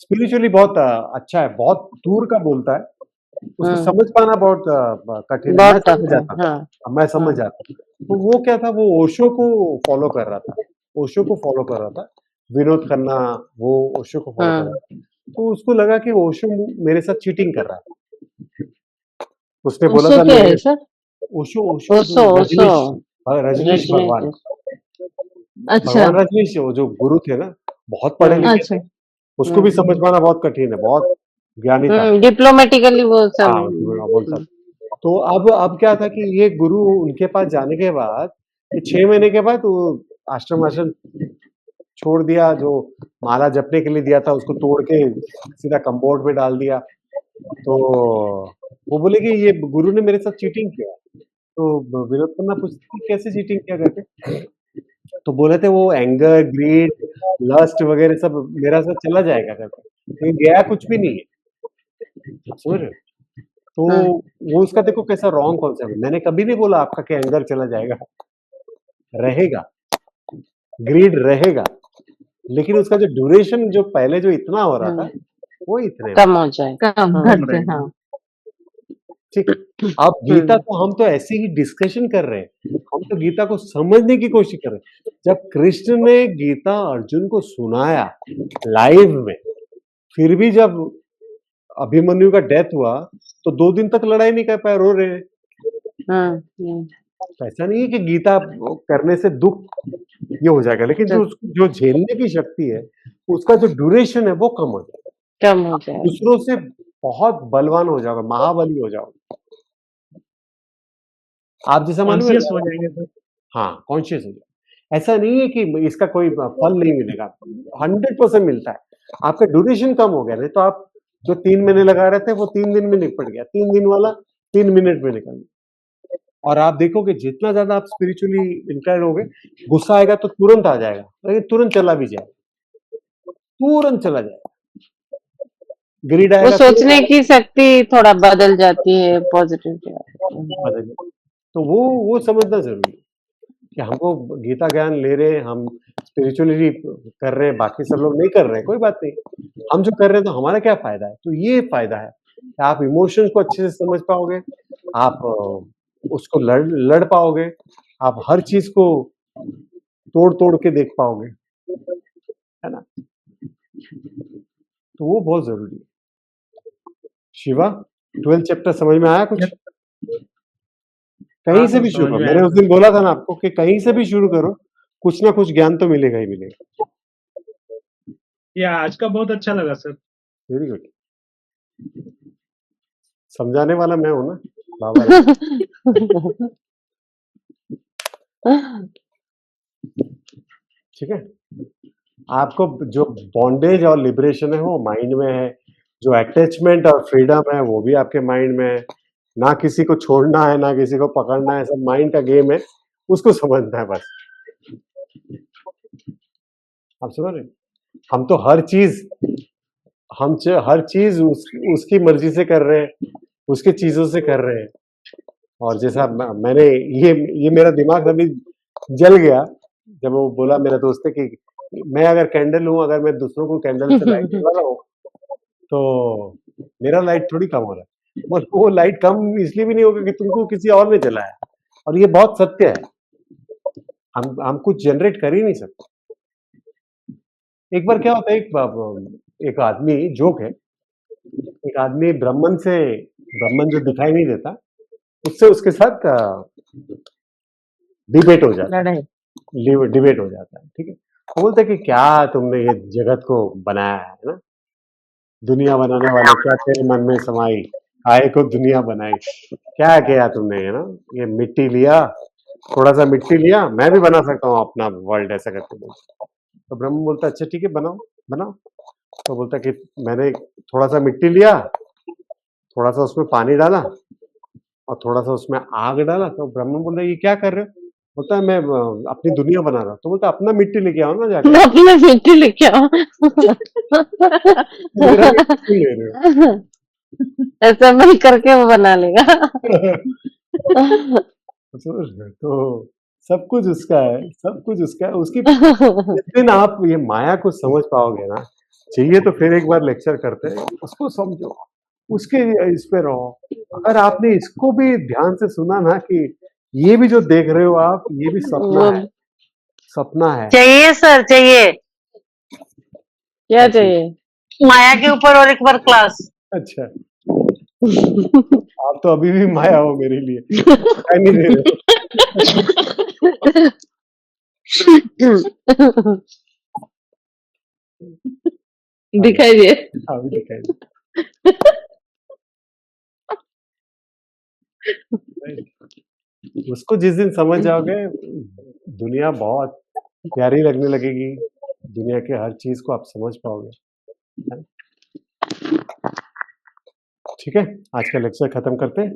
स्पिरिचुअली बहुत अच्छा है, बहुत दूर का बोलता है, उसको समझ पाना बहुत कठिन है। मैं समझ जाता था, मैं समझ जाता। तो वो क्या था, वो ओशो को फॉलो कर रहा था, ओशो को फॉलो कर रहा था, विनोद खन्ना, वो ओशो को फॉलो कर रहा था। तो उसको लगा कि ओशो मेरे साथ चीटिंग कर रहा है। उसने बोला था क्या है मेरे सर? ओशो, ओशो जो रजनीश, रजनीश भगवान, अच्छा, भगवान रजनीश वो जो गुरु थे ना, बहुत पढ़े लिखे थे, उसको भी समझ पाना बहुत कठिन है, बहुत ज्ञानी था। डिप्लोमेटिकली वो सब। हाँ, बोलता था। तो अब क्या था कि ये गुरु उनके पास जाने के बाद, ये 6 महीने के बाद वो आश्रम छोड़ दिया, जो माला जपने के लिए दिया था उसको तोड़ के सीधा कम्बोर्ड में डाल दिया। तो वो बोले कि ये गुरु ने मेरे साथ चीटिंग किया। तो विनोद खन्ना पूछते कैसे चीटिंग किया करके, तो बोले थे वो एंगर, ग्रीड, लस्ट वगैरह सब मेरा साथ चला जाएगा करके, लेकिन गया कुछ भी नहीं है। समझ रहे हो? तो वो उसका देखो कैसा रॉन्ग कॉन्सेप्ट। मैंने कभी नहीं बोला आपका कि एंगर चला जाएगा, रहेगा, ग्रीड रहेगा, लेकिन उसका जो ड्यूरेशन जो पहले जो इतना हो रहा था वो इतने कम हो जाएगा। कम घट के, हाँ। ठीक। अब गीता को हम तो ऐसे ही डिस्कशन कर रहे हैं, हम तो गीता को समझने की कोशिश कर रहे हैं। जब कृष्ण ने गीता अर्जुन को सुनाया लाइव में, फिर भी जब अभिमन्यु का डेथ हुआ तो 2 दिन तक लड़ाई नहीं कर पाए, रो रहे हैं। तो ऐसा नहीं है कि गीता करने से दुख ये हो जाएगा, लेकिन जो झेलने की शक्ति है, उसका जो ड्यूरेशन है वो कम हो जाएगा, दूसरों से बहुत बलवान हो जाओगे, महाबली हो जाओगे। आप जैसा मालूम है, कॉन्शियस हो जाएंगे सर। हाँ, कॉन्शियस हो जाए। ऐसा नहीं है कि इसका कोई फल नहीं मिलेगा, 100% मिलता है। आपका ड्यूरेशन कम हो गया, नहीं तो आप जो 3 महीने लगा रहे थे वो 3 दिन में निपट गया, 3 दिन वाला 3 मिनट में निकल गया। और आप देखोगे जितना ज्यादा आप स्पिरिचुअली इंक्लाइन होगे, गुस्सा आएगा तो तुरंत आ जाएगा, लेकिन तुरंत चला भी जाएगा, तुरंत चला जाएगा। ग्रीड वो आएगा, सोचने की शक्ति थोड़ा बदल जाती है, पॉजिटिव। तो वो समझना जरूरी है कि हमको गीता ज्ञान ले रहे हैं, हम स्पिरिचुअली कर रहे हैं, बाकी सब लोग नहीं कर रहे हैं, कोई बात नहीं। हम जो कर रहे हैं तो हमारा क्या फ़ायदा है? तो ये फ़ायदा है, आप इमोशंस को अच्छे से समझ पाओगे, आप उसको लड़ पाओगे, आप हर चीज़ को तोड़-तोड़ के देख पाओगे, है ना? तो वो बहुत ज़रूरी है। शिवा, 12th चैप्टर समझ में आया कुछ? कहीं हाँ से सर, भी शुरू समझ करो। में मैंने आया। उस दिन बोला था ना आपको कि कहीं से भी शुरू करो, कुछ ना कुछ ज्ञान तो मिलेगा ही मिलेगा। ये आज का बहुत अच्छा लगा सर। Very good. समझाने वाला मैं हूँ ना, बाबा राम। ठीक है? आपको जो बॉन्डेज और लिबरेशन है वो माइंड में है, जो अटैचमेंट और फ्रीडम है वो भी आपके माइंड में है। ना किसी को छोड़ना है, ना किसी को पकड़ना है, सब माइंड का गेम है, उसको समझना है बस। आप समझ रहे हैं? हम तो हर चीज़ उसकी मर्ज़ी से कर रहे हैं, उसकी चीज़ों से कर रहे हैं। और जैसा मैंने ये मेरा दिमाग अभी जल गया, जब वो बोला मेरा दोस्त है कि मैं अगर कैंडल हूँ, अगर मैं दूसरों को कैंडल से लाइट जला रहा हूँ, तो मेरा लाइट थोड़ी कम हो रहा है। बट वो लाइट कम इसलिए भी नहीं होगा कि तुमको किसी और ने जलाया, और ये बहुत सत्य है। हम कुछ जनरेट कर ही नहीं सकते। एक बार क्या होता है, एक आदमी, जोक है, एक आदमी ब्राह्मण जो दिखाई नहीं देता, उससे उसके साथ डिबेट हो जाता लड़ाई। है, डिबेट हो जाता है, ठीक है? वो बोलते हैं कि क्या तुमने ये जगत को बनाया है ना? दुनिया बनाने वाले, क्या तेरे मन में समाई, काहे को दुनिया बनाई, क्या किया तुमने, है ना? ये मिट्टी लिया, थोड़ा सा मिट्टी लिया, मैं भी बना सकता हूँ अपना वर्ल्ड ऐसा करके बोलता। तो ब्रह्म बोलता अच्छा ठीक है, बनाओ बनाओ। तो बोलता कि मैंने थोड़ा सा मिट्टी लिया, थोड़ा सा उसमें पानी डाला और थोड़ा सा उसमें आग डाला। तो ब्रह्म बोलता ये क्या कर रहे हो? बोलता है मैं अपनी दुनिया बना रहा हूँ। तो बोलता अपना मिट्टी लेके आओ ना जाके, अपना मिट्टी लेके आओ। मेरा मिट्टी क्यों ले रहे ऐसा मिल करके वो बना लेगा। हो? समझ रहे हो? तो सब कुछ उसका है, सब कुछ उसका है। उसकी जिस दिन आप ये माया को समझ पाओगे ना, चाहिए तो फिर एक बार लेक्चर करते हैं, उसको समझो, उसके इस पे रहो। अगर आपने इसको भी ध्यान से सुना ना कि ये भी जो देख रहे हो आप, ये भी सपना वो है, सपना है। चाहिए सर, चाहिए। क्या अच्छा, चाहिए? माया के ऊपर और एक बार क्लास। अच्छा, आप तो अभी भी माया हो मेरे लिए, दिखाई नहीं दे रहे हो। दिखाई दिए। अभी दिखाई दे। उसको जिस दिन समझ जाओगे, दुनिया बहुत प्यारी लगने लगेगी, दुनिया के हर चीज को आप समझ पाओगे, है ना? ठीक है, आज का लेक्चर खत्म करते हैं।